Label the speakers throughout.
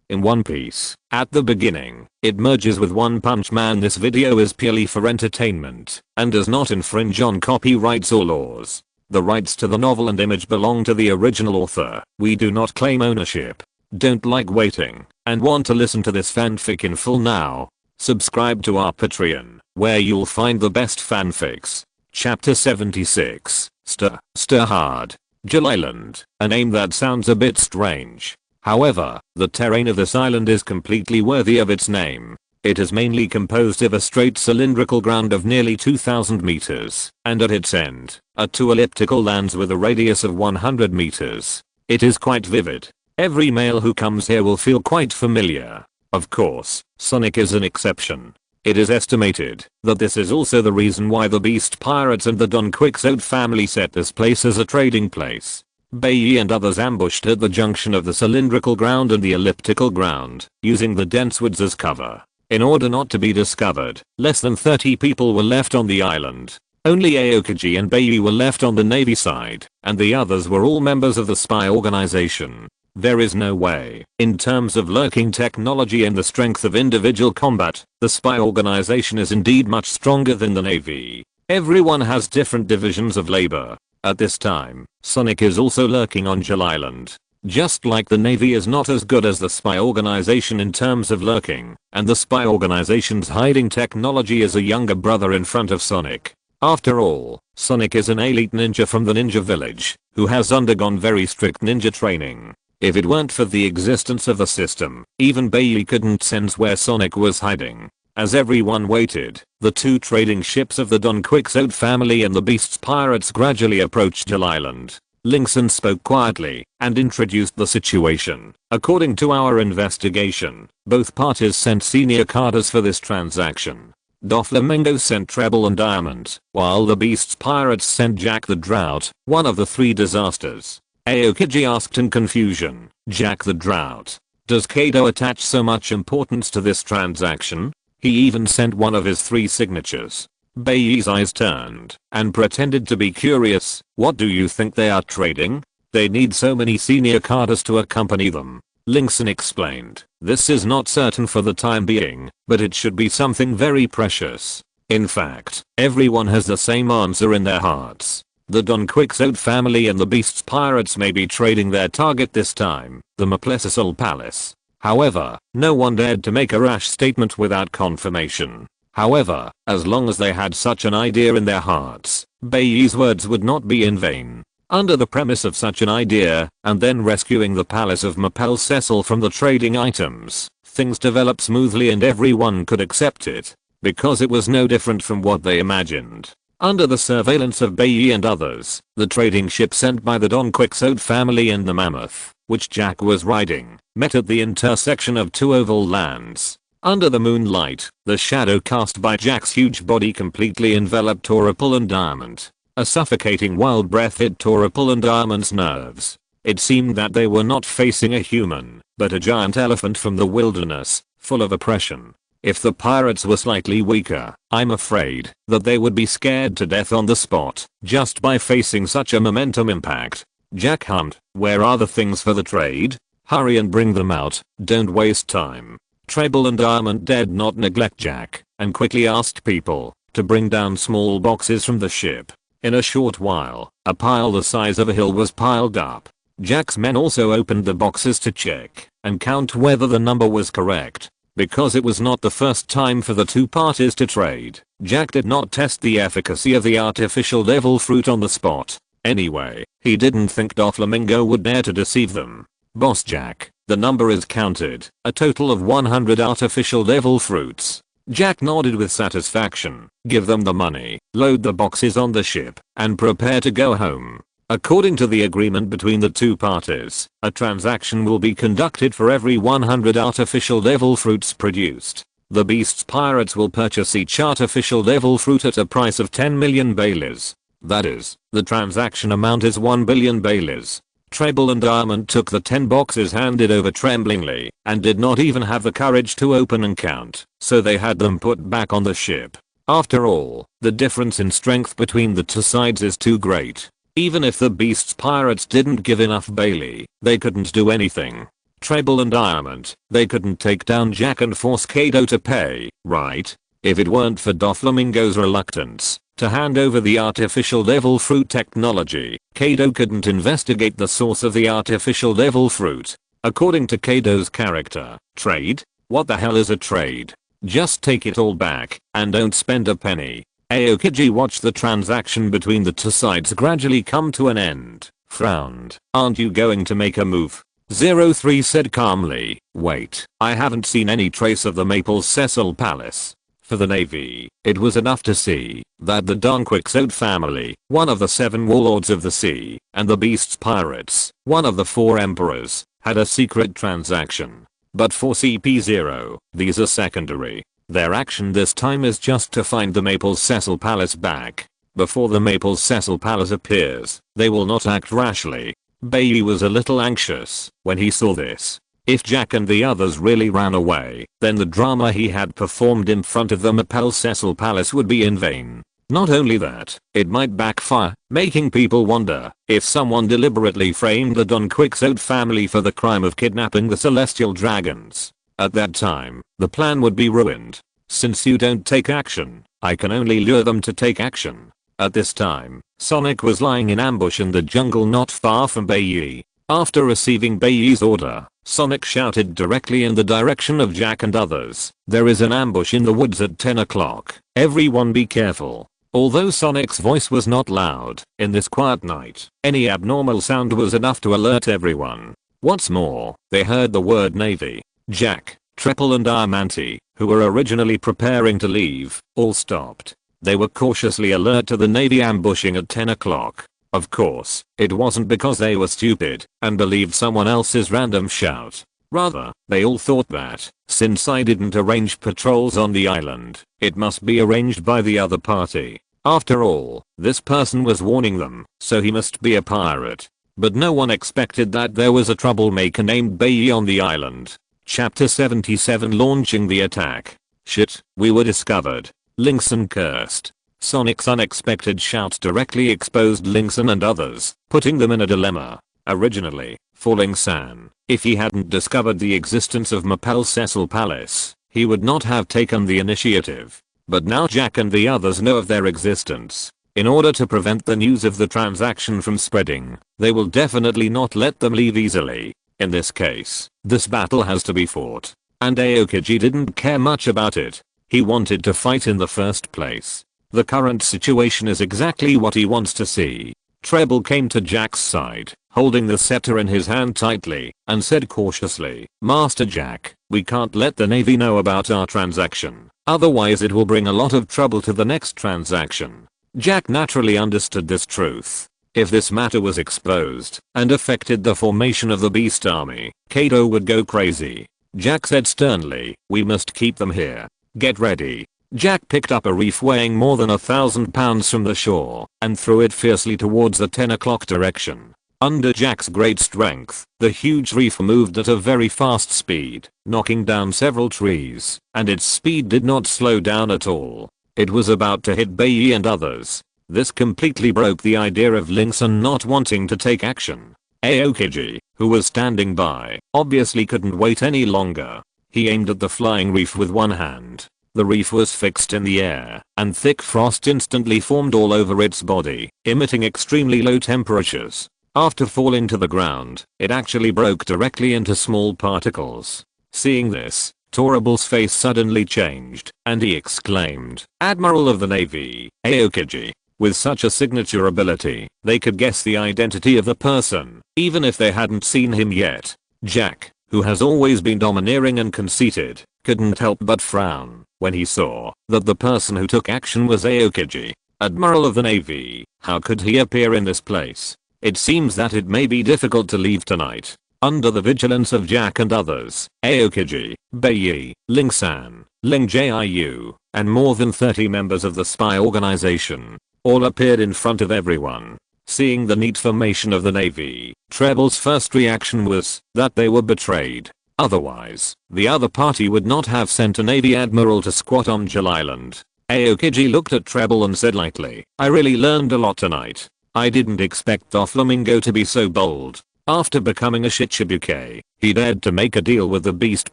Speaker 1: in one piece. At the beginning, it merges with One Punch Man. This video is purely for entertainment and does not infringe on copyrights or laws. The rights to the novel and image belong to the original author. We do not claim ownership. Don't like waiting and want to listen to this fanfic in full now? Subscribe to our Patreon, where you'll find the best fanfics. Chapter 76, Stir Hard. Jill Island, a name that sounds a bit strange. However, the terrain of this island is completely worthy of its name. It is mainly composed of a straight cylindrical ground of nearly 2,000 meters, and at its end, are two elliptical lands with a radius of 100 meters. It is quite vivid. Every male who comes here will feel quite familiar. Of course, Sonic is an exception. It is estimated that this is also the reason why the Beast Pirates and the Don Quixote family set this place as a trading place. Bai Ye and others ambushed at the junction of the cylindrical ground and the elliptical ground, using the dense woods as cover. In order not to be discovered, less than 30 people were left on the island. Only Aokiji and Bai Ye were left on the Navy side, and the others were all members of the spy organization. There is no way, in terms of lurking technology and the strength of individual combat, the spy organization is indeed much stronger than the Navy. Everyone has different divisions of labor. At this time, Sonic is also lurking on Jill Island. Just like the Navy is not as good as the spy organization in terms of lurking, and the spy organization's hiding technology is a younger brother in front of Sonic. After all, Sonic is an elite ninja from the ninja village, who has undergone very strict ninja training. If it weren't for the existence of the system, even Bai Ye couldn't sense where Sonic was hiding. As everyone waited, the two trading ships of the Don Quixote family and the Beast's pirates gradually approached Jill Island. Linkson spoke quietly and introduced the situation. According to our investigation, both parties sent senior cadres for this transaction. Doflamingo sent Treble and Diamond, while the Beast's pirates sent Jack the Drought, one of the three disasters. Aokiji asked in confusion, Jack the Drought. Does Kaido attach so much importance to this transaction? He even sent one of his 3 signatures. Bai Ye's eyes turned and pretended to be curious. What do you think they are trading? They need so many senior cadres to accompany them. Linkson explained. This is not certain for the time being, but it should be something very precious. In fact, everyone has the same answer in their hearts. The Don Quixote family and the Beast's pirates may be trading their target this time, the Maplesusol Palace. However, no one dared to make a rash statement without confirmation. However, as long as they had such an idea in their hearts, Bai Ye's words would not be in vain. Under the premise of such an idea, and then rescuing the Palace of Maplesusol from the trading items, things developed smoothly and everyone could accept it, because it was no different from what they imagined. Under the surveillance of Bai Ye and others, the trading ship sent by the Don Quixote family and the Mammoth, which Jack was riding, met at the intersection of 2 oval lands. Under the moonlight, the shadow cast by Jack's huge body completely enveloped Toripal and Diamond. A suffocating wild breath hit Toripal and Diamond's nerves. It seemed that they were not facing a human, but a giant elephant from the wilderness, full of oppression. If the pirates were slightly weaker, I'm afraid that they would be scared to death on the spot, just by facing such a momentum impact. Jack hummed, where are the things for the trade? Hurry and bring them out, don't waste time. Treble and Diamond dared not neglect Jack, and quickly asked people to bring down small boxes from the ship. In a short while, a pile the size of a hill was piled up. Jack's men also opened the boxes to check and count whether the number was correct. Because it was not the first time for the two parties to trade, Jack did not test the efficacy of the artificial devil fruit on the spot. Anyway, he didn't think Doflamingo would dare to deceive them. Boss Jack, the number is counted, a total of 100 artificial devil fruits. Jack nodded with satisfaction. Give them the money, load the boxes on the ship, and prepare to go home. According to the agreement between the two parties, a transaction will be conducted for every 100 artificial devil fruits produced. The Beast's pirates will purchase each artificial devil fruit at a price of 10 million baileys. That is, the transaction amount is 1 billion baileys. Treble and Diamond took the 10 boxes handed over tremblingly, and did not even have the courage to open and count, so they had them put back on the ship. After all, the difference in strength between the two sides is too great. Even if the Beast's pirates didn't give enough Bailey, they couldn't do anything. Treble and Diamond, they couldn't take down Jack and force Kaido to pay, right? If it weren't for Doflamingo's reluctance to hand over the artificial devil fruit technology, Kaido couldn't investigate the source of the artificial devil fruit. According to Kaido's character, trade? What the hell is a trade? Just take it all back and don't spend a penny. Aokiji watched the transaction between the two sides gradually come to an end, frowned. Aren't you going to make a move? 03 said calmly, wait, I haven't seen any trace of the Maple Cecil Palace. For the Navy, it was enough to see that the Don Quixote family, one of the 7 warlords of the sea, and the Beast's pirates, one of the 4 emperors, had a secret transaction. But for CP0, these are secondary. Their action this time is just to find the Maple Cecil Palace back. Before the Maple Cecil Palace appears, they will not act rashly. Bai Ye was a little anxious when he saw this. If Jack and the others really ran away, then the drama he had performed in front of the Maple Cecil Palace would be in vain. Not only that, it might backfire, making people wonder if someone deliberately framed the Don Quixote family for the crime of kidnapping the celestial dragons. At that time, the plan would be ruined. Since you don't take action, I can only lure them to take action. At this time, Sonic was lying in ambush in the jungle not far from Bai Ye. After receiving Bai Ye's order, Sonic shouted directly in the direction of Jack and others, "There is an ambush in the woods at 10 o'clock. Everyone be careful." Although Sonic's voice was not loud, in this quiet night, any abnormal sound was enough to alert everyone. What's more, they heard the word Navy. Jack, Treble and Diamante, who were originally preparing to leave, all stopped. They were cautiously alert to the Navy ambushing at 10 o'clock. Of course, it wasn't because they were stupid and believed someone else's random shout. Rather, they all thought that, since I didn't arrange patrols on the island, it must be arranged by the other party. After all, this person was warning them, so he must be a pirate. But no one expected that there was a troublemaker named Bai Ye on the island. Chapter 77 Launching the Attack. Shit, we were discovered. Linkson cursed. Sonic's unexpected shout directly exposed Linkson and others, putting them in a dilemma. Originally, for Linkson, if he hadn't discovered the existence of Maple Cecil Palace, he would not have taken the initiative. But now Jack and the others know of their existence. In order to prevent the news of the transaction from spreading, they will definitely not let them leave easily. In this case, this battle has to be fought. And Aokiji didn't care much about it. He wanted to fight in the first place. The current situation is exactly what he wants to see. Treble came to Jack's side, holding the scepter in his hand tightly, and said cautiously, "Master Jack, we can't let the Navy know about our transaction. Otherwise it will bring a lot of trouble to the next transaction." Jack naturally understood this truth. If this matter was exposed and affected the formation of the Beast Army, Kaido would go crazy. Jack said sternly, "We must keep them here. Get ready." Jack picked up a reef weighing more than 1,000 pounds from the shore and threw it fiercely towards the 10 o'clock direction. Under Jack's great strength, the huge reef moved at a very fast speed, knocking down several trees, and its speed did not slow down at all. It was about to hit Bai Ye and others. This completely broke the idea of Linkson not wanting to take action. Aokiji, who was standing by, obviously couldn't wait any longer. He aimed at the flying reef with one hand. The reef was fixed in the air, and thick frost instantly formed all over its body, emitting extremely low temperatures. After falling to the ground, it actually broke directly into small particles. Seeing this, Torable's face suddenly changed, and he exclaimed, "Admiral of the Navy, Aokiji." With such a signature ability, they could guess the identity of the person, even if they hadn't seen him yet. Jack, who has always been domineering and conceited, couldn't help but frown when he saw that the person who took action was Aokiji. Admiral of the Navy, how could he appear in this place? It seems that it may be difficult to leave tonight. Under the vigilance of Jack and others, Aokiji, Bai Ye, Linkson, Ling Jiu, and more than 30 members of the spy organization all appeared in front of everyone. Seeing the neat formation of the Navy, Treble's first reaction was that they were betrayed. Otherwise, the other party would not have sent a Navy admiral to squat on Jill Island. Aokiji looked at Treble and said lightly, "I really learned a lot tonight. I didn't expect Doflamingo to be so bold." After becoming a Shichibuke, he dared to make a deal with the beast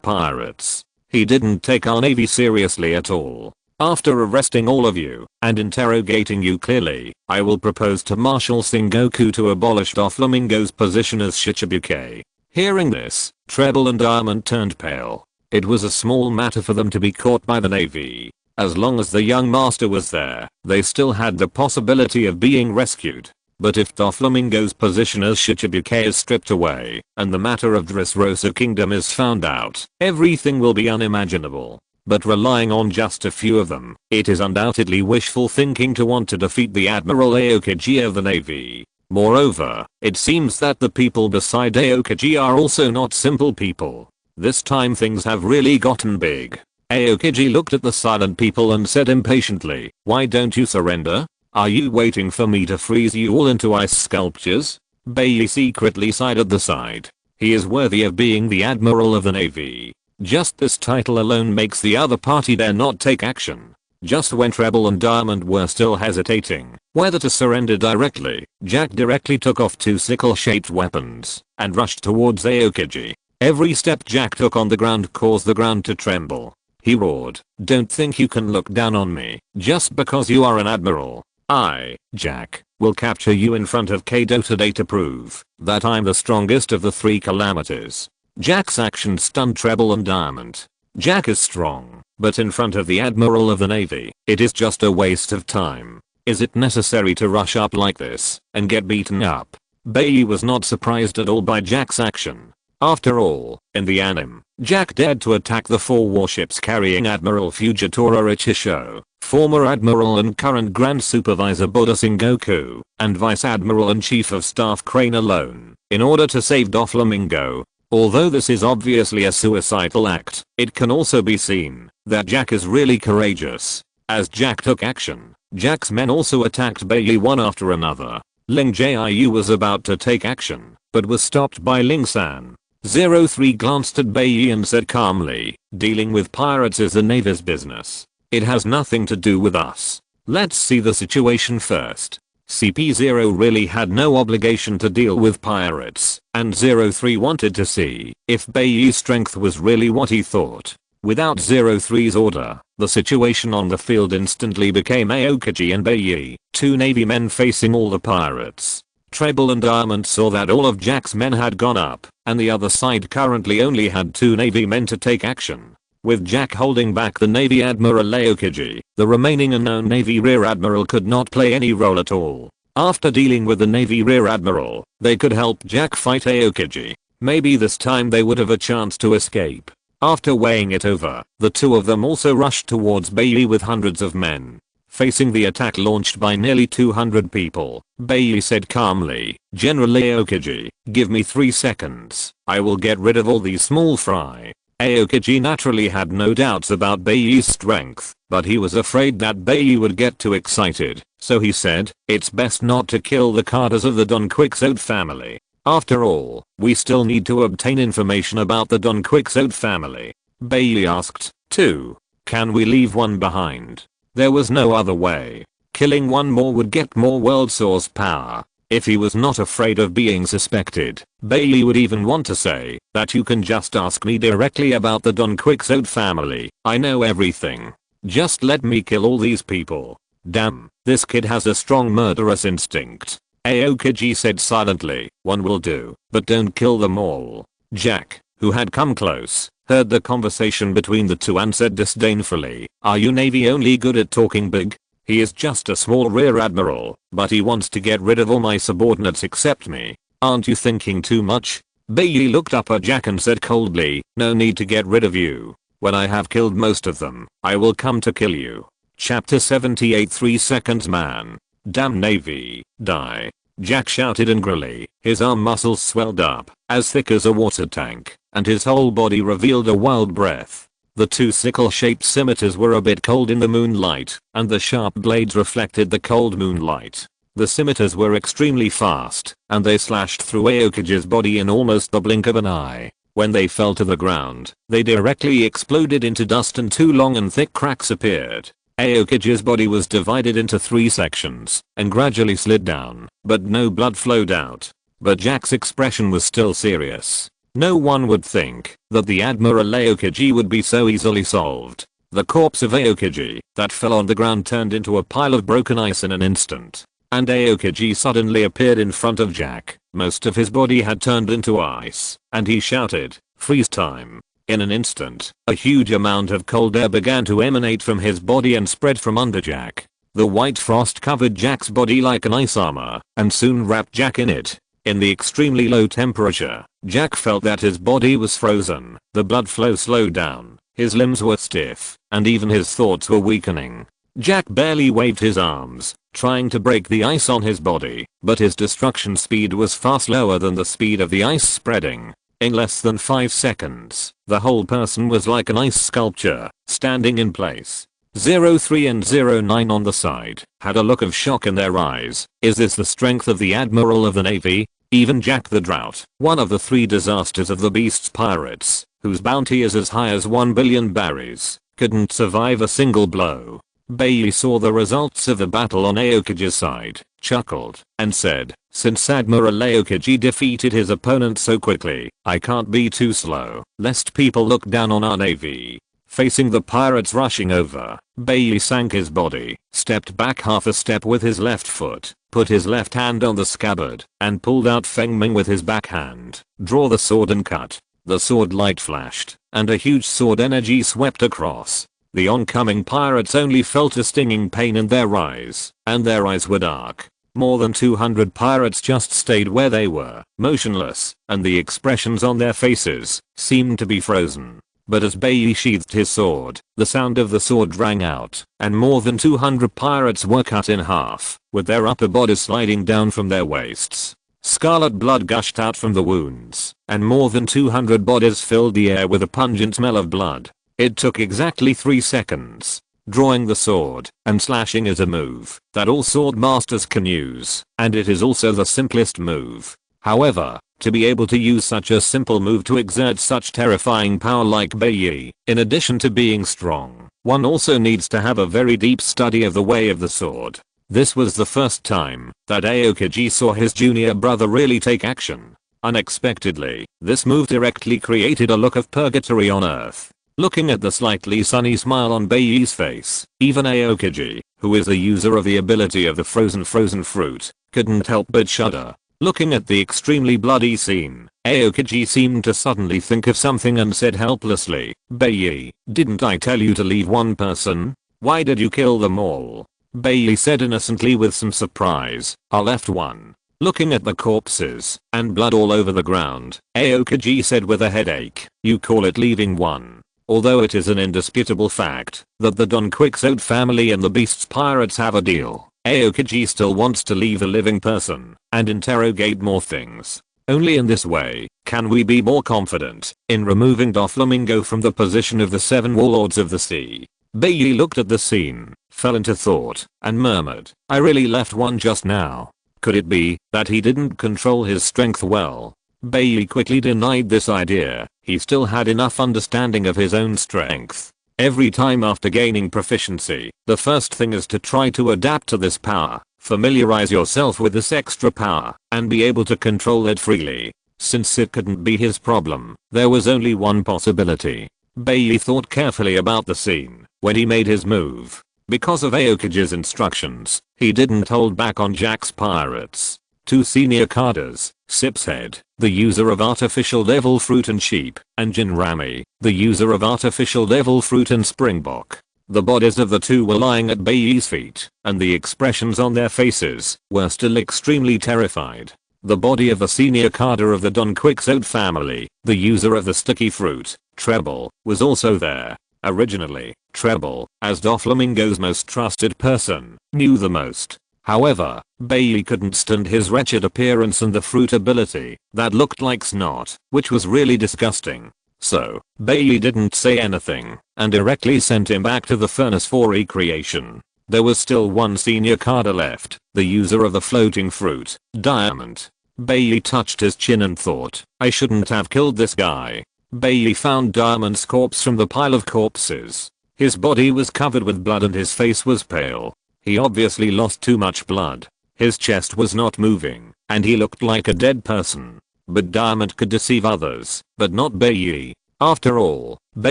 Speaker 1: pirates. He didn't take our navy seriously at all. After arresting all of you and interrogating you clearly, I will propose to Marshal Sengoku to abolish Doflamingo's position as Shichibuke. Hearing this, Treble and Diamond turned pale. It was a small matter for them to be caught by the navy. As long as the young master was there, they still had the possibility of being rescued. But if Doflamingo's position as Shichibuke is stripped away, and the matter of Dressrosa Kingdom is found out, everything will be unimaginable. But relying on just a few of them, it is undoubtedly wishful thinking to want to defeat the Admiral Aokiji of the Navy. Moreover, it seems that the people beside Aokiji are also not simple people. This time things have really gotten big. Aokiji looked at the silent people and said impatiently, "Why don't you surrender? Are you waiting for me to freeze you all into ice sculptures?" Bai Ye secretly sighed at the side. He is worthy of being the Admiral of the Navy. Just this title alone makes the other party dare not take action. Just when Treble and Diamond were still hesitating whether to surrender directly, Jack directly took off two sickle-shaped weapons and rushed towards Aokiji. Every step Jack took on the ground caused the ground to tremble. He roared, "Don't think you can look down on me just because you are an admiral. I, Jack, will capture you in front of Kaido today to prove that I'm the strongest of the three calamities." Jack's action stunned Treble and Diamond. Jack is strong, but in front of the Admiral of the Navy, it is just a waste of time. Is it necessary to rush up like this and get beaten up? Bai Ye was not surprised at all by Jack's action. After all, in the anime, Jack dared to attack the 4 warships carrying Admiral Fujitora Ichisho, former Admiral and current Grand Supervisor Boda Sengoku, and Vice Admiral and Chief of Staff Crane alone, in order to save Doflamingo. Although this is obviously a suicidal act, it can also be seen that Jack is really courageous. As Jack took action, Jack's men also attacked Bai Ye one after another. Ling Jiu was about to take action, but was stopped by Ling-san. 03 glanced at Bai Ye and said calmly, "Dealing with pirates is the Navy's business. It has nothing to do with us. Let's see the situation first." CP0 really had no obligation to deal with pirates, and 03 wanted to see if Bai Ye's strength was really what he thought. Without 03's order, the situation on the field instantly became Aokiji and Bai Ye, 2 Navy men facing all the pirates. Treble and Diamond saw that all of Jack's men had gone up, and the other side currently only had 2 Navy men to take action. With Jack holding back the Navy Admiral Aokiji, the remaining unknown Navy Rear Admiral could not play any role at all. After dealing with the Navy Rear Admiral, they could help Jack fight Aokiji. Maybe this time they would have a chance to escape. After weighing it over, the 2 of them also rushed towards Bai Ye with hundreds of men. Facing the attack launched by nearly 200 people, Bai Ye said calmly, "General Aokiji, give me 3 seconds. I will get rid of all these small fry." Aokiji naturally had no doubts about Bai Ye's strength, but he was afraid that Bai Ye would get too excited, so he said, "It's best not to kill the Carters of the Don Quixote family. After all, we still need to obtain information about the Don Quixote family." Bai Ye asked, "2. Can we leave one behind?" There was no other way. Killing one more would get more world source power. If he was not afraid of being suspected, Bai Ye would even want to say that you can just ask me directly about the Don Quixote family. I know everything. Just let me kill all these people. Damn, this kid has a strong murderous instinct. Aokiji said silently, "One will do, but don't kill them all." Jack, who had come close, heard the conversation between the 2 and said disdainfully, "Are you Navy only good at talking big? He is just a small rear admiral, but he wants to get rid of all my subordinates except me. Aren't you thinking too much?" Bai Ye looked up at Jack and said coldly, "No need to get rid of you. When I have killed most of them, I will come to kill you." Chapter 78 3 Seconds Man. Damn Navy, die. Jack shouted angrily. His arm muscles swelled up, as thick as a water tank, and his whole body revealed a wild breath. The 2 sickle-shaped scimitars were a bit cold in the moonlight, and the sharp blades reflected the cold moonlight. The scimitars were extremely fast, and they slashed through Aokiji's body in almost the blink of an eye. When they fell to the ground, they directly exploded into dust and 2 long and thick cracks appeared. Aokiji's body was divided into 3 sections and gradually slid down, but no blood flowed out. but Jack's expression was still serious. No one would think that the Admiral Aokiji would be so easily solved. The corpse of Aokiji that fell on the ground turned into a pile of broken ice in an instant. And Aokiji suddenly appeared in front of Jack. Most of his body had turned into ice, and he shouted, "Freeze time." In an instant, a huge amount of cold air began to emanate from his body and spread from under Jack. The white frost covered Jack's body like an ice armor, and soon wrapped Jack in it. In the extremely low temperature, Jack felt that his body was frozen, the blood flow slowed down, his limbs were stiff, and even his thoughts were weakening. Jack barely waved his arms, trying to break the ice on his body, but his destruction speed was far slower than the speed of the ice spreading. In less than 5 seconds, the whole person was like an ice sculpture, standing in place. 03 and 09 on the side had a look of shock in their eyes. Is this the strength of the Admiral of the Navy? Even Jack the Drought, one of the 3 disasters of the Beast's pirates, whose bounty is as high as 1 billion berries, couldn't survive a single blow. Bai Ye saw the results of the battle on Aokiji's side, chuckled, and said, "Since Admiral Aokiji defeated his opponent so quickly, I can't be too slow, lest people look down on our navy." Facing the pirates rushing over, Bai Ye sank his body, stepped back half a step with his left foot, put his left hand on the scabbard, and pulled out Feng Ming with his backhand. "Draw the sword and cut." The sword light flashed, and a huge sword energy swept across. The oncoming pirates only felt a stinging pain in their eyes, and their eyes were dark. More than 200 pirates just stayed where they were, motionless, and the expressions on their faces seemed to be frozen. But as Bai Ye sheathed his sword, the sound of the sword rang out, and more than 200 pirates were cut in half, with their upper bodies sliding down from their waists. Scarlet blood gushed out from the wounds, and more than 200 bodies filled the air with a pungent smell of blood. It took exactly 3 seconds. Drawing the sword and slashing is a move that all sword masters can use, and it is also the simplest move. However, to be able to use such a simple move to exert such terrifying power like Bai Ye, in addition to being strong, one also needs to have a very deep study of the way of the sword. This was the first time that Aokiji saw his junior brother really take action. Unexpectedly, this move directly created a look of purgatory on earth. Looking at the slightly sunny smile on Bai Ye's face, even Aokiji, who is a user of the ability of the frozen fruit, couldn't help but shudder. Looking at the extremely bloody scene, Aokiji seemed to suddenly think of something and said helplessly, "Bai Ye, didn't I tell you to leave one person? Why did you kill them all?" Bai Ye said innocently with some surprise, "I left one." Looking at the corpses and blood all over the ground, Aokiji said with a headache, "You call it leaving one?" Although it is an indisputable fact that the Don Quixote family and the Beast's pirates have a deal, Aokiji still wants to leave a living person and interrogate more things. Only in this way can we be more confident in removing Doflamingo from the position of the 7 warlords of the sea. Bai Ye looked at the scene, fell into thought, and murmured, "I really left one just now. Could it be that he didn't control his strength well?" Bai Ye quickly denied this idea. He still had enough understanding of his own strength. Every time after gaining proficiency, the first thing is to try to adapt to this power, familiarize yourself with this extra power, and be able to control it freely. Since it couldn't be his problem, there was only one possibility. Bai Ye thought carefully about the scene when he made his move. Because of Aokiji's instructions, he didn't hold back on Jack's pirates. 2 senior cadres, Sipshead, the user of artificial devil fruit and sheep, and Jinrami, the user of artificial devil fruit and springbok. The bodies of the 2 were lying at Bai Ye's feet, and the expressions on their faces were still extremely terrified. The body of the senior cadre of the Don Quixote family, the user of the sticky fruit, Tremble, was also there. Originally, Tremble, as Doflamingo's most trusted person, knew the most. However, Bai Ye couldn't stand his wretched appearance and the fruit ability that looked like snot, which was really disgusting. So, Bai Ye didn't say anything and directly sent him back to the furnace for recreation. There was still one senior cadre left, the user of the floating fruit, Diamond. Bai Ye touched his chin and thought, "I shouldn't have killed this guy." Bai Ye found Diamond's corpse from the pile of corpses. His body was covered with blood and his face was pale. He obviously lost too much blood. His chest was not moving, and he looked like a dead person. But Diamond could deceive others, but not Bai Ye. After all, Bai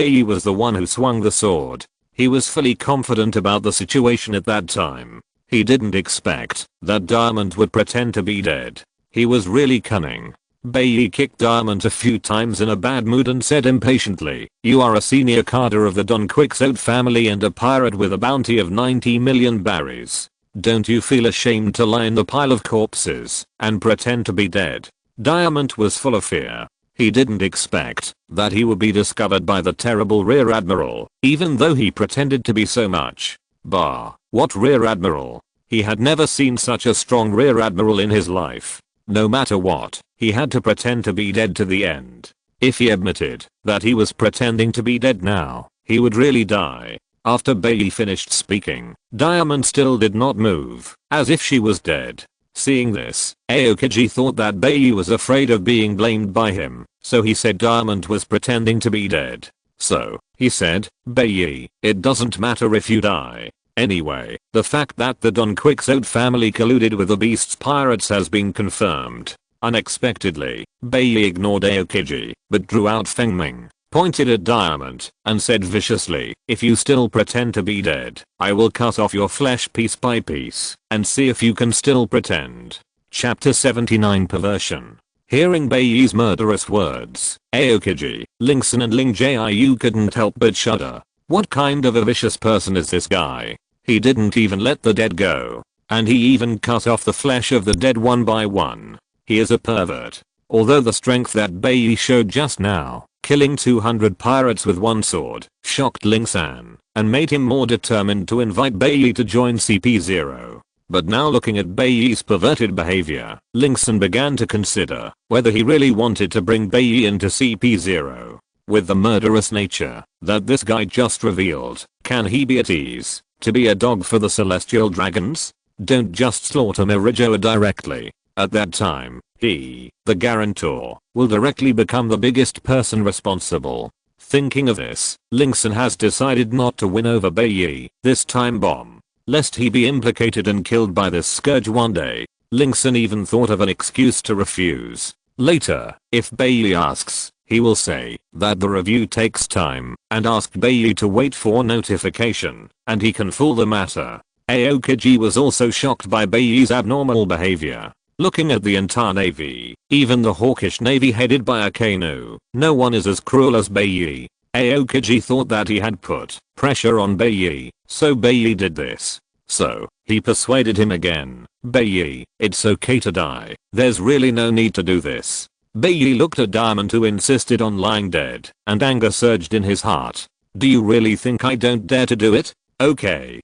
Speaker 1: Ye was the one who swung the sword. He was fully confident about the situation at that time. He didn't expect that Diamond would pretend to be dead. He was really cunning. Bai Ye kicked Diamond a few times in a bad mood and said impatiently, "You are a senior carder of the Don Quixote family and a pirate with a bounty of 90 million berries. Don't you feel ashamed to lie in the pile of corpses and pretend to be dead?" Diamond was full of fear. He didn't expect that he would be discovered by the terrible Rear Admiral, even though he pretended to be so much. Bah, what Rear Admiral? He had never seen such a strong Rear Admiral in his life. No matter what, he had to pretend to be dead to the end. If he admitted that he was pretending to be dead now, he would really die. After Bai Ye finished speaking, Diamond still did not move, as if she was dead. Seeing this, Aokiji thought that Bai Ye was afraid of being blamed by him, so he said Diamond was pretending to be dead. So, he said, "Bai Ye, it doesn't matter if you die. Anyway, the fact that the Don Quixote family colluded with the Beast's pirates has been confirmed." Unexpectedly, Bai Ye ignored Aokiji, but drew out Feng Ming, pointed at Diamond, and said viciously, "If you still pretend to be dead, I will cut off your flesh piece by piece, and see if you can still pretend." Chapter 79 Perversion. Hearing Bai Ye's murderous words, Aokiji, Lingson and Ling Jiu couldn't help but shudder. What kind of a vicious person is this guy? He didn't even let the dead go. And he even cut off the flesh of the dead one by one. He is a pervert. Although the strength that Bai Ye showed just now, killing 200 pirates with one sword, shocked Ling San, and made him more determined to invite Bai Ye to join CP0. But now looking at Bai Ye's perverted behavior, Ling San began to consider whether he really wanted to bring Bai Ye into CP0. With the murderous nature that this guy just revealed, can he be at ease to be a dog for the celestial dragons? Don't just slaughter Merijoa directly. At that time, he, the guarantor, will directly become the biggest person responsible. Thinking of this, Ling San has decided not to win over Bai Ye this time bomb, lest he be implicated and killed by this scourge one day. Ling San even thought of an excuse to refuse. Later, if Bai Ye asks, he will say that the review takes time and ask Bai Ye to wait for notification, and he can fool the matter. Aokiji was also shocked by Bai Ye's abnormal behavior. Looking at the entire navy, even the hawkish navy headed by Akainu, no one is as cruel as Bai Ye. Aokiji thought that he had put pressure on Bai Ye, so Bai Ye did this. So, he persuaded him again. "Bai Ye, it's okay to die. There's really no need to do this." Bai Ye looked at Diamond, who insisted on lying dead, and anger surged in his heart. "Do you really think I don't dare to do it? Okay,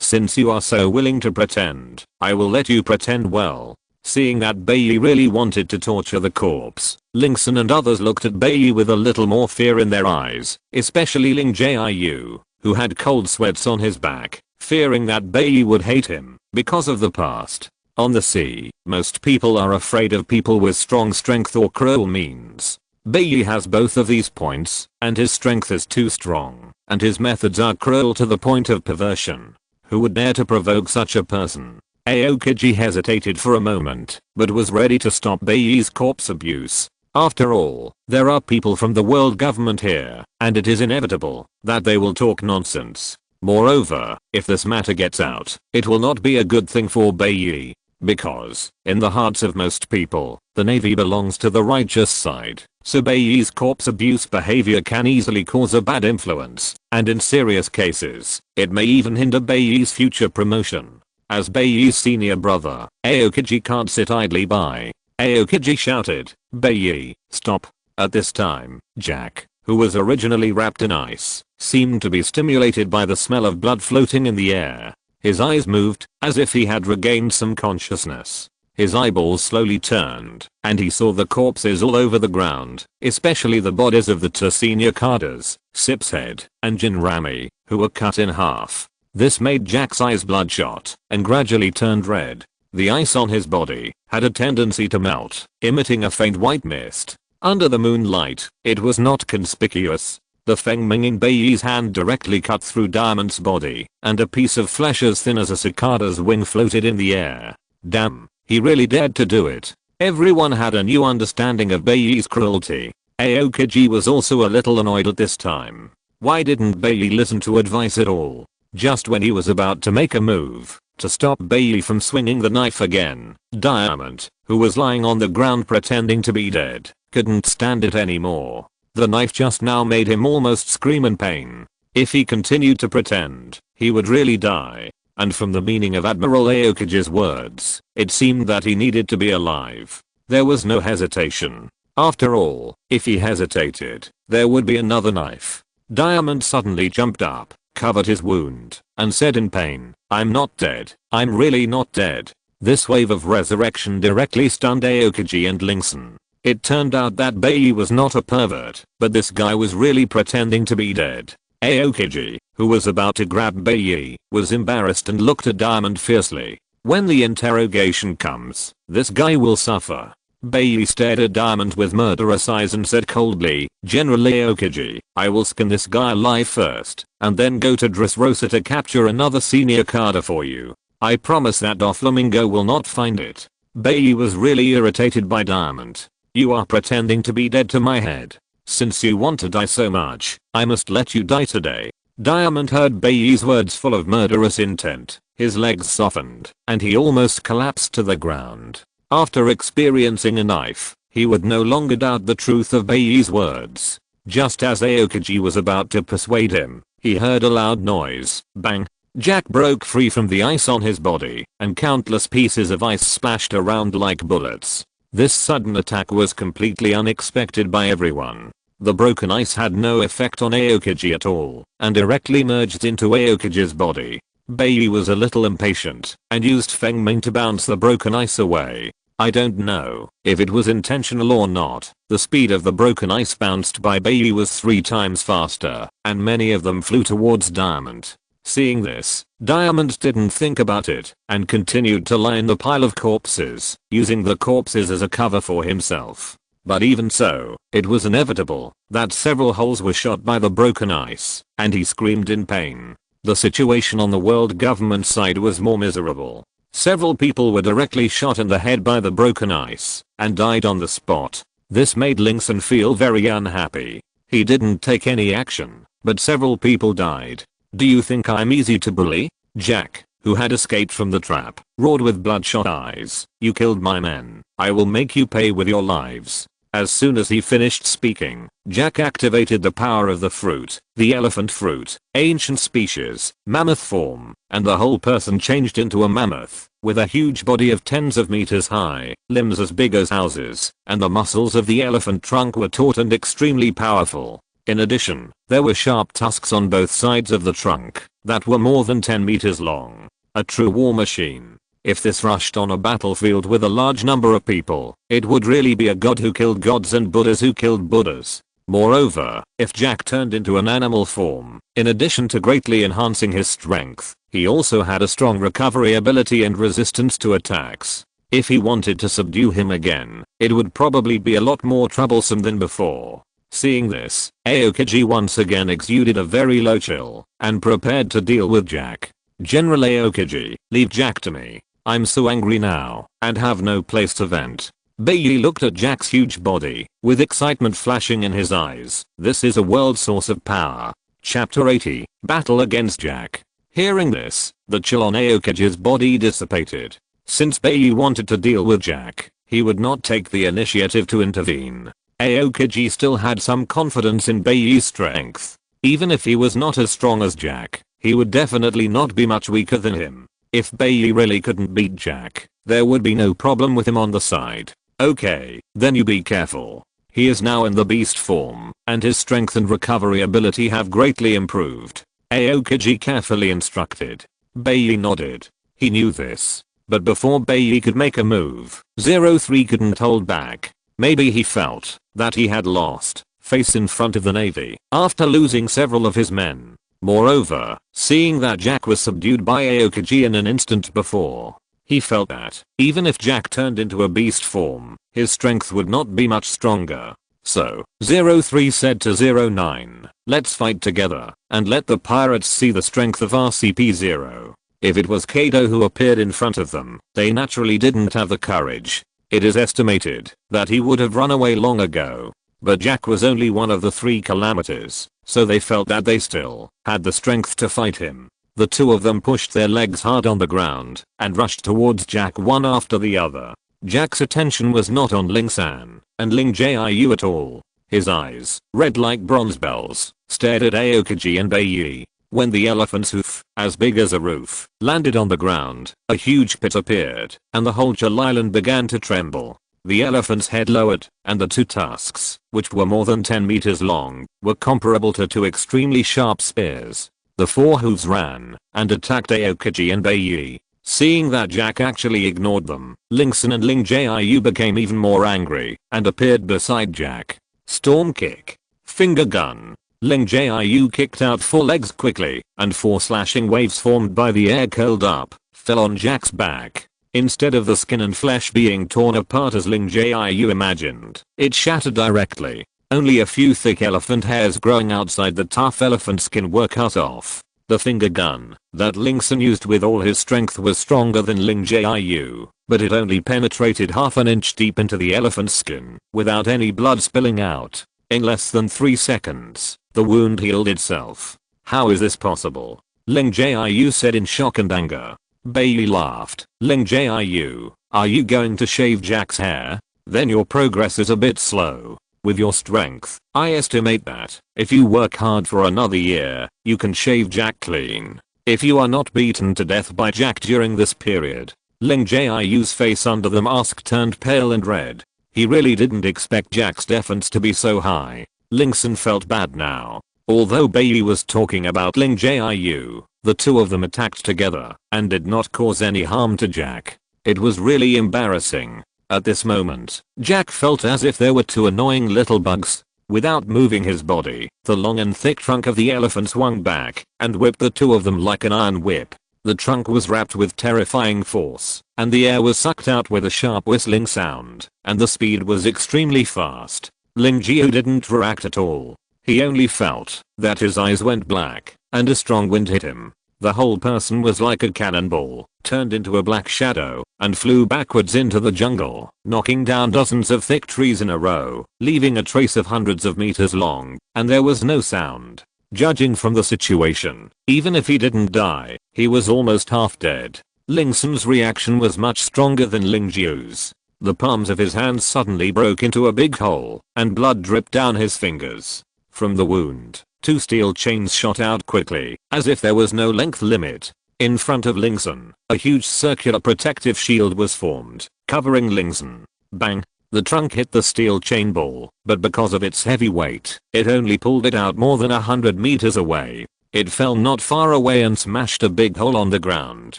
Speaker 1: since you are so willing to pretend, I will let you pretend well." Seeing that Bai Ye really wanted to torture the corpse, Ling San and others looked at Bai Ye with a little more fear in their eyes, especially Ling Jiu, who had cold sweats on his back, fearing that Bai Ye would hate him because of the past. On the sea, most people are afraid of people with strong strength or cruel means. Bai Ye has both of these points, and his strength is too strong, and his methods are cruel to the point of perversion. Who would dare to provoke such a person? Aokiji hesitated for a moment, but was ready to stop Bai Ye's corpse abuse. After all, there are people from the world government here, and it is inevitable that they will talk nonsense. Moreover, if this matter gets out, it will not be a good thing for Bai Ye. Because, in the hearts of most people, the Navy belongs to the righteous side, so Bai Ye's corpse abuse behavior can easily cause a bad influence, and in serious cases, it may even hinder Bai Ye's future promotion. As Bai Ye's senior brother, Aokiji can't sit idly by. Aokiji shouted, "Bai Ye, stop." At this time, Jack, who was originally wrapped in ice, seemed to be stimulated by the smell of blood floating in the air. His eyes moved, as if he had regained some consciousness. His eyeballs slowly turned, and he saw the corpses all over the ground, especially the bodies of the two senior cadres, Sipshead and Jinrami, who were cut in half. This made Jack's eyes bloodshot, and gradually turned red. The ice on his body had a tendency to melt, emitting a faint white mist. Under the moonlight, it was not conspicuous, The Feng Ming in Bai Ye's hand directly cut through Diamond's body, and a piece of flesh as thin as a cicada's wing floated in the air. Damn, he really dared to do it. Everyone had a new understanding of Bai Ye's cruelty. Aokiji was also a little annoyed at this time. Why didn't Bai Ye listen to advice at all? Just when he was about to make a move to stop Bai Ye from swinging the knife again, Diamond, who was lying on the ground pretending to be dead, couldn't stand it anymore. The knife just now made him almost scream in pain. If he continued to pretend, he would really die. And from the meaning of Admiral Aokiji's words, it seemed that he needed to be alive. There was no hesitation. After all, if he hesitated, there would be another knife. Diamond suddenly jumped up, covered his wound, and said in pain, "I'm not dead. I'm really not dead." This wave of resurrection directly stunned Aokiji and Lingson. It turned out that Bai Ye was not a pervert, but this guy was really pretending to be dead. Aokiji, who was about to grab Bai Ye, was embarrassed and looked at Diamond fiercely. When the interrogation comes, this guy will suffer. Bai Ye stared at Diamond with murderous eyes and said coldly, "General Aokiji, I will skin this guy alive first, and then go to Dressrosa to capture another senior cadre for you. I promise that Doflamingo will not find it." Bai Ye was really irritated by Diamond. "You are pretending to be dead to my head. Since you want to die so much, I must let you die today." Diamond heard Bai Ye's words full of murderous intent. His legs softened, and he almost collapsed to the ground. After experiencing a knife, he would no longer doubt the truth of Bai Ye's words. Just as Aokiji was about to persuade him, he heard a loud noise. Bang! Jack broke free from the ice on his body, and countless pieces of ice splashed around like bullets. This sudden attack was completely unexpected by everyone. The broken ice had no effect on Aokiji at all, and directly merged into Aokiji's body. Bai Ye was a little impatient, and used Feng Ming to bounce the broken ice away. I don't know if it was intentional or not. The speed of the broken ice bounced by Bai Ye was 3 times faster, and many of them flew towards Diamond. Seeing this, Diamond didn't think about it, and continued to lie in the pile of corpses, using the corpses as a cover for himself. But even so, it was inevitable that several holes were shot by the broken ice, and he screamed in pain. The situation on the world government side was more miserable. Several people were directly shot in the head by the broken ice, and died on the spot. This made Lingson feel very unhappy. He didn't take any action, but several people died. "Do you think I'm easy to bully?" Jack, who had escaped from the trap, roared with bloodshot eyes. "You killed my men. I will make you pay with your lives." As soon as he finished speaking, Jack activated the power of the fruit, the elephant fruit, ancient species, mammoth form, and the whole person changed into a mammoth, with a huge body of tens of meters high, limbs as big as houses, and the muscles of the elephant trunk were taut and extremely powerful. In addition, there were sharp tusks on both sides of the trunk that were more than 10 meters long. A true war machine. If this rushed on a battlefield with a large number of people, it would really be a god who killed gods and Buddhas who killed Buddhas. Moreover, if Jack turned into an animal form, in addition to greatly enhancing his strength, he also had a strong recovery ability and resistance to attacks. If he wanted to subdue him again, it would probably be a lot more troublesome than before. Seeing this, Aokiji once again exuded a very low chill, and prepared to deal with Jack. "General Aokiji, leave Jack to me. I'm so angry now, and have no place to vent." Bai Ye looked at Jack's huge body, with excitement flashing in his eyes. This is a world source of power. Chapter 80, Battle Against Jack. Hearing this, the chill on Aokiji's body dissipated. Since Bai Ye wanted to deal with Jack, he would not take the initiative to intervene. Aokiji still had some confidence in Bai Ye's strength. Even if he was not as strong as Jack, he would definitely not be much weaker than him. If Bai Ye really couldn't beat Jack, there would be no problem with him on the side. "Okay, then you be careful. He is now in the beast form, and his strength and recovery ability have greatly improved," Aokiji carefully instructed. Bai Ye nodded. He knew this. But before Bai Ye could make a move, 03 couldn't hold back. Maybe he felt that he had lost face in front of the Navy after losing several of his men. Moreover, seeing that Jack was subdued by Aokiji in an instant before, he felt that even if Jack turned into a beast form, his strength would not be much stronger. So, 03 said to 09, let's fight together, and let the pirates see the strength of RCP-0. If it was Kaido who appeared in front of them, they naturally didn't have the courage. It is estimated that he would have run away long ago. But Jack was only one of the 3 calamities, so they felt that they still had the strength to fight him. The 2 of them pushed their legs hard on the ground and rushed towards Jack one after the other. Jack's attention was not on Ling-san and Ling Jiu at all. His eyes, red like bronze bells, stared at Aokiji and Bai Ye. When the elephant's hoof, as big as a roof, landed on the ground, a huge pit appeared, and the whole Chill Island began to tremble. The elephant's head lowered, and the 2 tusks, which were more than 10 meters long, were comparable to 2 extremely sharp spears. The 4 hooves ran and attacked Aokiji and Bai Ye. Seeing that Jack actually ignored them, Ling-san and Ling Jiu became even more angry and appeared beside Jack. Storm kick. Finger gun. Ling Jiu kicked out 4 legs quickly, and 4 slashing waves formed by the air curled up, fell on Jack's back. Instead of the skin and flesh being torn apart as Ling Jiu imagined, it shattered directly. Only a few thick elephant hairs growing outside the tough elephant skin were cut off. The finger gun that Ling-san used with all his strength was stronger than Ling Jiu, but it only penetrated half an inch deep into the elephant's skin without any blood spilling out. In less than 3 seconds, the wound healed itself. How is this possible? Ling Jiu said in shock and anger. Bai Ye laughed. Ling Jiu, are you going to shave Jack's hair? Then your progress is a bit slow. With your strength, I estimate that, if you work hard for another year, you can shave Jack clean. If you are not beaten to death by Jack during this period. Ling Jiu's face under the mask turned pale and red. He really didn't expect Jack's defense to be so high. Ling-san felt bad now. Although Bai Ye was talking about Ling Jiu, the 2 of them attacked together and did not cause any harm to Jack. It was really embarrassing. At this moment, Jack felt as if there were 2 annoying little bugs. Without moving his body, the long and thick trunk of the elephant swung back and whipped the 2 of them like an iron whip. The trunk was wrapped with terrifying force, and the air was sucked out with a sharp whistling sound, and the speed was extremely fast. Ling Jiu didn't react at all. He only felt that his eyes went black, and a strong wind hit him. The whole person was like a cannonball, turned into a black shadow, and flew backwards into the jungle, knocking down dozens of thick trees in a row, leaving a trace of hundreds of meters long, and there was no sound. Judging from the situation, even if he didn't die, he was almost half dead. Ling-san's reaction was much stronger than Ling Jiu's. The palms of his hands suddenly broke into a big hole, and blood dripped down his fingers. From the wound, 2 steel chains shot out quickly, as if there was no length limit. In front of Ling-san, a huge circular protective shield was formed, covering Ling-san. Bang! The trunk hit the steel chain ball, but because of its heavy weight, it only pulled it out more than 100 meters away. It fell not far away and smashed a big hole on the ground.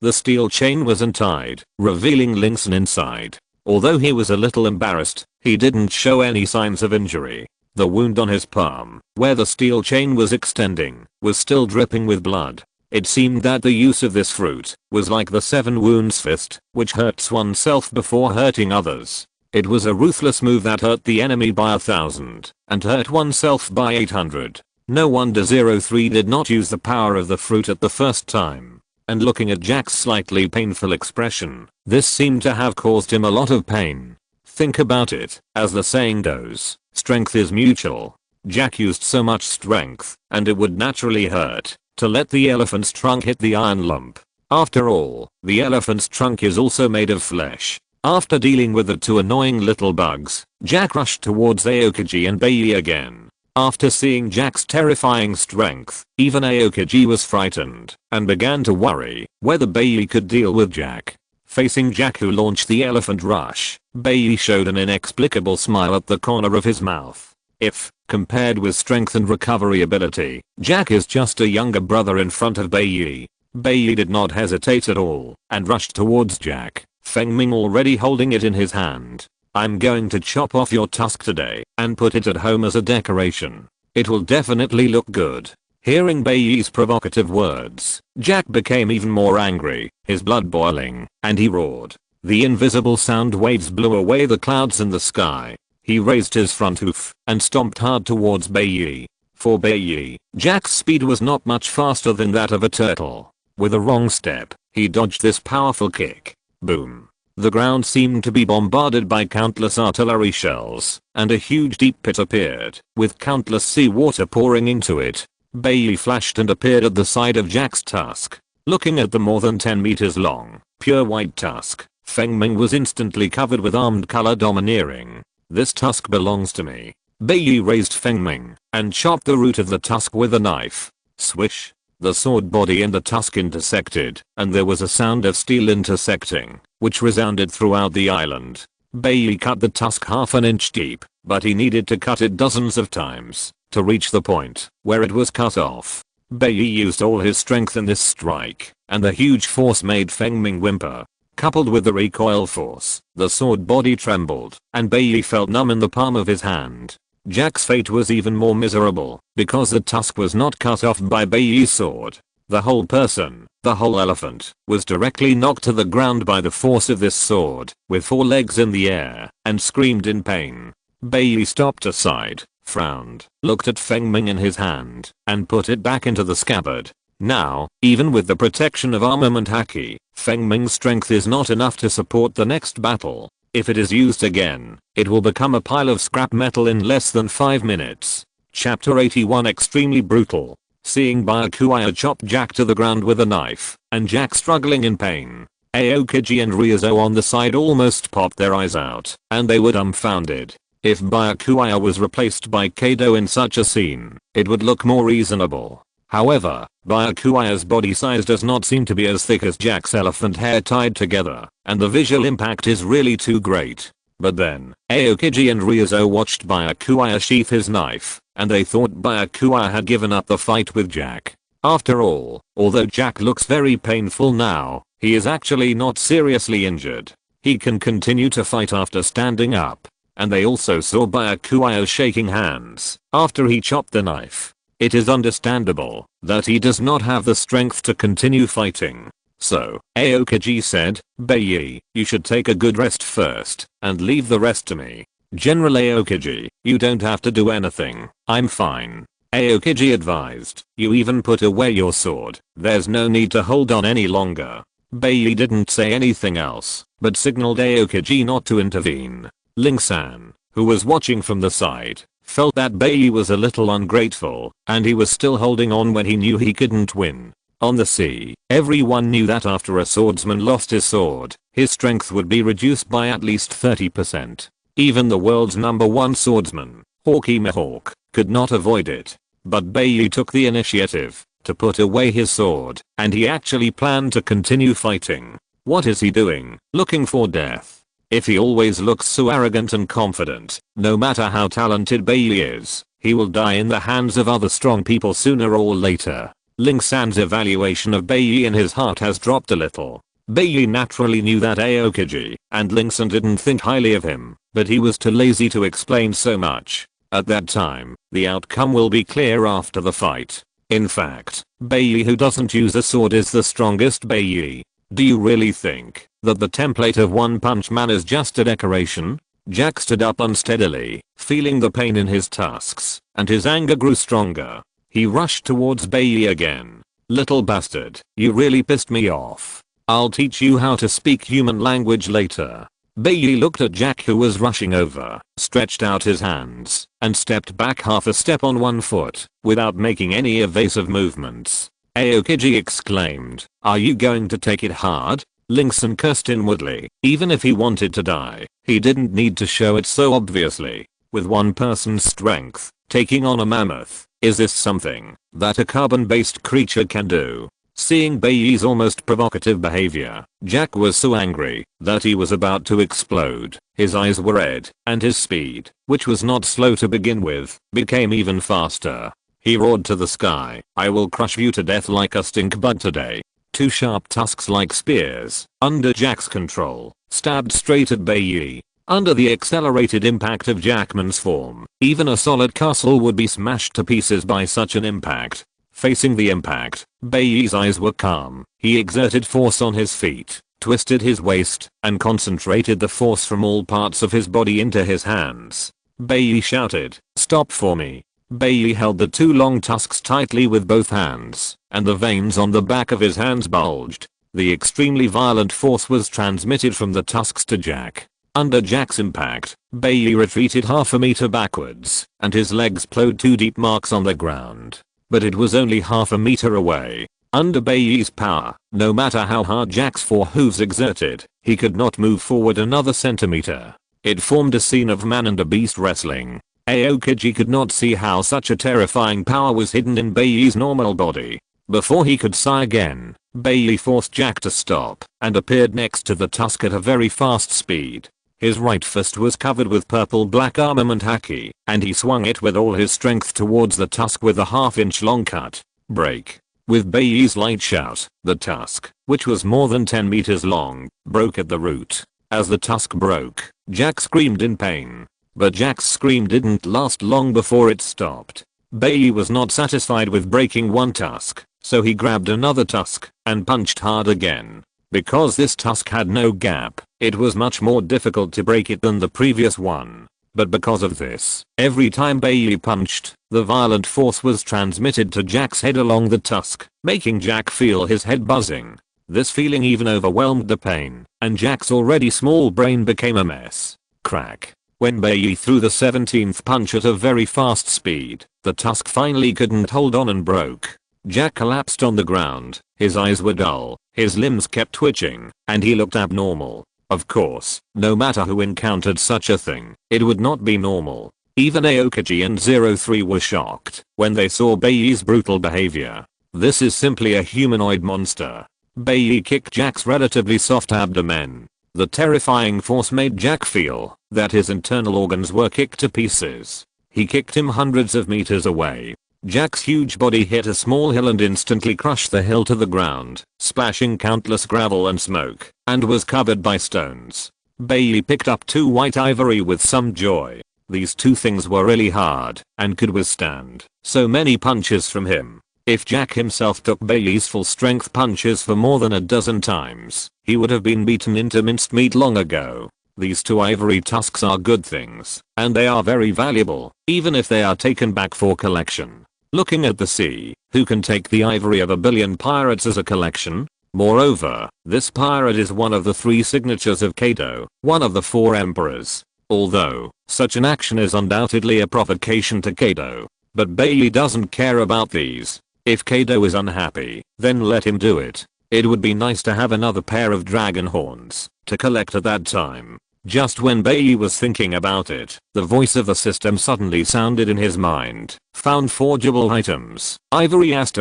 Speaker 1: The steel chain was untied, revealing Ling-san inside. Although he was a little embarrassed, he didn't show any signs of injury. The wound on his palm, where the steel chain was extending, was still dripping with blood. It seemed that the use of this fruit was like the 7 wounds fist, which hurts oneself before hurting others. It was a ruthless move that hurt the enemy by 1,000 and hurt oneself by 800. No wonder 03 did not use the power of the fruit at the first time. And looking at Jack's slightly painful expression, this seemed to have caused him a lot of pain. Think about it, as the saying goes, strength is mutual. Jack used so much strength, and it would naturally hurt to let the elephant's trunk hit the iron lump. After all, the elephant's trunk is also made of flesh. After dealing with the 2 annoying little bugs, Jack rushed towards Aokiji and Bai Ye again. After seeing Jack's terrifying strength, even Aokiji was frightened and began to worry whether Bai Ye could deal with Jack. Facing Jack, who launched the elephant rush, Bai Ye showed an inexplicable smile at the corner of his mouth. If, compared with strength and recovery ability, Jack is just a younger brother in front of Bai Ye. Bai Ye did not hesitate at all and rushed towards Jack, Feng Ming already holding it in his hand. I'm going to chop off your tusk today and put it at home as a decoration. It will definitely look good. Hearing Bai Ye's provocative words, Jack became even more angry, his blood boiling, and he roared. The invisible sound waves blew away the clouds in the sky. He raised his front hoof and stomped hard towards Bai Ye. For Bai Ye, Jack's speed was not much faster than that of a turtle. With a wrong step, he dodged this powerful kick. Boom. The ground seemed to be bombarded by countless artillery shells, and a huge deep pit appeared, with countless seawater pouring into it. Bai Ye flashed and appeared at the side of Jack's tusk. Looking at the more than 10 meters long, pure white tusk, Feng Ming was instantly covered with armed color domineering. This tusk belongs to me. Bai Ye raised Feng Ming and chopped the root of the tusk with a knife. Swish. The sword body and the tusk intersected, and there was a sound of steel intersecting, which resounded throughout the island. Bai Ye cut the tusk half an inch deep, but he needed to cut it dozens of times to reach the point where it was cut off. Bai Ye used all his strength in this strike, and the huge force made Feng Ming whimper. Coupled with the recoil force, the sword body trembled, and Bai Ye felt numb in the palm of his hand. Jack's fate was even more miserable, because the tusk was not cut off by Bai Ye's sword. The whole person, the whole elephant, was directly knocked to the ground by the force of this sword, with 4 legs in the air, and screamed in pain. Bai Ye stopped aside, frowned, looked at Feng Ming in his hand, and put it back into the scabbard. Now, even with the protection of armament haki, Feng Ming's strength is not enough to support the next battle. If it is used again, it will become a pile of scrap metal in less than 5 minutes. Chapter 81 Extremely Brutal. Seeing Byakuya chop Jack to the ground with a knife, and Jack struggling in pain, Aokiji and Ryozo on the side almost popped their eyes out, and they were dumbfounded. If Byakuya was replaced by Kaido in such a scene, it would look more reasonable. However, Byakuya's body size does not seem to be as thick as Jack's elephant hair tied together, and the visual impact is really too great. But then, Aokiji and Ryozo watched Byakuya sheath his knife, and they thought Byakuya had given up the fight with Jack. After all, although Jack looks very painful now, he is actually not seriously injured. He can continue to fight after standing up. And they also saw Byakuya shaking hands after he chopped the knife. It is understandable that he does not have the strength to continue fighting. So, Aokiji said, Bai Ye, you should take a good rest first, and leave the rest to me. General Aokiji, you don't have to do anything, I'm fine. Aokiji advised, you even put away your sword, there's no need to hold on any longer. Bai Ye didn't say anything else, but signaled Aokiji not to intervene. Ling-san, who was watching from the side, felt that Bai Ye was a little ungrateful, and he was still holding on when he knew he couldn't win. On the sea, everyone knew that after a swordsman lost his sword, his strength would be reduced by at least 30%. Even the world's #1 swordsman, Hawkeye Mihawk, could not avoid it. But Bai Ye took the initiative to put away his sword, and he actually planned to continue fighting. What is he doing? Looking for death? If he always looks so arrogant and confident, no matter how talented Bai Ye is, he will die in the hands of other strong people sooner or later. Ling-san's evaluation of Bai Ye in his heart has dropped a little. Bai Ye naturally knew that Aokiji and Ling-san didn't think highly of him, but he was too lazy to explain so much. At that time, the outcome will be clear after the fight. In fact, Bai Ye who doesn't use a sword is the strongest Bai Ye. Do you really think that the template of One Punch Man is just a decoration? Jack stood up unsteadily, feeling the pain in his tusks, and his anger grew stronger. He rushed towards Bai Ye again. Little bastard, you really pissed me off. I'll teach you how to speak human language later. Bai Ye looked at Jack who was rushing over, stretched out his hands, and stepped back half a step on one foot, without making any evasive movements. Aokiji exclaimed, are you going to take it hard? Ling-san cursed inwardly. Even if he wanted to die, he didn't need to show it so obviously. With one person's strength, taking on a mammoth, is this something that a carbon-based creature can do? Seeing Bai Ye's almost provocative behavior, Jack was so angry that he was about to explode. His eyes were red, and his speed, which was not slow to begin with, became even faster. He roared to the sky, I will crush you to death like a stink bug today. 2 sharp tusks like spears, under Jack's control, stabbed straight at Bai Ye. Under the accelerated impact of Jackman's form, even a solid castle would be smashed to pieces by such an impact. Facing the impact, Bai Ye's eyes were calm. He exerted force on his feet, twisted his waist, and concentrated the force from all parts of his body into his hands. Bai Ye shouted, "Stop for me." Bai Ye held the two long tusks tightly with both hands, and the veins on the back of his hands bulged. The extremely violent force was transmitted from the tusks to Jack. Under Jack's impact, Bai Ye retreated half a meter backwards, and his legs plowed two deep marks on the ground. But it was only half a meter away. Under Bai Ye's power, no matter how hard Jack's four hooves exerted, he could not move forward another centimeter. It formed a scene of man and a beast wrestling. Aokiji could not see how such a terrifying power was hidden in Bai Ye's normal body. Before he could sigh again, Bai Ye forced Jack to stop, and appeared next to the tusk at a very fast speed. His right fist was covered with purple-black armament haki, and he swung it with all his strength towards the tusk with a half-inch long cut. Break. With Bai Ye's light shout, the tusk, which was more than 10 meters long, broke at the root. As the tusk broke, Jack screamed in pain. But Jack's scream didn't last long before it stopped. Bai Ye was not satisfied with breaking one tusk, so he grabbed another tusk and punched hard again. Because this tusk had no gap, it was much more difficult to break it than the previous one. But because of this, every time Bai Ye punched, the violent force was transmitted to Jack's head along the tusk, making Jack feel his head buzzing. This feeling even overwhelmed the pain, and Jack's already small brain became a mess. Crack. When Bai Ye threw the 17th punch at a very fast speed, the tusk finally couldn't hold on and broke. Jack collapsed on the ground, his eyes were dull, his limbs kept twitching, and he looked abnormal. Of course, no matter who encountered such a thing, it would not be normal. Even Aokiji and 03 were shocked when they saw Bai Ye's brutal behavior. This is simply a humanoid monster. Bai Ye kicked Jack's relatively soft abdomen. The terrifying force made Jack feel that his internal organs were kicked to pieces. He kicked him hundreds of meters away. Jack's huge body hit a small hill and instantly crushed the hill to the ground, splashing countless gravel and smoke, and was covered by stones. Bai Ye picked up two white ivory with some joy. These two things were really hard and could withstand so many punches from him. If Jack himself took Bai Ye's full strength punches for more than a dozen times, he would have been beaten into minced meat long ago. These two ivory tusks are good things, and they are very valuable, even if they are taken back for collection. Looking at the sea, who can take the ivory of a billion pirates as a collection? Moreover, this pirate is one of the 3 signatures of Kaido, one of the 4 emperors. Although, such an action is undoubtedly a provocation to Kaido. But Bai Ye doesn't care about these. If Kaido is unhappy, then let him do it. It would be nice to have another pair of dragon horns to collect at that time. Just when Bai Ye was thinking about it, the voice of the system suddenly sounded in his mind. Found forgeable items. Ivory *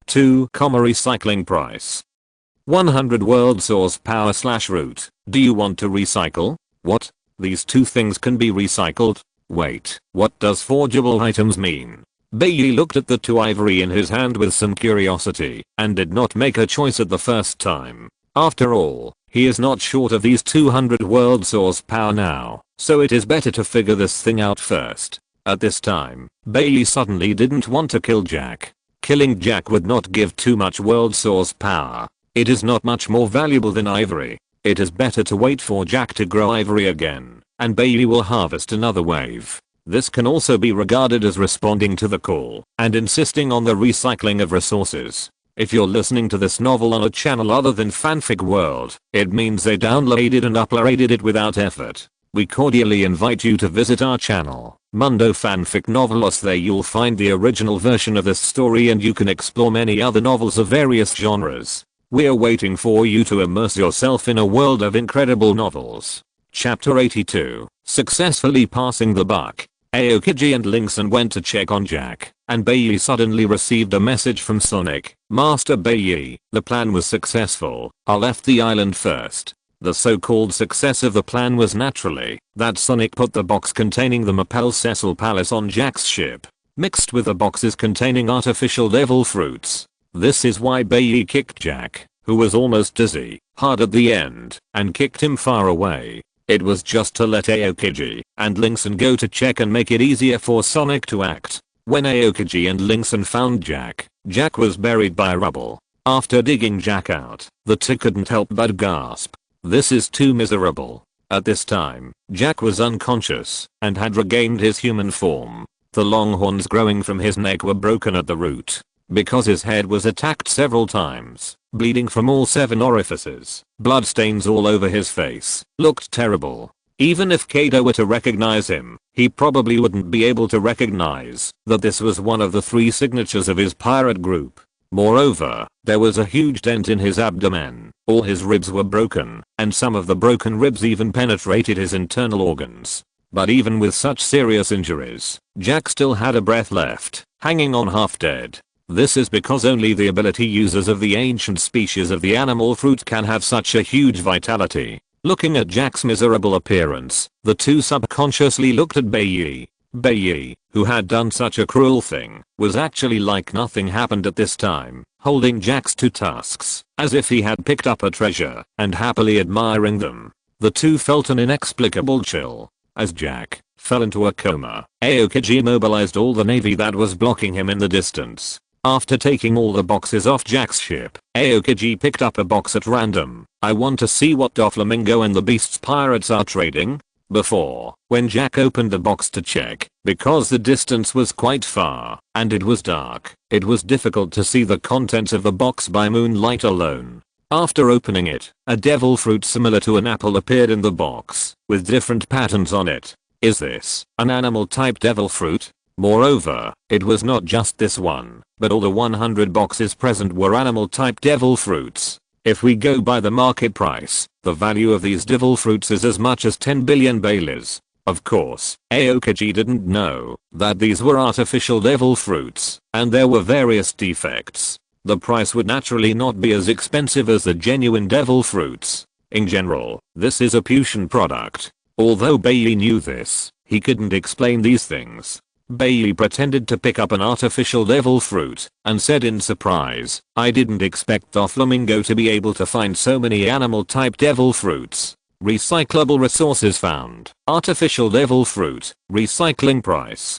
Speaker 1: 2, recycling price. 100 world source power / root. Do you want to recycle? What? These two things can be recycled? Wait, what does forgeable items mean? Bai Ye looked at the two ivory in his hand with some curiosity, and did not make a choice at the first time. After all, he is not short of these 200 world source power now, so it is better to figure this thing out first. At this time, Bai Ye suddenly didn't want to kill Jack. Killing Jack would not give too much world source power. It is not much more valuable than ivory. It is better to wait for Jack to grow ivory again, and Bai Ye will harvest another wave. This can also be regarded as responding to the call and insisting on the recycling of resources. If you're listening to this novel on a channel other than Fanfic World, it means they downloaded and uploaded it without effort. We cordially invite you to visit our channel, Mundo Fanfic Novelos. There you'll find the original version of this story and you can explore many other novels of various genres. We're waiting for you to immerse yourself in a world of incredible novels. Chapter 82, Successfully Passing the Buck. Aokiji and Linkson went to check on Jack, and Bai Ye suddenly received a message from Sonic. Master Bai Ye, the plan was successful. I left the island first. The so-called success of the plan was naturally that Sonic put the box containing the Mapel Cecil Palace on Jack's ship, mixed with the boxes containing artificial devil fruits. This is why Bai Ye kicked Jack, who was almost dizzy, hard at the end, and kicked him far away. It was just to let Aokiji and Linkson go to check and make it easier for Sonic to act. When Aokiji and Linkson found Jack, Jack was buried by rubble. After digging Jack out, the two couldn't help but gasp. This is too miserable. At this time, Jack was unconscious and had regained his human form. The long horns growing from his neck were broken at the root because his head was attacked several times, bleeding from all 7 orifices, bloodstains all over his face, looked terrible. Even if Kaido were to recognize him, he probably wouldn't be able to recognize that this was one of the 3 signatures of his pirate group. Moreover, there was a huge dent in his abdomen, all his ribs were broken, and some of the broken ribs even penetrated his internal organs. But even with such serious injuries, Jack still had a breath left, hanging on half dead. This is because only the ability users of the ancient species of the animal fruit can have such a huge vitality. Looking at Jack's miserable appearance, the two subconsciously looked at Bai Ye. Bai Ye, who had done such a cruel thing, was actually like nothing happened at this time, holding Jack's 2 tusks, as if he had picked up a treasure, and happily admiring them. The two felt an inexplicable chill. As Jack fell into a coma, Aokiji mobilized all the navy that was blocking him in the distance. After taking all the boxes off Jack's ship, Aokiji picked up a box at random. I want to see what Doflamingo and the Beast's pirates are trading. Before, when Jack opened the box to check, because the distance was quite far, and it was dark, it was difficult to see the contents of the box by moonlight alone. After opening it, a devil fruit similar to an apple appeared in the box, with different patterns on it. Is this an animal type devil fruit? Moreover, it was not just this one, but all the 100 boxes present were animal type devil fruits. If we go by the market price, the value of these devil fruits is as much as 10 billion baileys. Of course, Aokiji didn't know that these were artificial devil fruits, and there were various defects. The price would naturally not be as expensive as the genuine devil fruits. In general, this is a Puetian product. Although Bai Ye knew this, he couldn't explain these things. Bai Ye pretended to pick up an artificial devil fruit and said in surprise, I didn't expect Doflamingo to be able to find so many animal type devil fruits. Recyclable resources found. Artificial devil fruit. Recycling price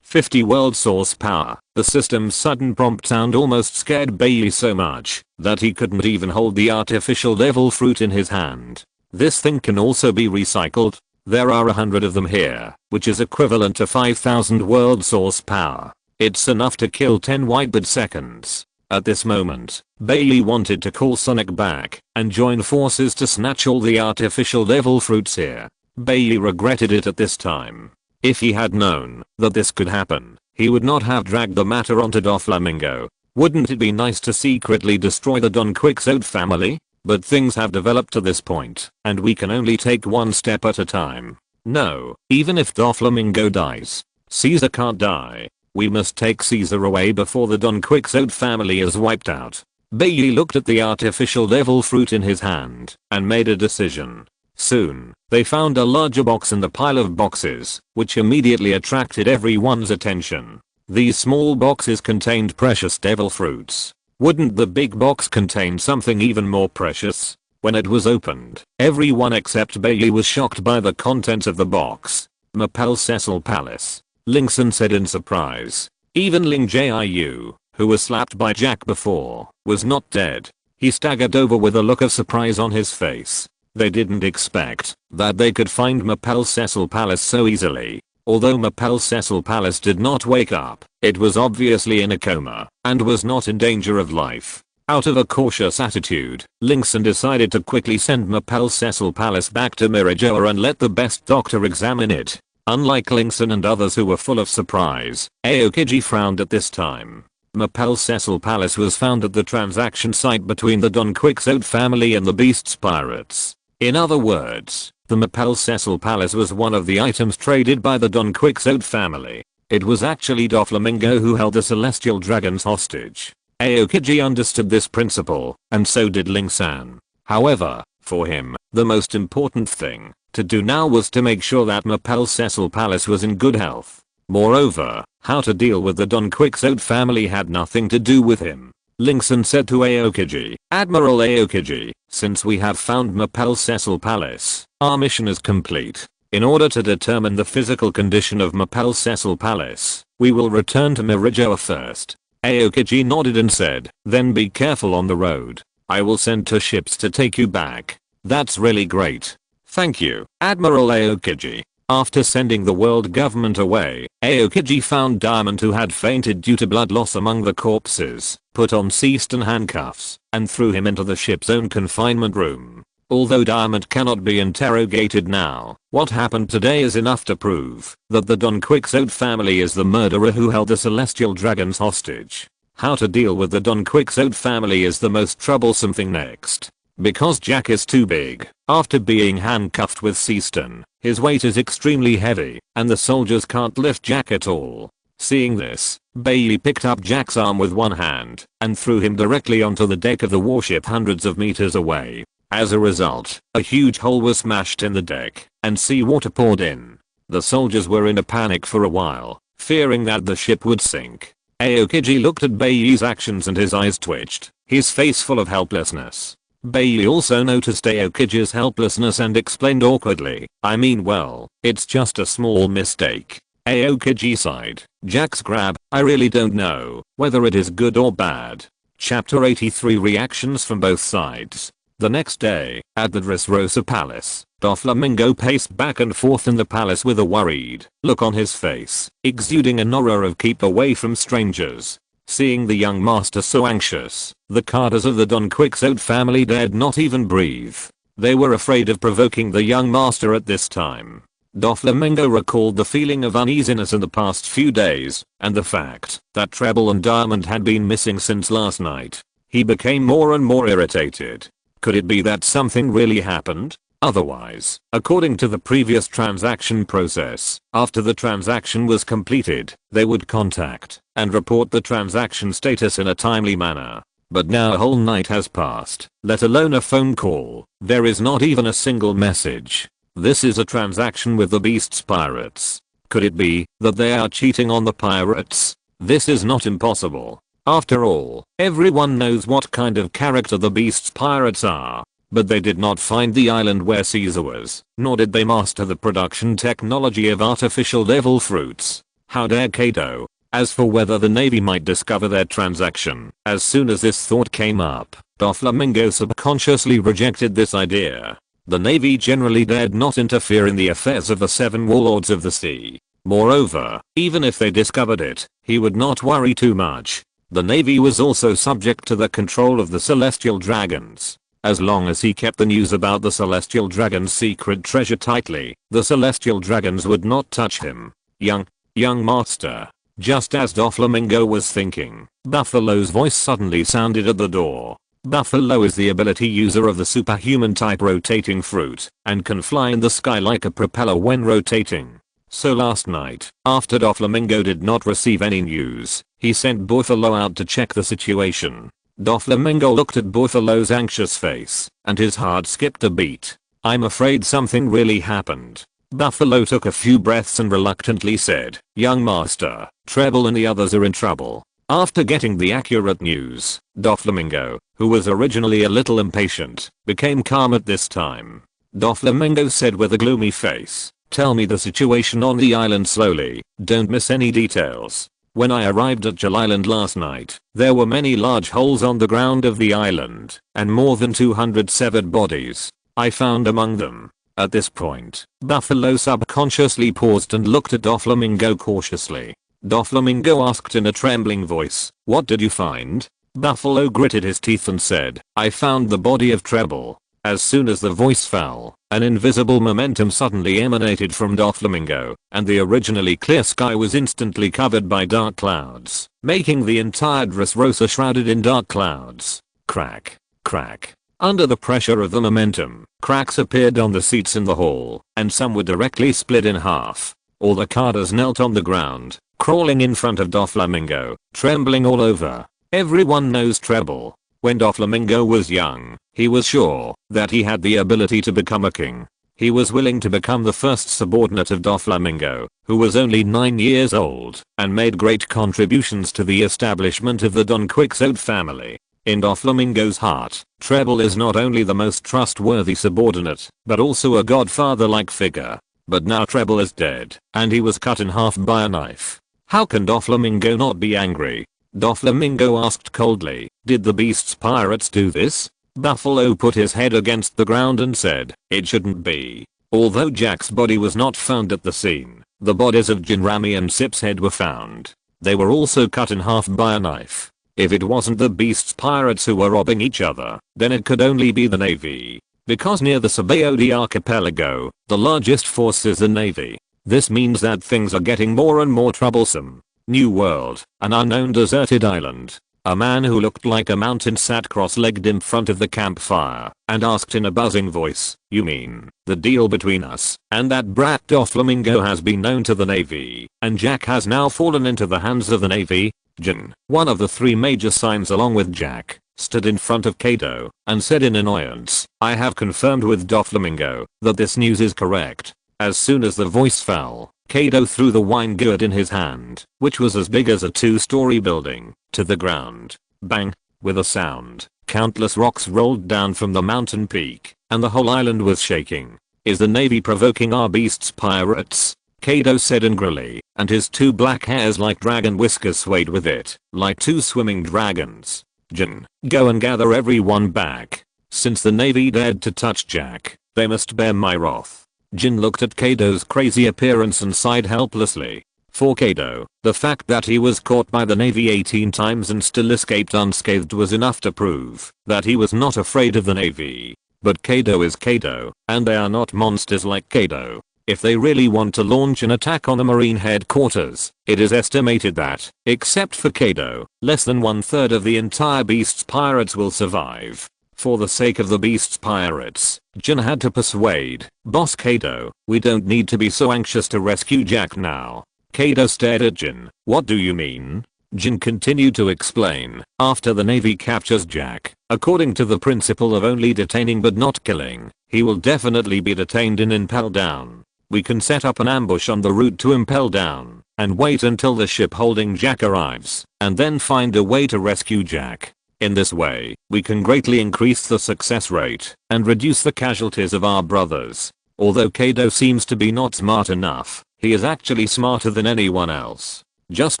Speaker 1: 50 world source power. The system's sudden prompt sound almost scared Bai Ye so much that he couldn't even hold the artificial devil fruit in his hand. This thing can also be recycled. There are 100 of them here, which is equivalent to 5,000 world source power. It's enough to kill 10 whitebird seconds. At this moment, Bai Ye wanted to call Sonic back and join forces to snatch all the artificial devil fruits here. Bai Ye regretted it at this time. If he had known that this could happen, he would not have dragged the matter onto Doflamingo. Wouldn't it be nice to secretly destroy the Don Quixote family? But things have developed to this point, and we can only take one step at a time. No, even if Doflamingo dies, Caesar can't die. We must take Caesar away before the Don Quixote family is wiped out. Bai Ye looked at the artificial devil fruit in his hand and made a decision. Soon, they found a larger box in the pile of boxes, which immediately attracted everyone's attention. These small boxes contained precious devil fruits. Wouldn't the big box contain something even more precious? When it was opened, everyone except Bai Ye was shocked by the contents of the box. Mapel Cecil Palace. Lingson said in surprise. Even Ling Jiu, who was slapped by Jack before, was not dead. He staggered over with a look of surprise on his face. They didn't expect that they could find Mapel Cecil Palace so easily. Although Mapel Cecil Palace did not wake up, it was obviously in a coma and was not in danger of life. Out of a cautious attitude, Lingson decided to quickly send Mapel Cecil Palace back to Mirajoa and let the best doctor examine it. Unlike Lingson and others who were full of surprise, Aokiji frowned at this time. Mapel Cecil Palace was found at the transaction site between the Don Quixote family and the Beast's pirates. In other words, the Mapel Cecil Palace was one of the items traded by the Don Quixote family. It was actually Doflamingo who held the celestial dragons hostage. Aokiji understood this principle, and so did Ling-san. However, for him, the most important thing to do now was to make sure that Mapel Cecil Palace was in good health. Moreover, how to deal with the Don Quixote family had nothing to do with him. Lingson said to Aokiji, Admiral Aokiji, since we have found Mapel Cecil Palace, our mission is complete. In order to determine the physical condition of Mapel Cecil Palace, we will return to Mirajoa first. Aokiji nodded and said, then be careful on the road. I will send 2 ships to take you back. That's really great. Thank you, Admiral Aokiji. After sending the world government away, Aokiji found Diamond, who had fainted due to blood loss among the corpses, put on Seaston handcuffs, and threw him into the ship's own confinement room. Although Diamond cannot be interrogated now, what happened today is enough to prove that the Don Quixote family is the murderer who held the celestial dragons hostage. How to deal with the Don Quixote family is the most troublesome thing next. Because Jack is too big, after being handcuffed with Seaston, his weight is extremely heavy, and the soldiers can't lift Jack at all. Seeing this, Bai Ye picked up Jack's arm with one hand, and threw him directly onto the deck of the warship hundreds of meters away. As a result, a huge hole was smashed in the deck, and seawater poured in. The soldiers were in a panic for a while, fearing that the ship would sink. Aokiji looked at Bai Ye's actions and his eyes twitched, his face full of helplessness. Bai Ye also noticed Aokiji's helplessness and explained awkwardly, I mean, well, it's just a small mistake. Aokiji sighed. Jack's grab, I really don't know whether it is good or bad. Chapter 83 Reactions from both sides. The next day, at the Dressrosa Palace, Doflamingo paced back and forth in the palace with a worried look on his face, exuding an aura of keep away from strangers. Seeing the young master so anxious, the Carters of the Don Quixote family dared not even breathe. They were afraid of provoking the young master at this time. Doflamingo recalled the feeling of uneasiness in the past few days, and the fact that Treble and Diamond had been missing since last night. He became more and more irritated. Could it be that something really happened? Otherwise, according to the previous transaction process, after the transaction was completed, they would contact and report the transaction status in a timely manner. But now a whole night has passed, let alone a phone call. There is not even a single message. This is a transaction with the Beast's pirates. Could it be that they are cheating on the pirates? This is not impossible. After all, everyone knows what kind of character the Beast's pirates are. But they did not find the island where Caesar was, nor did they master the production technology of artificial devil fruits. How dare Kaido? As for whether the Navy might discover their transaction, as soon as this thought came up, Doflamingo subconsciously rejected this idea. The Navy generally dared not interfere in the affairs of the 7 warlords of the sea. Moreover, even if they discovered it, he would not worry too much. The Navy was also subject to the control of the Celestial Dragons. As long as he kept the news about the Celestial Dragon's secret treasure tightly, the Celestial Dragons would not touch him. Young master. Just as Doflamingo was thinking, Buffalo's voice suddenly sounded at the door. Buffalo is the ability user of the superhuman type rotating fruit, and can fly in the sky like a propeller when rotating. So last night, after Doflamingo did not receive any news, he sent Buffalo out to check the situation. Doflamingo looked at Buffalo's anxious face, and his heart skipped a beat. I'm afraid something really happened. Buffalo took a few breaths and reluctantly said, young master, Treble and the others are in trouble. After getting the accurate news, Doflamingo, who was originally a little impatient, became calm at this time. Doflamingo said with a gloomy face, tell me the situation on the island slowly, don't miss any details. When I arrived at Jal Island last night, there were many large holes on the ground of the island, and more than 200 severed bodies. I found among them. At this point, Buffalo subconsciously paused and looked at Doflamingo cautiously. Doflamingo asked in a trembling voice, what did you find? Buffalo gritted his teeth and said, I found the body of Treble. As soon as the voice fell, an invisible momentum suddenly emanated from Doflamingo, and the originally clear sky was instantly covered by dark clouds, making the entire Dressrosa shrouded in dark clouds. Crack. Crack. Under the pressure of the momentum, cracks appeared on the seats in the hall, and some were directly split in half. All the Carters knelt on the ground, crawling in front of Doflamingo, trembling all over. Everyone knows Treble. When Doflamingo was young, he was sure that he had the ability to become a king. He was willing to become the first subordinate of Doflamingo, who was only 9 years old, and made great contributions to the establishment of the Don Quixote family. In Doflamingo's heart, Treble is not only the most trustworthy subordinate, but also a godfather-like figure. But now Treble is dead, and he was cut in half by a knife. How can Doflamingo not be angry? Doflamingo asked coldly. Did the beast's pirates do this? Buffalo put his head against the ground and said, it shouldn't be. Although Jack's body was not found at the scene, the bodies of Jinrami and Sip's head were found. They were also cut in half by a knife. If it wasn't the beast's pirates who were robbing each other, then it could only be the Navy. Because near the Sabayodi archipelago, the largest force is the Navy. This means that things are getting more and more troublesome. New World, an unknown deserted island. A man who looked like a mountain sat cross-legged in front of the campfire and asked in a buzzing voice, you mean, the deal between us and that brat Doflamingo has been known to the Navy, and Jack has now fallen into the hands of the Navy? Jin, one of the three major signs along with Jack, stood in front of Kaido and said in annoyance, I have confirmed with Doflamingo that this news is correct. As soon as the voice fell, Kaido threw the wine gourd in his hand, which was as big as a two-story building, to the ground. Bang! With a sound, countless rocks rolled down from the mountain peak, and the whole island was shaking. Is the Navy provoking our beast's pirates? Kaido said angrily, and his two black hairs like dragon whiskers swayed with it, like two swimming dragons. Jin, go and gather everyone back. Since the Navy dared to touch Jack, they must bear my wrath. Jin looked at Kaido's crazy appearance and sighed helplessly. For Kaido, the fact that he was caught by the Navy 18 times and still escaped unscathed was enough to prove that he was not afraid of the Navy. But Kaido is Kaido, and they are not monsters like Kaido. If they really want to launch an attack on the Marine headquarters, it is estimated that, except for Kaido, less than 1/3 of the entire beast's pirates will survive. For the sake of the beast's pirates, Jin had to persuade Boss Kaido, we don't need to be so anxious to rescue Jack now. Kaido stared at Jin. What do you mean? Jin continued to explain. After the Navy captures Jack, according to the principle of only detaining but not killing, he will definitely be detained in Impel Down. We can set up an ambush on the route to Impel Down and wait until the ship holding Jack arrives, and then find a way to rescue Jack. In this way, we can greatly increase the success rate and reduce the casualties of our brothers. Although Kaido seems to be not smart enough, he is actually smarter than anyone else. Just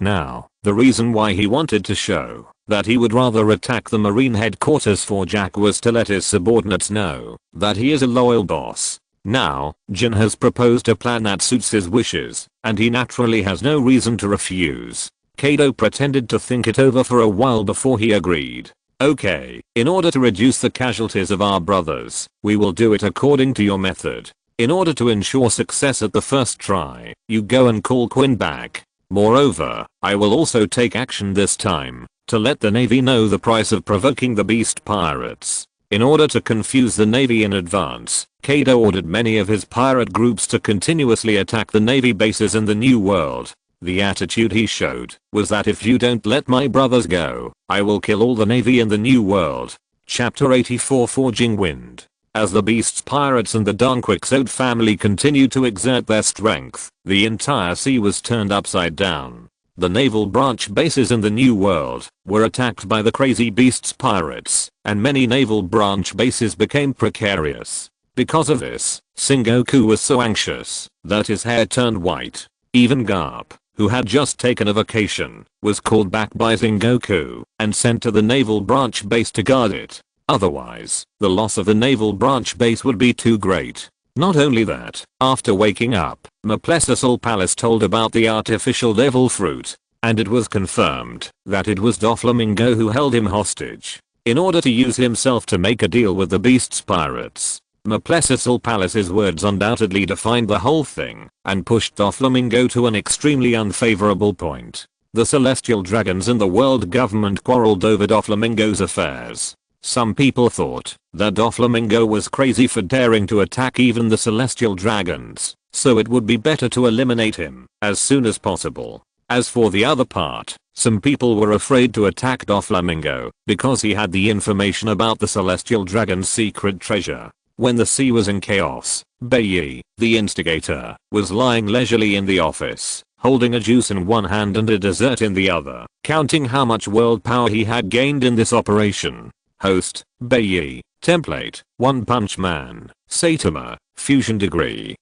Speaker 1: now, the reason why he wanted to show that he would rather attack the Marine headquarters for Jack was to let his subordinates know that he is a loyal boss. Now, Jin has proposed a plan that suits his wishes, and he naturally has no reason to refuse. Kaido pretended to think it over for a while before he agreed. Okay, in order to reduce the casualties of our brothers, we will do it according to your method. In order to ensure success at the first try, you go and call Quinn back. Moreover, I will also take action this time, to let the Navy know the price of provoking the beast pirates. In order to confuse the Navy in advance, Kaido ordered many of his pirate groups to continuously attack the Navy bases in the New World. The attitude he showed was that if you don't let my brothers go, I will kill all the Navy in the New World. Chapter 84 Forging Wind. As the beast's pirates and the Danquixote family continued to exert their strength, the entire sea was turned upside down. The naval branch bases in the New World were attacked by the crazy beast's pirates, and many naval branch bases became precarious. Because of this, Sengoku was so anxious that his hair turned white. Even Garp, who had just taken a vacation, was called back by Sengoku and sent to the naval branch base to guard it. Otherwise, the loss of the naval branch base would be too great. Not only that, after waking up, Maplesisal Palace told about the artificial devil fruit, and it was confirmed that it was Doflamingo who held him hostage in order to use himself to make a deal with the beast's pirates. Maplesisal Palace's words undoubtedly defined the whole thing and pushed Doflamingo to an extremely unfavorable point. The celestial dragons and the world government quarreled over Doflamingo's affairs. Some people thought that Doflamingo was crazy for daring to attack even the celestial dragons, so it would be better to eliminate him as soon as possible. As for the other part, some people were afraid to attack Doflamingo because he had the information about the celestial dragon's secret treasure. When the sea was in chaos, Bai Ye, the instigator, was lying leisurely in the office, holding a juice in one hand and a dessert in the other, counting how much world power he had gained in this operation. Host, Bai Ye. Template, One Punch Man, Saitama, Fusion Degree.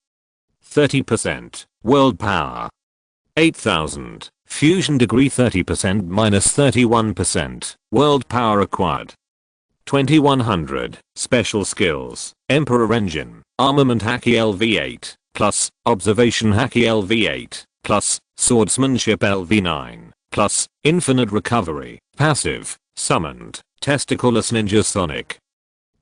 Speaker 1: 30%, World Power. 8000, Fusion degree 30% minus 31%. World power acquired. 2100. Special skills. Emperor engine. Armament Haki LV8. Plus. Observation Haki LV8. Plus. Swordsmanship LV9. Plus. Infinite recovery. Passive. Summoned. Testiculous Ninja Sonic.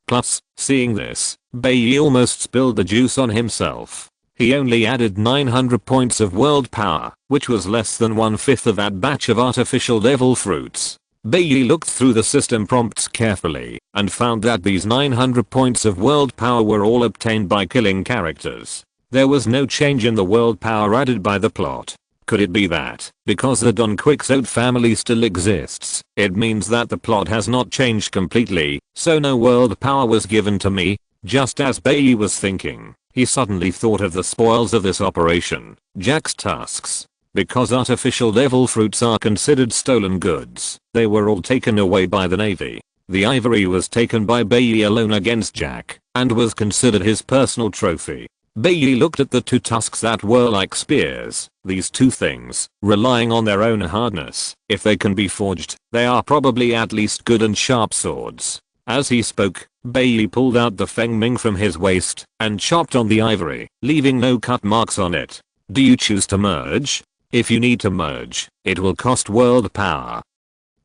Speaker 1: Plus. Seeing this, Bai Ye almost spilled the juice on himself. He only added 900 points of world power, which was less than 1/5 of that batch of artificial devil fruits. Bai Ye looked through the system prompts carefully and found that these 900 points of world power were all obtained by killing characters. There was no change in the world power added by the plot. Could it be that, because the Don Quixote family still exists, it means that the plot has not changed completely, so no world power was given to me? Just as Bai Ye was thinking, he suddenly thought of the spoils of this operation, Jack's tusks. Because artificial devil fruits are considered stolen goods, they were all taken away by the Navy. The ivory was taken by Bai Ye alone against Jack, and was considered his personal trophy. Bai Ye looked at the two tusks that were like spears. These two things, relying on their own hardness, if they can be forged, they are probably at least good and sharp swords. As he spoke, Bai Ye pulled out the Feng Ming from his waist and chopped on the ivory, leaving no cut marks on it. Do you choose to merge? If you need to merge, it will cost world power.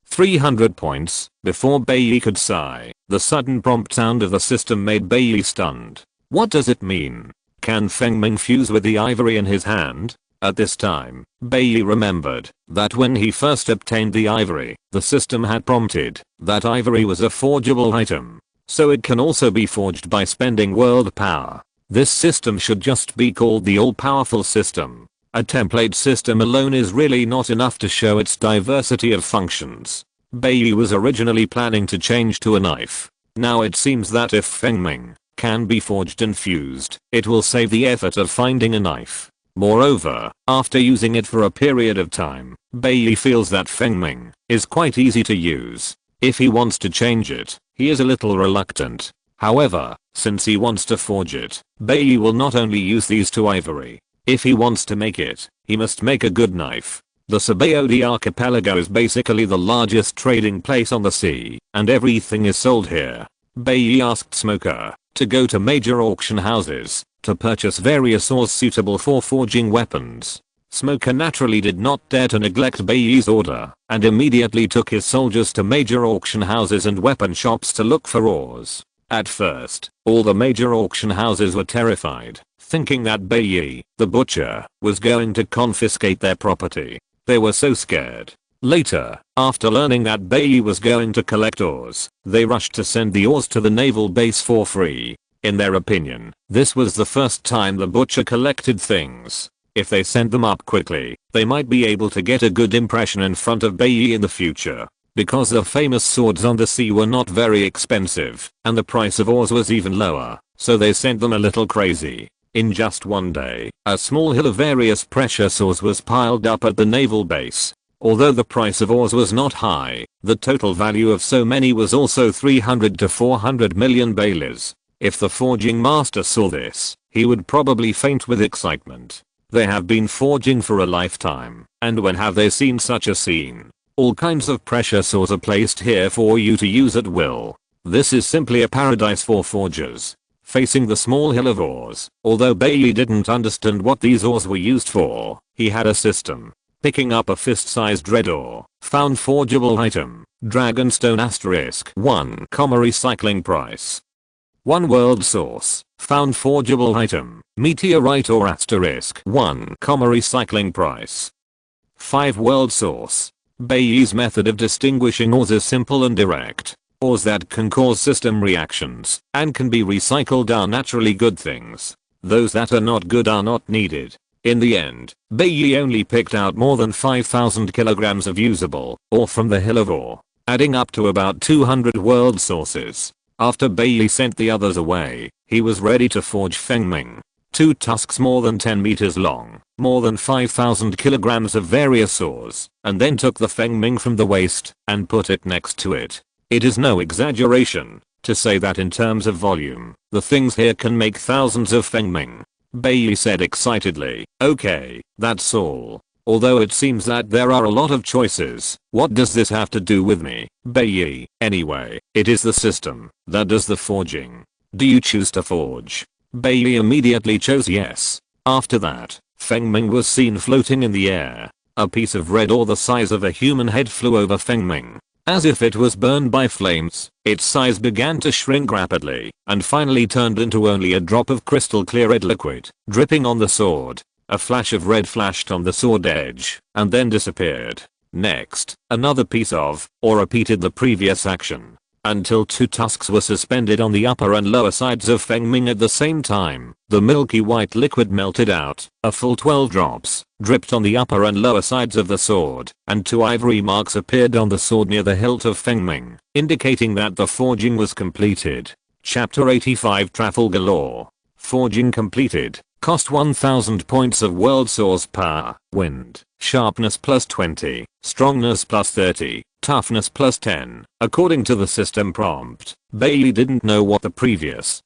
Speaker 1: 300 points. Before Bai Ye could sigh, the sudden prompt sound of the system made Bai Ye stunned. What does it mean? Can Feng Ming fuse with the ivory in his hand? At this time, Bai Ye remembered that when he first obtained the ivory, the system had prompted that ivory was a forgeable item. So it can also be forged by spending world power. This system should just be called the all-powerful system. A template system alone is really not enough to show its diversity of functions. Bai Ye was originally planning to change to a knife. Now it seems that if Feng Ming can be forged and fused, it will save the effort of finding a knife. Moreover, after using it for a period of time, Bai Ye feels that Feng Ming is quite easy to use. If he wants to change it, he is a little reluctant. However, since he wants to forge it, Bai Ye will not only use these two ivory. If he wants to make it, he must make a good knife. The Sabayodi archipelago is basically the largest trading place on the sea, and everything is sold here. Bai Ye asked Smoker to go to major auction houses to purchase various ores suitable for forging weapons. Smoker naturally did not dare to neglect Bai Ye's order, and immediately took his soldiers to major auction houses and weapon shops to look for ores. At first, all the major auction houses were terrified, thinking that Bai Ye, the butcher, was going to confiscate their property. They were so scared. Later, after learning that Bai Ye was going to collect ores, they rushed to send the ores to the naval base for free. In their opinion, this was the first time the butcher collected things. If they sent them up quickly, they might be able to get a good impression in front of Bai Ye in the future. Because the famous swords on the sea were not very expensive, and the price of ores was even lower, so they sent them a little crazy. In just one day, a small hill of various precious ores was piled up at the naval base. Although the price of ores was not high, the total value of so many was also 300 to 400 million baileys. If the forging master saw this, he would probably faint with excitement. They have been forging for a lifetime, and when have they seen such a scene? All kinds of precious ores are placed here for you to use at will. This is simply a paradise for forgers. Facing the small hill of ores, although Bai Ye didn't understand what these ores were used for, he had a system. Picking up a fist-sized red ore, found forgeable item, Dragonstone * 1, recycling price. 1 world source, found forgeable item, meteorite ore * 1, recycling price. 5 world source. Bai Ye's method of distinguishing ores is simple and direct. Ores that can cause system reactions and can be recycled are naturally good things. Those that are not good are not needed. In the end, Bai Ye only picked out more than 5,000 kilograms of usable ore from the hill of ore, adding up to about 200 world sources. After Bai Ye sent the others away, he was ready to forge Feng Ming. 2 tusks more than 10 meters long, more than 5,000 kilograms of various ores, and then took the Feng Ming from the waist and put it next to it. It is no exaggeration to say that in terms of volume, the things here can make thousands of Feng Ming. Bai Ye said excitedly, okay, that's all. Although it seems that there are a lot of choices, what does this have to do with me, Bai Ye? Anyway, it is the system that does the forging. Do you choose to forge? Bai Ye immediately chose yes. After that, Feng Ming was seen floating in the air. A piece of red ore the size of a human head flew over Feng Ming. As if it was burned by flames, its size began to shrink rapidly and finally turned into only a drop of crystal clear red liquid, dripping on the sword. A flash of red flashed on the sword edge and then disappeared. Next, another piece of ore repeated the previous action until two tusks were suspended on the upper and lower sides of Feng Ming at the same time. The milky white liquid melted out. A full 12 drops dripped on the upper and lower sides of the sword, and 2 ivory marks appeared on the sword near the hilt of Feng Ming, indicating that the forging was completed. Chapter 85 Trafalgar Law. Forging completed. Cost 1000 points of world source power. Wind. Sharpness plus 20. Strongness plus 30. Toughness plus 10. According to the system prompt, Bai Ye didn't know what the previous